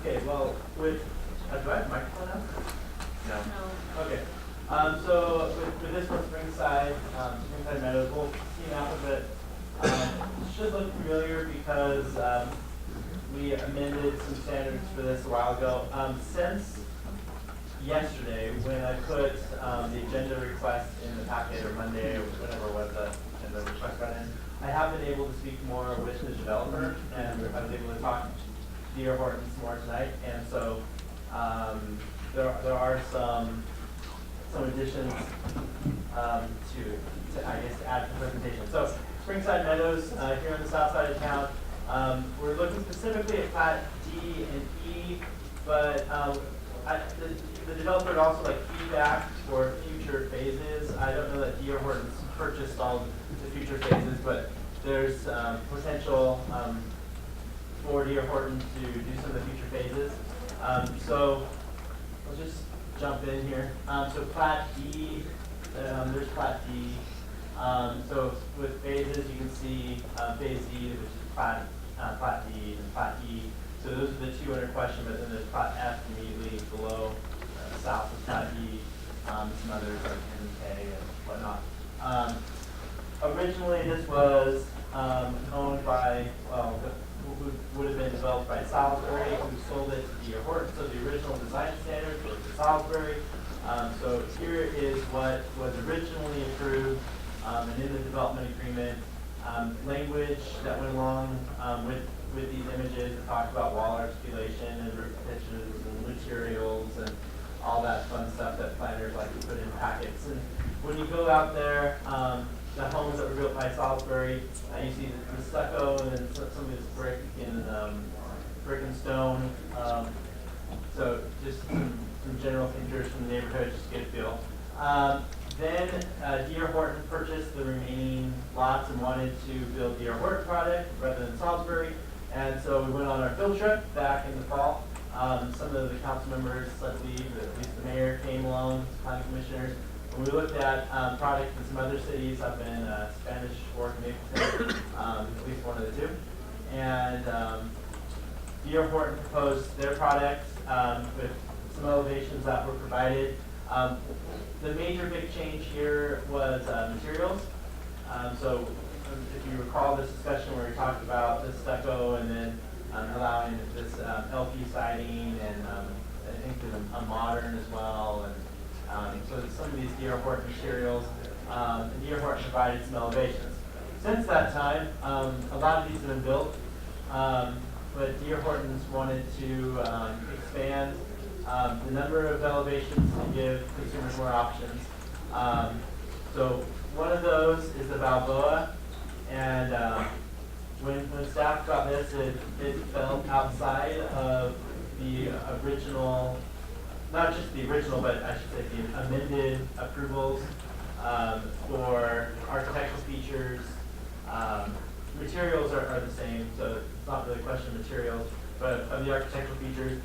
Okay, well, do I have a microphone now? No. Okay. So with this one, Springside Meadows, we'll see off of it. It should look familiar because we amended some standards for this a while ago. Since yesterday, when I put the agenda request in the packet, or Monday, or whatever it was, and the request got in, I have been able to speak more with the developer, and I was able to talk to D.R. Horton some more tonight, and so there are some additions to I guess to add to the presentation. So Springside Meadows here on the south side of town. We're looking specifically at plat D and E, but the developer would also like feedback for future phases. I don't know that D.R. Horton's purchased all the future phases, but there's potential for D.R. Horton to do some of the future phases. So let's just jump in here. So plat D, there's plat D. So with phases, you can see phase D, which is plat D and plat E. So those are the two under question, but then there's plat F immediately below, south of plat E. Some others like NK and whatnot. Originally, this was owned by, would have been developed by Salisbury, who sold it to D.R. Horton. So the original design standards were for Salisbury. So here is what was originally approved, and in the development agreement, language that went along with these images that talked about wall articulation and roof pitches and materials and all that fun stuff that planners like to put in packets. And when you go out there, the homes that were built by Salisbury, you see the stucco and then some of this brick and stone. So just some some general features from the neighborhood, just to get a feel. Then D.R. Horton purchased the remaining lots and wanted to build D.R. Horton project rather than Salisbury. And so we went on our field trip back in the fall. Some of the council members, I believe, at least the mayor came along, planning commissioners. And we looked at projects in some other cities up in Spanish Fork and Mapleton, at least one of the two. And D.R. Horton proposed their products with some elevations that were provided. The major big change here was materials. So if you recall this discussion where we talked about this stucco and then allowing this LP siding and I think a modern as well. And so some of these D.R. Horton materials, and D.R. Horton provided some elevations. Since that time, a lot of these have been built, but D.R. Horton's wanted to expand the number of elevations to give consumers more options. So one of those is the Balboa, and when staff got this, it felt outside of the original, not just the original, but I should say the amended approvals for architectural features. Materials are the same, so it's not really a question of materials, but of the architectural features.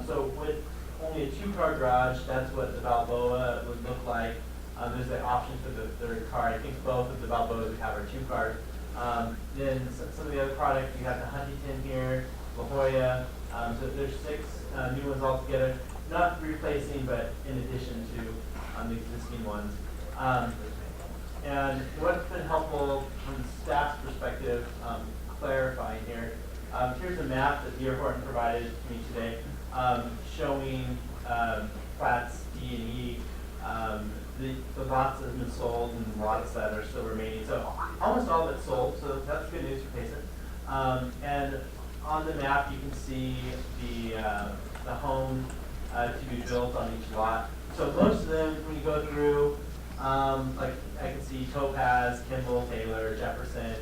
So with only a two-car garage, that's what the Balboa would look like. There's the option for the third car. I think both of the Balboas we have are two cars. Then some of the other products, you have the Huntington here, La Jolla. So there's 6 new ones altogether, not replacing, but in addition to the existing ones. And what's been helpful from staff's perspective, clarifying here, here's a map that D.R. Horton provided to me today, showing plats D and E, the lots that have been sold and lots that are still remaining. So almost all of it's sold, so that's good news for Payson. And on the map, you can see the home to be built on each lot. So most of them, when you go through, like I can see Topaz, Kimball, Taylor, Jefferson,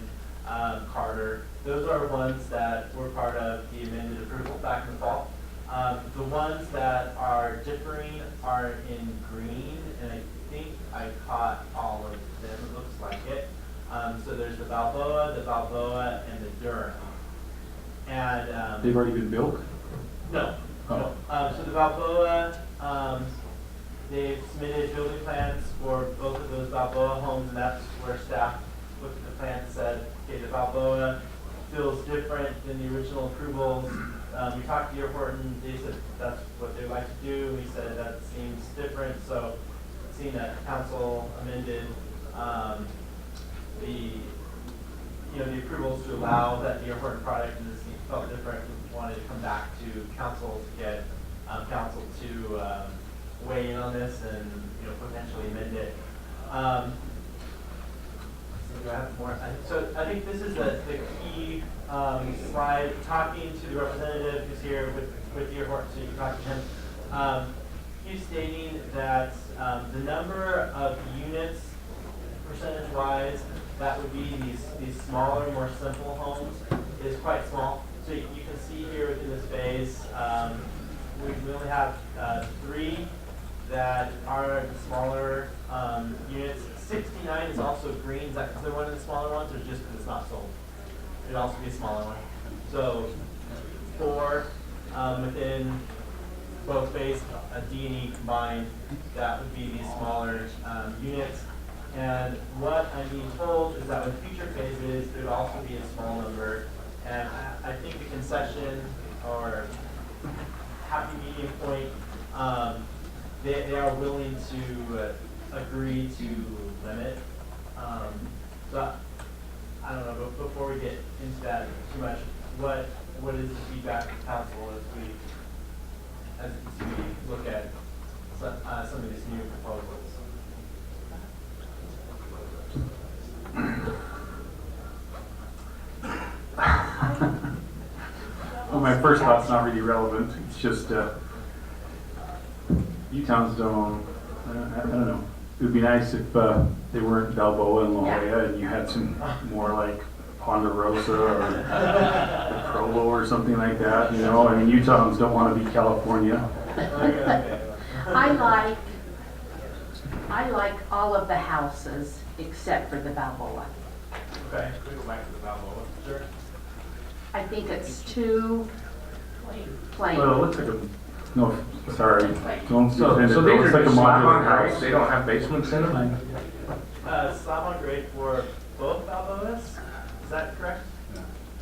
Carter. Those are ones that were part of the amended approval back in the fall. The ones that are differing are in green, and I think I caught all of them, it looks like it. So there's the Balboa, and the Durham. And They've already been built? no. Oh. No. So the Balboa, they've submitted building plans for both of those Balboa homes, and that's where staff looked at the plan and said, okay, the Balboa feels different than the original approvals. We talked to D.R. Horton, they said that's what they'd like to do. We said that seems different, so seeing that council amended the approvals to allow that D.R. Horton product, and this felt different. We wanted to come back to council to get council to weigh in on this and potentially amend it. Do I have more? So I think this is the key slide. Talking to the representative who's here with D.R. Horton, so you can talk to him. He's stating that the number of units, percentage-wise, that would be these smaller, more simple homes is quite small. So you can see here within this phase, we only have 3 that are the smaller units. 69 is also green. Is that because they're one of the smaller ones, or just because it's not sold? It'd also be a smaller one. So 4 within both phase, D and E combined, that would be these smaller units. And what I'm being told is that with future phases, there would also be a small number. And I think the concession or happy medium point, they are willing to agree to limit. So I don't know, but before we get into that too much, what is the feedback from council as we look at some of these new proposals? Well, my first thought's not really relevant. It's just you towns don't. I don't know. It would be nice if they weren't Balboa and La Jolla, and you had some more like Ponderosa or Provo or something like that. I mean, Utahns don't want to be California. Okay. I like all of the houses except for the Balboa. Okay, we go back to the Balboa. Sure. I think it's too plain. Well, it looks like a, no, sorry, don't be So offended, these it looks are like a just slab modular on grade, house. they don't have basements in them? Slab on grade for both Balboas, is that correct?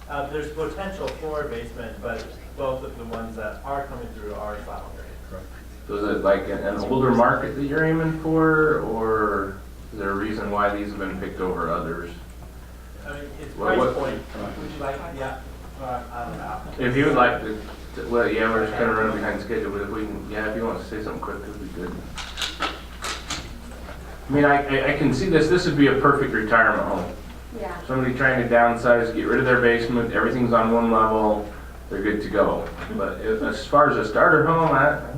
There's potential for a basement, but both of the ones that are coming through are slab on grade. So is it like an older market that you're aiming for, or is there a reason why these have been picked over others? I mean, it's What- price what- point, would you like, yeah, I don't know. If you would like to, well, yeah, we're just kind of running behind schedule, but if we can, yeah, if you want to say something quick, that'd be good. I mean, I can see this would be a perfect retirement home. Yeah. Somebody trying to downsize, get rid of their basement, everything's on one level, they're good to go. But as far as a starter home,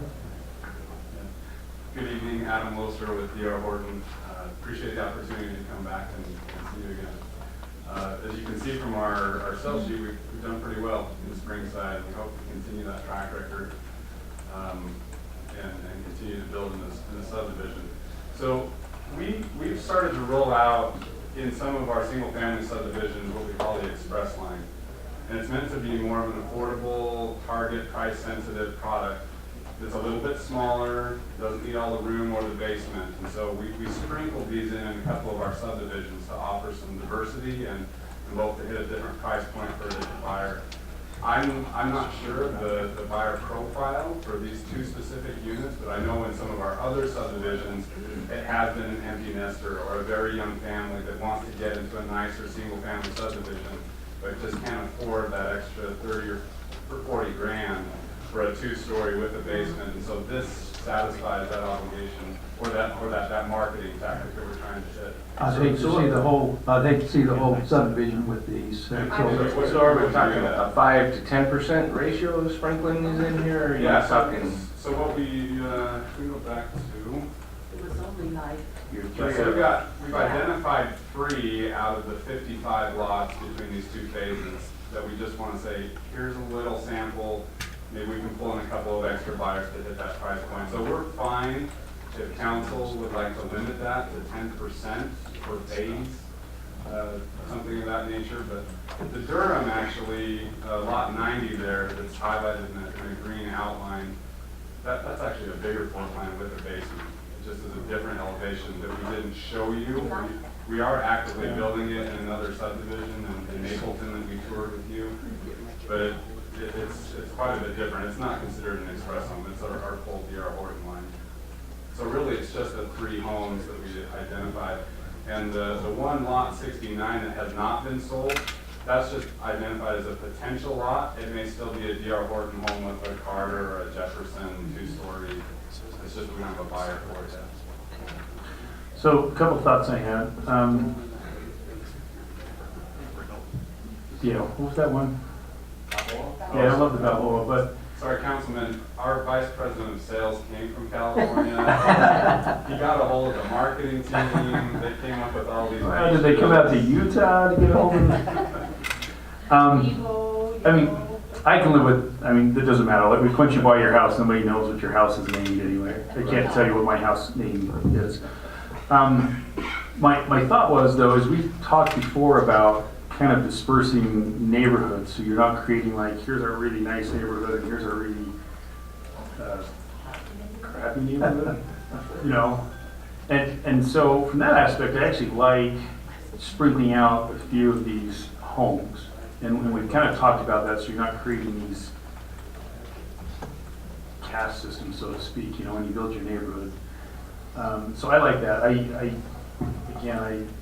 Good evening, Adam Wilster with D.R. Horton. Appreciate the opportunity to come back and see you again. As you can see from our sales sheet, we've done pretty well in the Springside. We hope to continue that track record and continue to build in this subdivision. So we've started to roll out in some of our single-family subdivisions what we call the express line. And it's meant to be more of an affordable, target, price-sensitive product that's a little bit smaller, doesn't need all the room or the basement. And so we sprinkled these in a couple of our subdivisions to offer some diversity and both to hit a different price point for a different buyer. I'm not sure of the buyer profile for these two specific units, but I know in some of our other subdivisions, it has been an empty nester or a very young family that wants to get into a nicer single-family subdivision, but just can't afford that extra 30 or 40 grand for a two-story with a basement. And so this satisfies that obligation or that marketing tactic that we're trying to hit. I'd hate to see the whole subdivision with these. So are we talking a 5 to 10% ratio of sprinkling these in here, or are you talking? So what we go back to. It was only like. So we've identified 3 out of the 55 lots between these two phases that we just want to say, here's a little sample. Maybe we can pull in a couple of extra buyers to hit that price point. So we're fine if council would like to limit that to 10% per phase, something of that nature. But the Durham actually, lot 90 there that's highlighted in a green outline, that's actually a bigger floor plan with a basement. It just is a different elevation that we didn't show you. We are actively building it in another subdivision in Mapleton that we toured with you. But it's quite a bit different. It's not considered an express home. It's our full D.R. Horton line. So really, it's just the 3 homes that we identified. And the one lot 69 that has not been sold, that's just identified as a potential lot. It may still be a D.R. Horton home with a Carter or a Jefferson 2-story. It's just we don't have a buyer for it yet. So a couple thoughts I had. Yeah, what was that one? Yeah, I love the Balboa, but. Sorry, Councilman, our Vice President of Sales came from California. He got a hold of the marketing team. They came up with all these. Did they come out to Utah to get a hold of I mean, I can live with, it doesn't matter. Like, once you buy your house, nobody knows what your house is named anyway. I can't tell you what my house name is. My thought was, though, is we talked before about kind of dispersing neighborhoods, so you're not creating like, here's our really nice neighborhood and here's our really crappy neighborhood, and so from that aspect, I actually like sprinkling out a few of these homes, and we've kind of talked about that, so you're not creating these caste systems, so to speak, when you build your neighborhood. So I like that.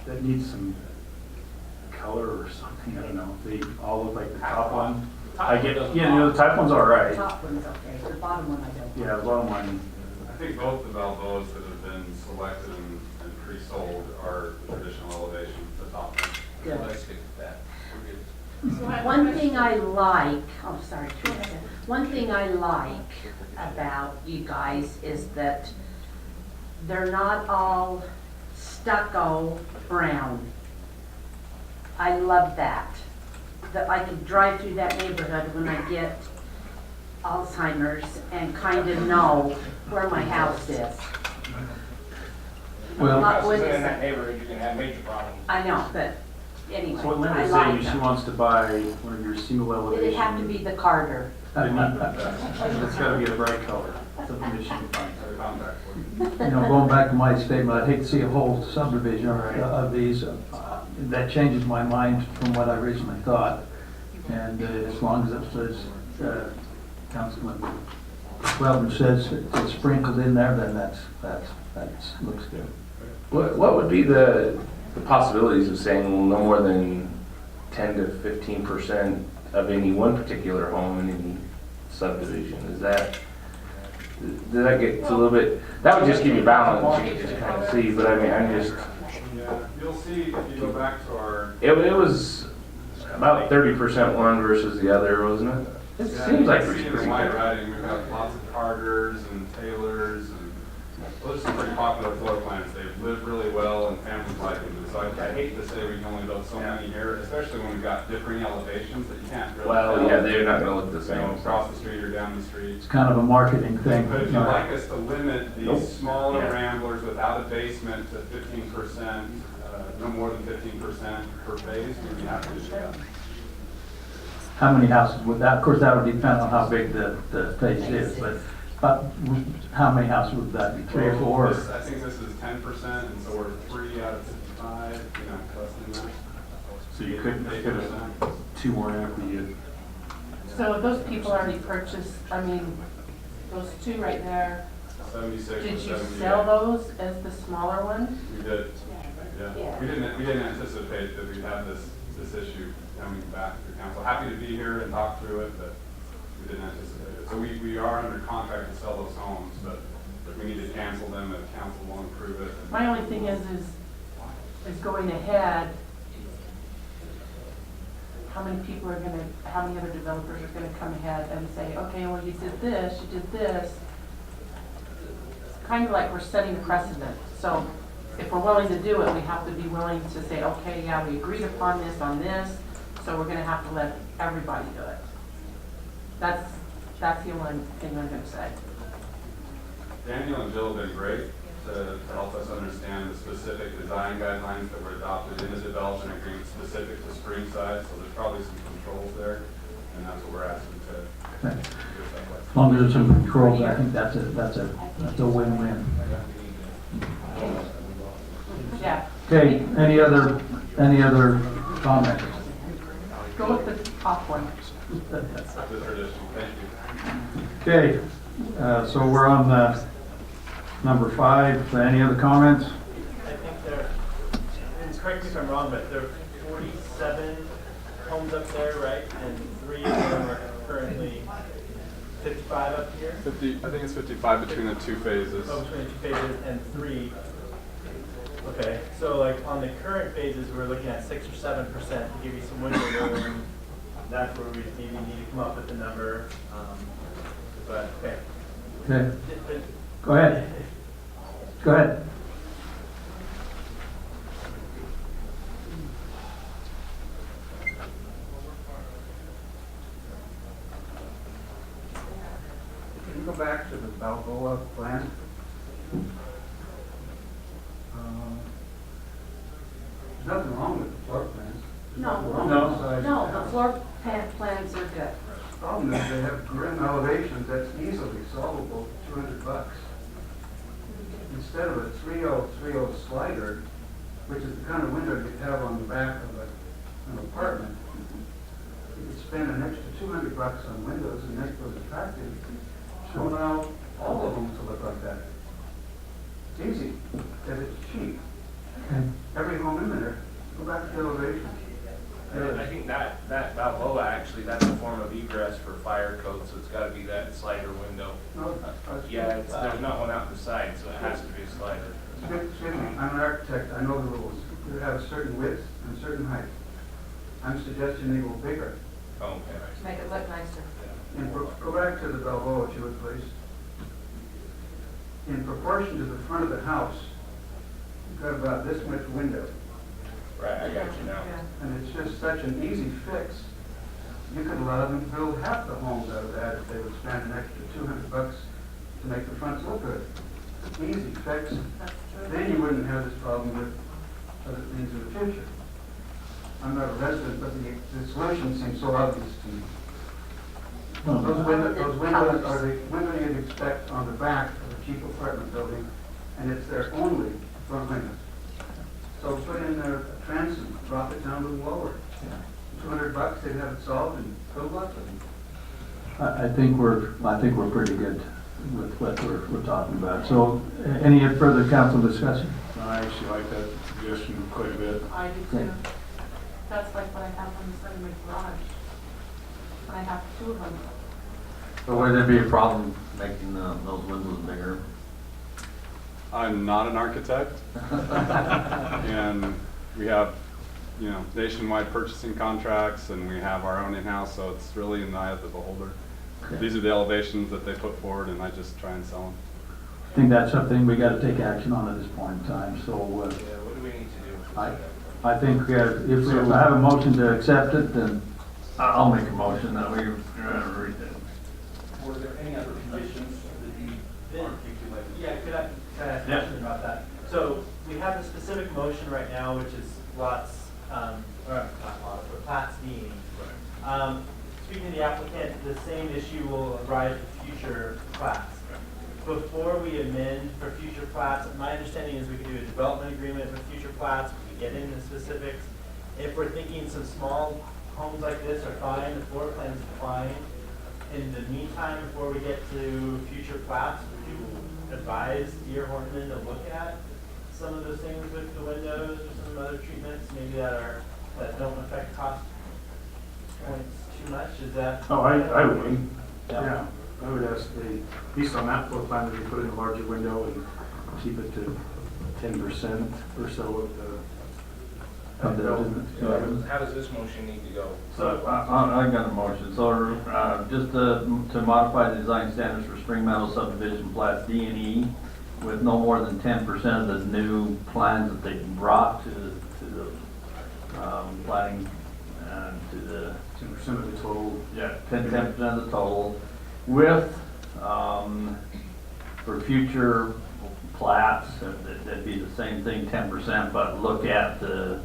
That needs some color or something, I don't know. They all look like the top one. The top one's all right. The top one's okay, the bottom one I don't. Yeah, the bottom one. I think both the Balboas that have been selected and pre-sold are traditional elevation, the top one. Good. Let's stick with that. One thing I like, Teresa. One thing I like about you guys is that they're not all stucco brown. I love that. That I could drive through that neighborhood when I get Alzheimer's and kind of know where my house is. Well, Lot Houses width in is- that neighborhood, you can have major problems. I know, but anyway, So what I Linda's like saying is she them. wants to buy one of your single elevation. It'd have to be the Carter. It's gotta be a bright color, something that she can find. you know, going back to my statement, I'd hate to see a whole subdivision of these. That changes my mind from what I originally thought. And as long as it's, Councilman Weldon says it's sprinkled in there, then that's looks good. What would be the possibilities of saying no more than 10 to 15% of any one particular home in any subdivision? Is that, does that get a little bit, that would just give you balance, you can kind of see, but I mean, I'm just, Yeah, you'll see if you go back to our. it was about 30% one versus the other, wasn't it? It Yeah, seems like you we're can see in pretty the white good. writing, we've got lots of Carters and Taylors and those are some pretty popular floor plans. They've lived really well and families like them. So I hate to say we can only build so many here, especially when we've got differing elevations that you can't really Well, tell. yeah, they're not gonna look the You know, same. across the street or down the street. It's kind of a marketing thing. But if you'd like us to limit Nope. these smaller Yeah. ramblers without a basement to 15%, no more than 15% per phase, we'd be happy to do that. How many houses would that, of course, that would depend on how big the phase is, but how many houses would that be, 3 or 4? This- I think this is 10%, and so we're 3 out of 55, you know, less than that. So you couldn't fit 8%. 2 more after you. So those people already purchased, I mean, those two right there, 76 did or you 78. sell those as the smaller ones? We did, yeah. We didn't anticipate that we'd have this issue coming back to council. Happy to be here and talk through it, but we didn't anticipate it. So we are under contract to sell those homes, but if we need to cancel them, if council won't approve it. My only thing is going ahead, how many people are gonna, how many other developers are gonna come ahead and say, okay, well, you did this, you did this. It's kind of like we're setting a precedent. So if we're willing to do it, we have to be willing to say, okay, yeah, we agreed upon this on this, so we're gonna have to let everybody do it. That's the only thing I'm gonna say. Daniel and Jill have been great to help us understand the specific design guidelines that were adopted in the development agreement specific to Springside, so there's probably some controls there, and that's what we're asking to Okay. do that way. As long as there's some controls, I think that's a win-win. Yeah. Okay, any other comments? Go with the top one. That's the tradition, thank you. Okay, so we're on number 5. Any other comments? I think there, and correct me if I'm wrong, but there are 47 homes up there, right? And 3 of them are currently 55 up here? 50, I think it's 55 between the 2 phases. Oh, between the 2 phases and 3. Okay, so like on the current phases, we're looking at 6 or 7% to give you some wiggle room. That's where we maybe need to come up with the number. But okay. Okay, go ahead. Go ahead. Can you go back to the Balboa plan? There's nothing wrong with the floor plans. There's nothing wrong with the size of the No, house. the floor plans are good. The problem is they have grim elevations that's easily solvable for $200. Instead of a 3.0 slider, which is the kind of window you have on the back of an apartment, you could spend an extra $200 on windows and make those attractive. So now all the homes will look like that. It's easy, and it's cheap. Every home in there, go back to the elevation. I think that Balboa, actually, that's a form of egress for fire code, so it's gotta be that slider window. No, Yeah, there's not one out the side, so it has to be a slider. Excuse me, I'm an architect, I know the rules. You have a certain width and a certain height. I'm suggesting they go bigger. Okay. To make it look nicer. And go back to the Balboa, if you would, please. In proportion to the front of the house, you've got about this much window. Right, I got you now. And it's just such an easy fix. You could allow them to build half the homes out of that if they would spend an extra $200 to make the fronts look good. Easy fix. That's true. Then you wouldn't have this problem with other things in the future. I'm not a resident, but the solution seems so obvious to me. Those windows are the window you'd expect on the back of a cheap apartment building, and it's their only front window. So put in a transom, drop it down a little lower. $200, they'd have it solved in 2 months. I think we're pretty good with what we're talking about. So, any further council discussion? I actually like that suggestion quite a bit. I do too. That's like what I have on the side of my garage. I have 2 of them. So would there be a problem making those windows bigger? I'm not an architect, and we have, nationwide purchasing contracts, and we have our own in-house, so it's really in the eye of the beholder. Okay. These are the elevations that they put forward, and I just try and sell them. I think that's something we gotta take action on at this point in time, so, What do we need to do? I think if we have a motion to accept it, then I'll make a motion that we read it. Were there any other conditions that you articulated? Yeah, could I ask a question about that? So we have a specific motion right now, which is lots, or not lots, but plats D and E. Speaking to the applicant, the same issue will arise with future plats. Before we amend for future plats, my understanding is we could do a development agreement with future plats, we could get into specifics. If we're thinking some small homes like this are fine, the floor plan's fine. In the meantime, before we get to future plats, would you advise Deer Hornman to look at some of those things with the windows or some other treatments, maybe that don't affect cost points too much? Is that? Oh, I would. Yeah. Yeah, I would ask at least on that floor plan, that you put in a larger window and keep it to 10% or so of the. How does this motion need to go? So I got a motion. So just to modify the design standards for Spring Meadow subdivision plats D and E with no more than 10% of the new plans that they brought to the planning and to the 10% of the total. Yeah, 10% of the total with for future plats, that'd be the same thing, 10%, but look at the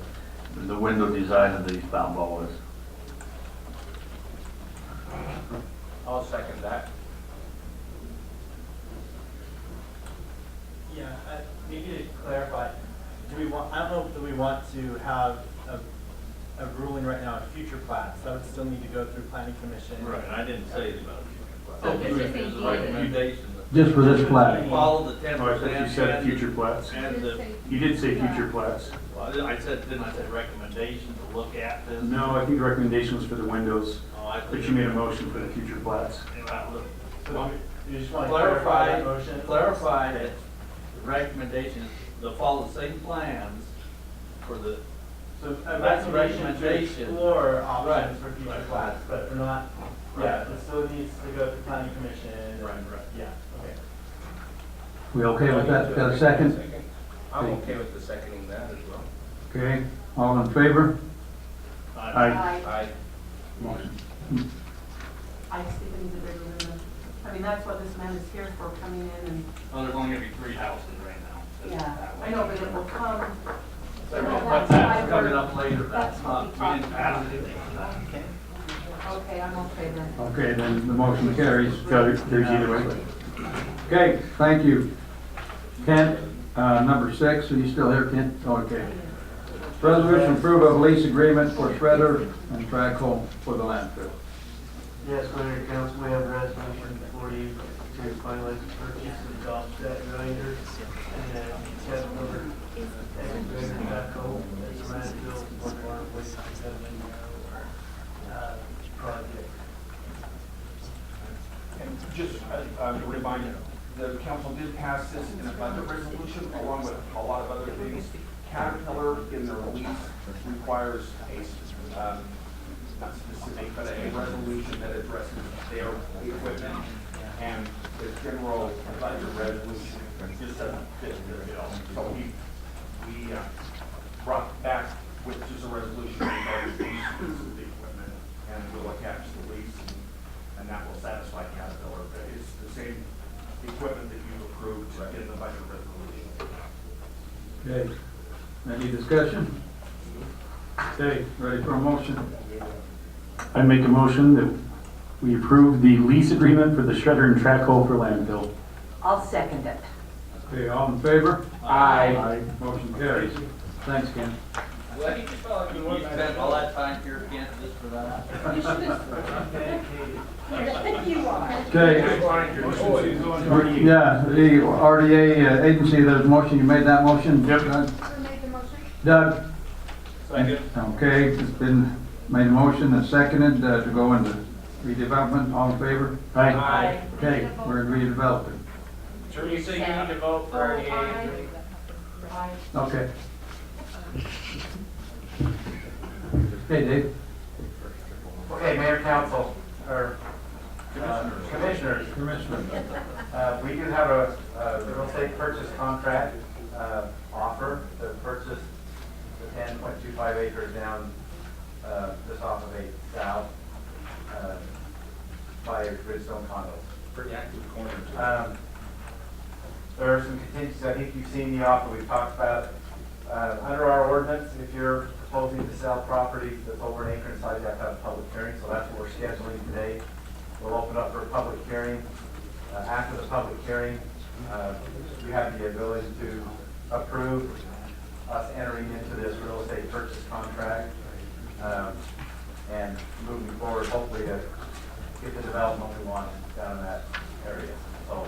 window design of these Balboas. I'll second that. Yeah, maybe to clarify, do we want, I don't know, do we want to have a ruling right now on future plats? That would still need to go through planning commission. Right, I didn't say it about future plats. So it's just a Recommendation. just for this plat. Follow the 10%. Oh, I thought you said future plats. And the, You did say future plats. well, I said recommendation to look at this? No, I think the recommendation was for the windows, Oh, I but you made a motion for the future plats. So you just want to clarify that motion? Clarify that the recommendation is to follow the same plans for the, So a That's a recommendation to recommendation. explore options Right. for future Right. plats, but we're not, yeah, it still needs to go to planning commission. and- Right. Yeah, okay. We okay with that? Got a second? I'm okay with the seconding that as well. Okay, all in favor? Aye. Motion. I just think it needs a bigger window. I mean, that's what this man is here for, coming in and, well, there's only gonna be 3 houses right now. yeah, I know, but it will come. But That's that's why coming we're- up later, that's that's not, what we we didn't talked pass about. anything for that. Okay, I'm okay then. Okay, then the motion carries. There's either way. Okay, thank you. Kent, number 6, are you still here, Kent? Okay. Resolution approve of lease agreement for shredder and track hole for the landfill. Yes, Mayor and Council, we have a resolution for you to finalize the purchase of the offset grinder and then caterpillar excavator backhoe at the landfill for our waste settlement project. And just a reminder, the council did pass this in a budget resolution along with a lot of other things. Caterpillar in their lease requires a, not specific, but a resolution that addresses their equipment. And the general budget resolution just doesn't fit the bill. So we brought back with just a resolution regarding the use of the equipment, and we'll attach the lease, and that will satisfy Caterpillar. But it's the same equipment Okay, any discussion? Okay, ready for a motion? I make a motion that we approve the lease agreement for the shredder and track hole for landfill. I'll second it. Okay, all in favor? Aye. Motion carries. Thanks, Ken. You spent all that time here, Kent, just for that? You are. Okay. Yeah, the RDA agency, there's a motion, you made that motion? Yep. Who made the motion? Doug? Second. Okay, it's been made a motion and seconded to go into redevelopment. All in favor? Aye. Okay, we're in redevelopment. Teresa, you need to vote for RDA. Okay. Okay, Dave? Okay, Mayor, Council, or Commissioners, we do have a real estate purchase contract offer to purchase the 10.25 acres down just off of 8th South by Bridgestone Condos. Pretty active corner. There are some contingencies. I think you've seen the offer we've talked about. Under our ordinance, if you're proposing to sell property that's over an acre in size, you have to have a public hearing, so that's what we're scheduling today. We'll open up for a public hearing. After the public hearing, we have the ability to approve us entering into this real estate purchase contract and moving forward, hopefully to get the development we want down in that area. So,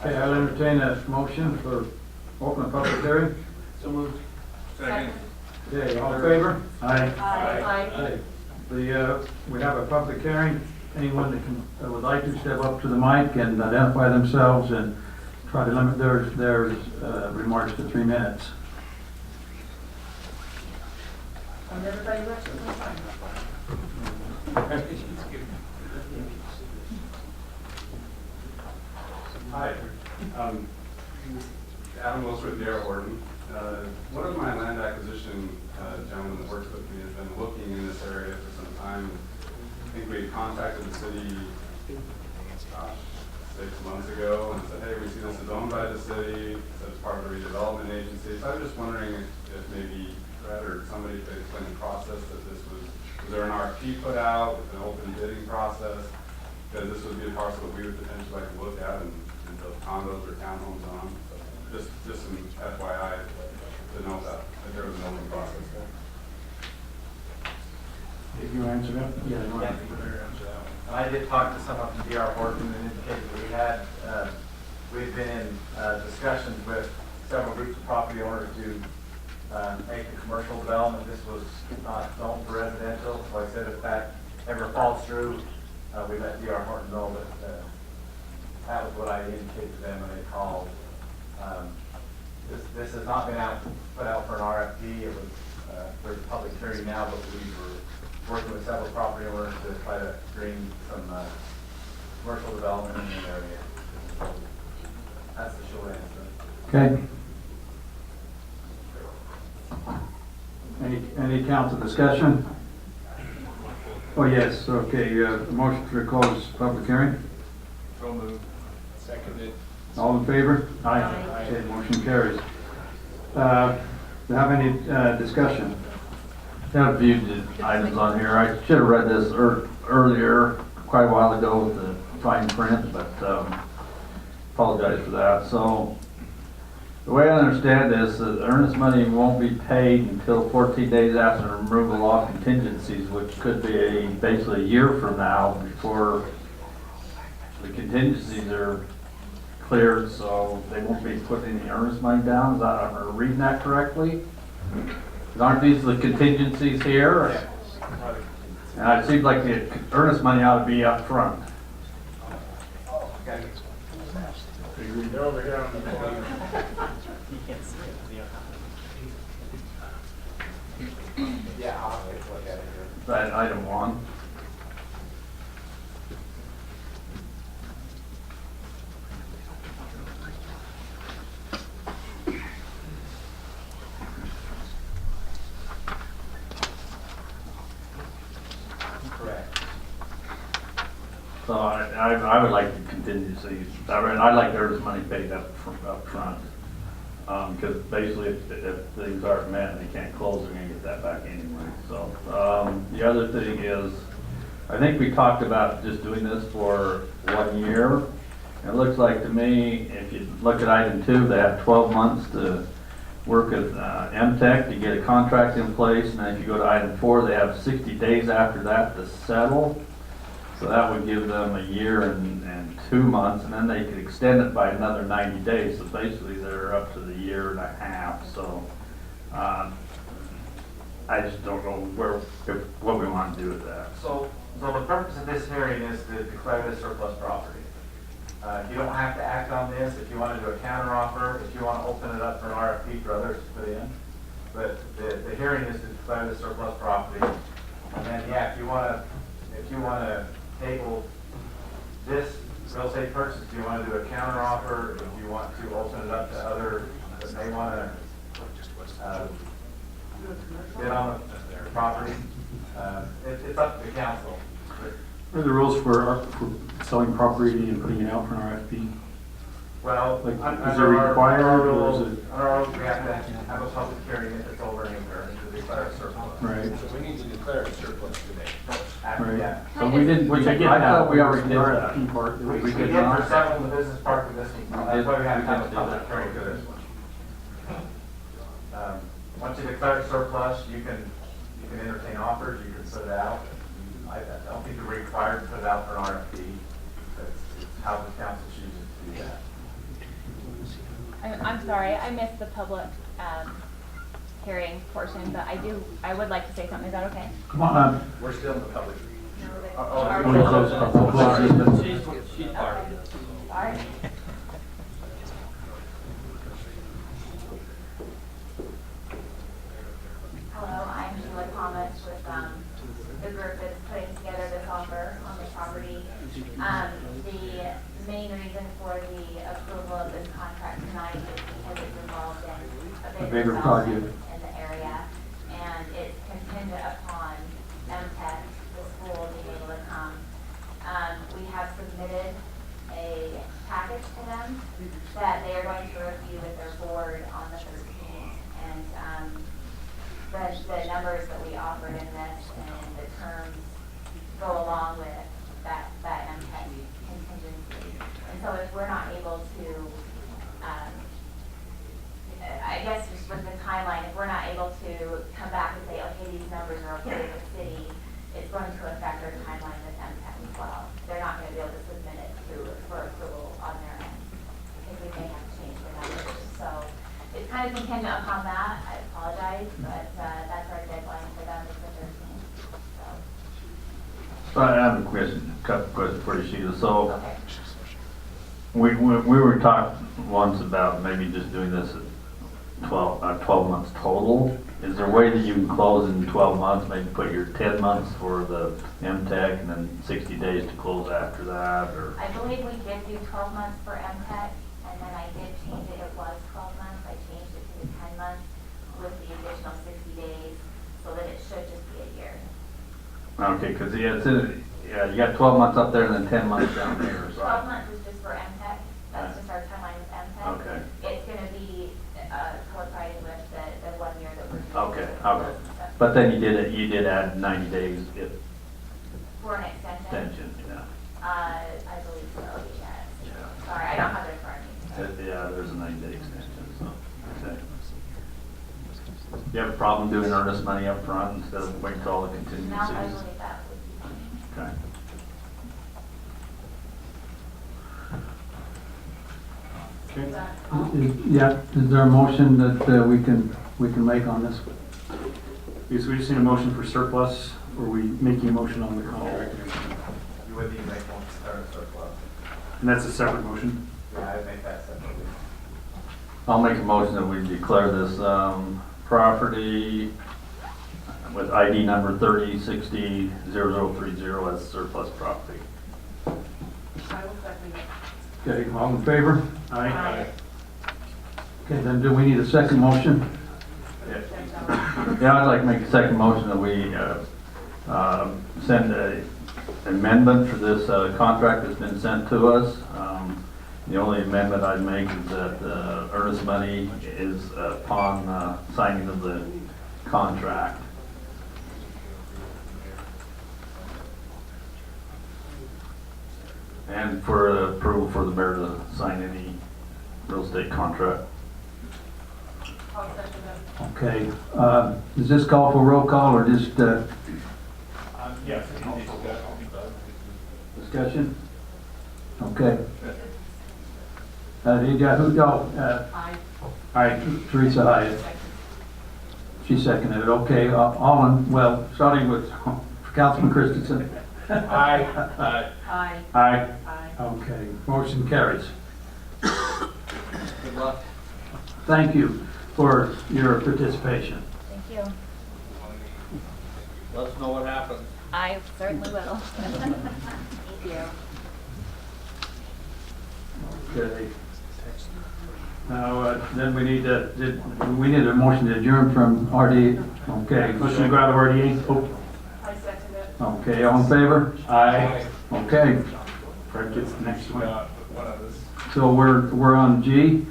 Okay, I'll entertain a motion for open a public hearing. So moved. Second. Okay, all in favor? Aye. Okay. We have a public hearing. Anyone that would like to step up to the mic and identify themselves and try to limit their remarks to 3 minutes. And everybody left at one time. Hi, Adam Wilson with D.R. Horton. One of my land acquisition gentlemen that works with me has been looking in this area for some time. I think we contacted the city, 6 months ago and said, hey, we see this is owned by the city, so it's part of the redevelopment agency. So I was just wondering if maybe Fred or somebody could explain the process that this was there an RFP put out with an open bidding process? Because this would be a parcel that we would potentially like to look at and build condos or townhomes on. So just some FYI to know that there was an open process there. Did you answer that? Yeah. I did talk to someone from D.R. Horton and indicated that we've been in discussions with several groups of property owners to make a commercial development. This was not zoned for residential, so I said if that ever falls through, we let D.R. Horton know that that was what I indicated to them when they called. This has not been put out for an RFP. It was for the public hearing now, but we were working with several property owners to try to bring some commercial development in the area. So that's the short answer. Okay. Any council discussion? Oh, yes, okay, motion to close public hearing. So moved. Seconded. All in favor? Aye. Okay, motion carries. Do you have any discussion? I have viewed the items on here. I should have read this earlier, quite a while ago with the fine print, but apologize for that. So the way I understand this, the earnest money won't be paid until 14 days after the removal of contingencies, which could be basically a year from now before the contingencies are cleared, so they won't be putting any earnest money down. Is that, am I reading that correctly? Aren't these the contingencies here? And it seems like the earnest money ought to be up front. They're over here on the corner. Yeah, I'll take a look at it here. That item 1. Correct. So I would like the contingencies. I mean, I'd like the earnest money paid up front. Because basically if things aren't met, they can't close, they're gonna get that back anyway. So, the other thing is, I think we talked about just doing this for 1 year. It looks like to me, if you look at item 2, they have 12 months to work with MTech to get a contract in place. And then if you go to item 4, they have 60 days after that to settle. So that would give them a year and 2 months, and then they could extend it by another 90 days. So basically they're up to the year and a half. So I just don't know what we want to do with that. So the purpose of this hearing is to declare this surplus property. You don't have to act on this if you want to do a counteroffer, if you want to open it up for an RFP for others to put in. But the hearing is to declare this surplus property. And then, yeah, if you want to table this real estate purchase, if you want to do a counteroffer, if you want to open it up to others that may want to bid on the property, it's up to the council. What are the rules for selling property and putting it out for an RFP? Well, Like, is under it required, our or rules, is it- under our rules, we have to have a public hearing if it's over an acre to declare a surplus. Right. So we need to declare a surplus today. After, Right. yeah. So we didn't, Which I get I now, thought we already did that. RFP part. We We did did not. for several in the business park of this one. That's why we have to have a We did public that. hearing for this one. Once you declare a surplus, you can entertain offers, you can put it out. I don't think you're required to put it out for an RFP. It's how the council chooses to do that. I'm sorry, I missed the public hearing portion, but I would like to say something. Is that okay? Come on, We're still in the public. Are we- We're close, She's part of it. Sorry. Hello, I'm Sheila Thomas with the group that's putting together this offer on this property. The main reason for the approval of this contract tonight is because it's involved in a bigger development in the area, and it's contingent upon MTech, the school, being able to come. We have submitted a package to them that they are going to review with their board on the 13th, and the numbers that we offered in this and the terms go along with that MTech contingency. And so if we're not able to, I guess just with the timeline, if we're not able to come back and say, okay, these numbers are okay with the city, it's going to affect our timeline with MTech as well. They're not going to be able to submit it for approval on their end because we may have to change the numbers. So it's kind of contingent upon that. I apologize, but that's our deadline for them is the 13th. So I have a couple questions for you, Sheila. So Okay. we were talking once about maybe just doing this at 12 months total. Is there a way that you can close in 12 months, maybe put your 10 months for the MTech and then 60 days to close after that, or? I believe we did do 12 months for MTech, and then I did change it. It was 12 months. I changed it to the 10 months with the additional 60 days, so that it should just be a year. Okay, because you got 12 months up there and then 10 months down there. So 12 months is just for MTech. That's just our timeline with MTech. Okay. It's going to be coinciding with the 1 year that we're doing. Okay, okay. But then you did add 90 days if For an extension? extension, yeah. I believe so, yes. Sorry, I don't have it in front of me. Yeah, there's a 90-day extension, so, okay. You have a problem doing earnest money up front instead of waiting till all the No, I contingencies? believe that would be fine. Okay. is there a motion that we can make on this? Okay, so we just need a motion for surplus, or are we making a motion on the contract? You would need to make one to start a surplus. And that's a separate motion? Yeah, I'd make that separately. I'll make a motion that we declare this property with ID number 30600030 as surplus property. I will second it. Okay, all in favor? Aye. Okay, then do we need a second motion? Yeah, I'd like to make a second motion that we send a amendment for this contract that's been sent to us. The only amendment I'd make is that earnest money is upon signing of the contract. And for approval for the mayor to sign any real estate contract. I'll second that. Okay, does this call for roll call or just Yes. discussion? Okay. Aye, Teresa, aye. She seconded it, okay, all in, well, starting with Councilman Christensen. Aye. Aye. Aye. Aye. Okay, motion carries. Good luck. Thank you for your participation. Thank you. Let us know what happens. I certainly will. Thank you. Okay. Now, then we need a motion to adjourn from RD. Okay. Motion to go out of RDA. Oh, I second it. Okay, all in favor? aye. Okay, Fred gets the next one. so we're on G.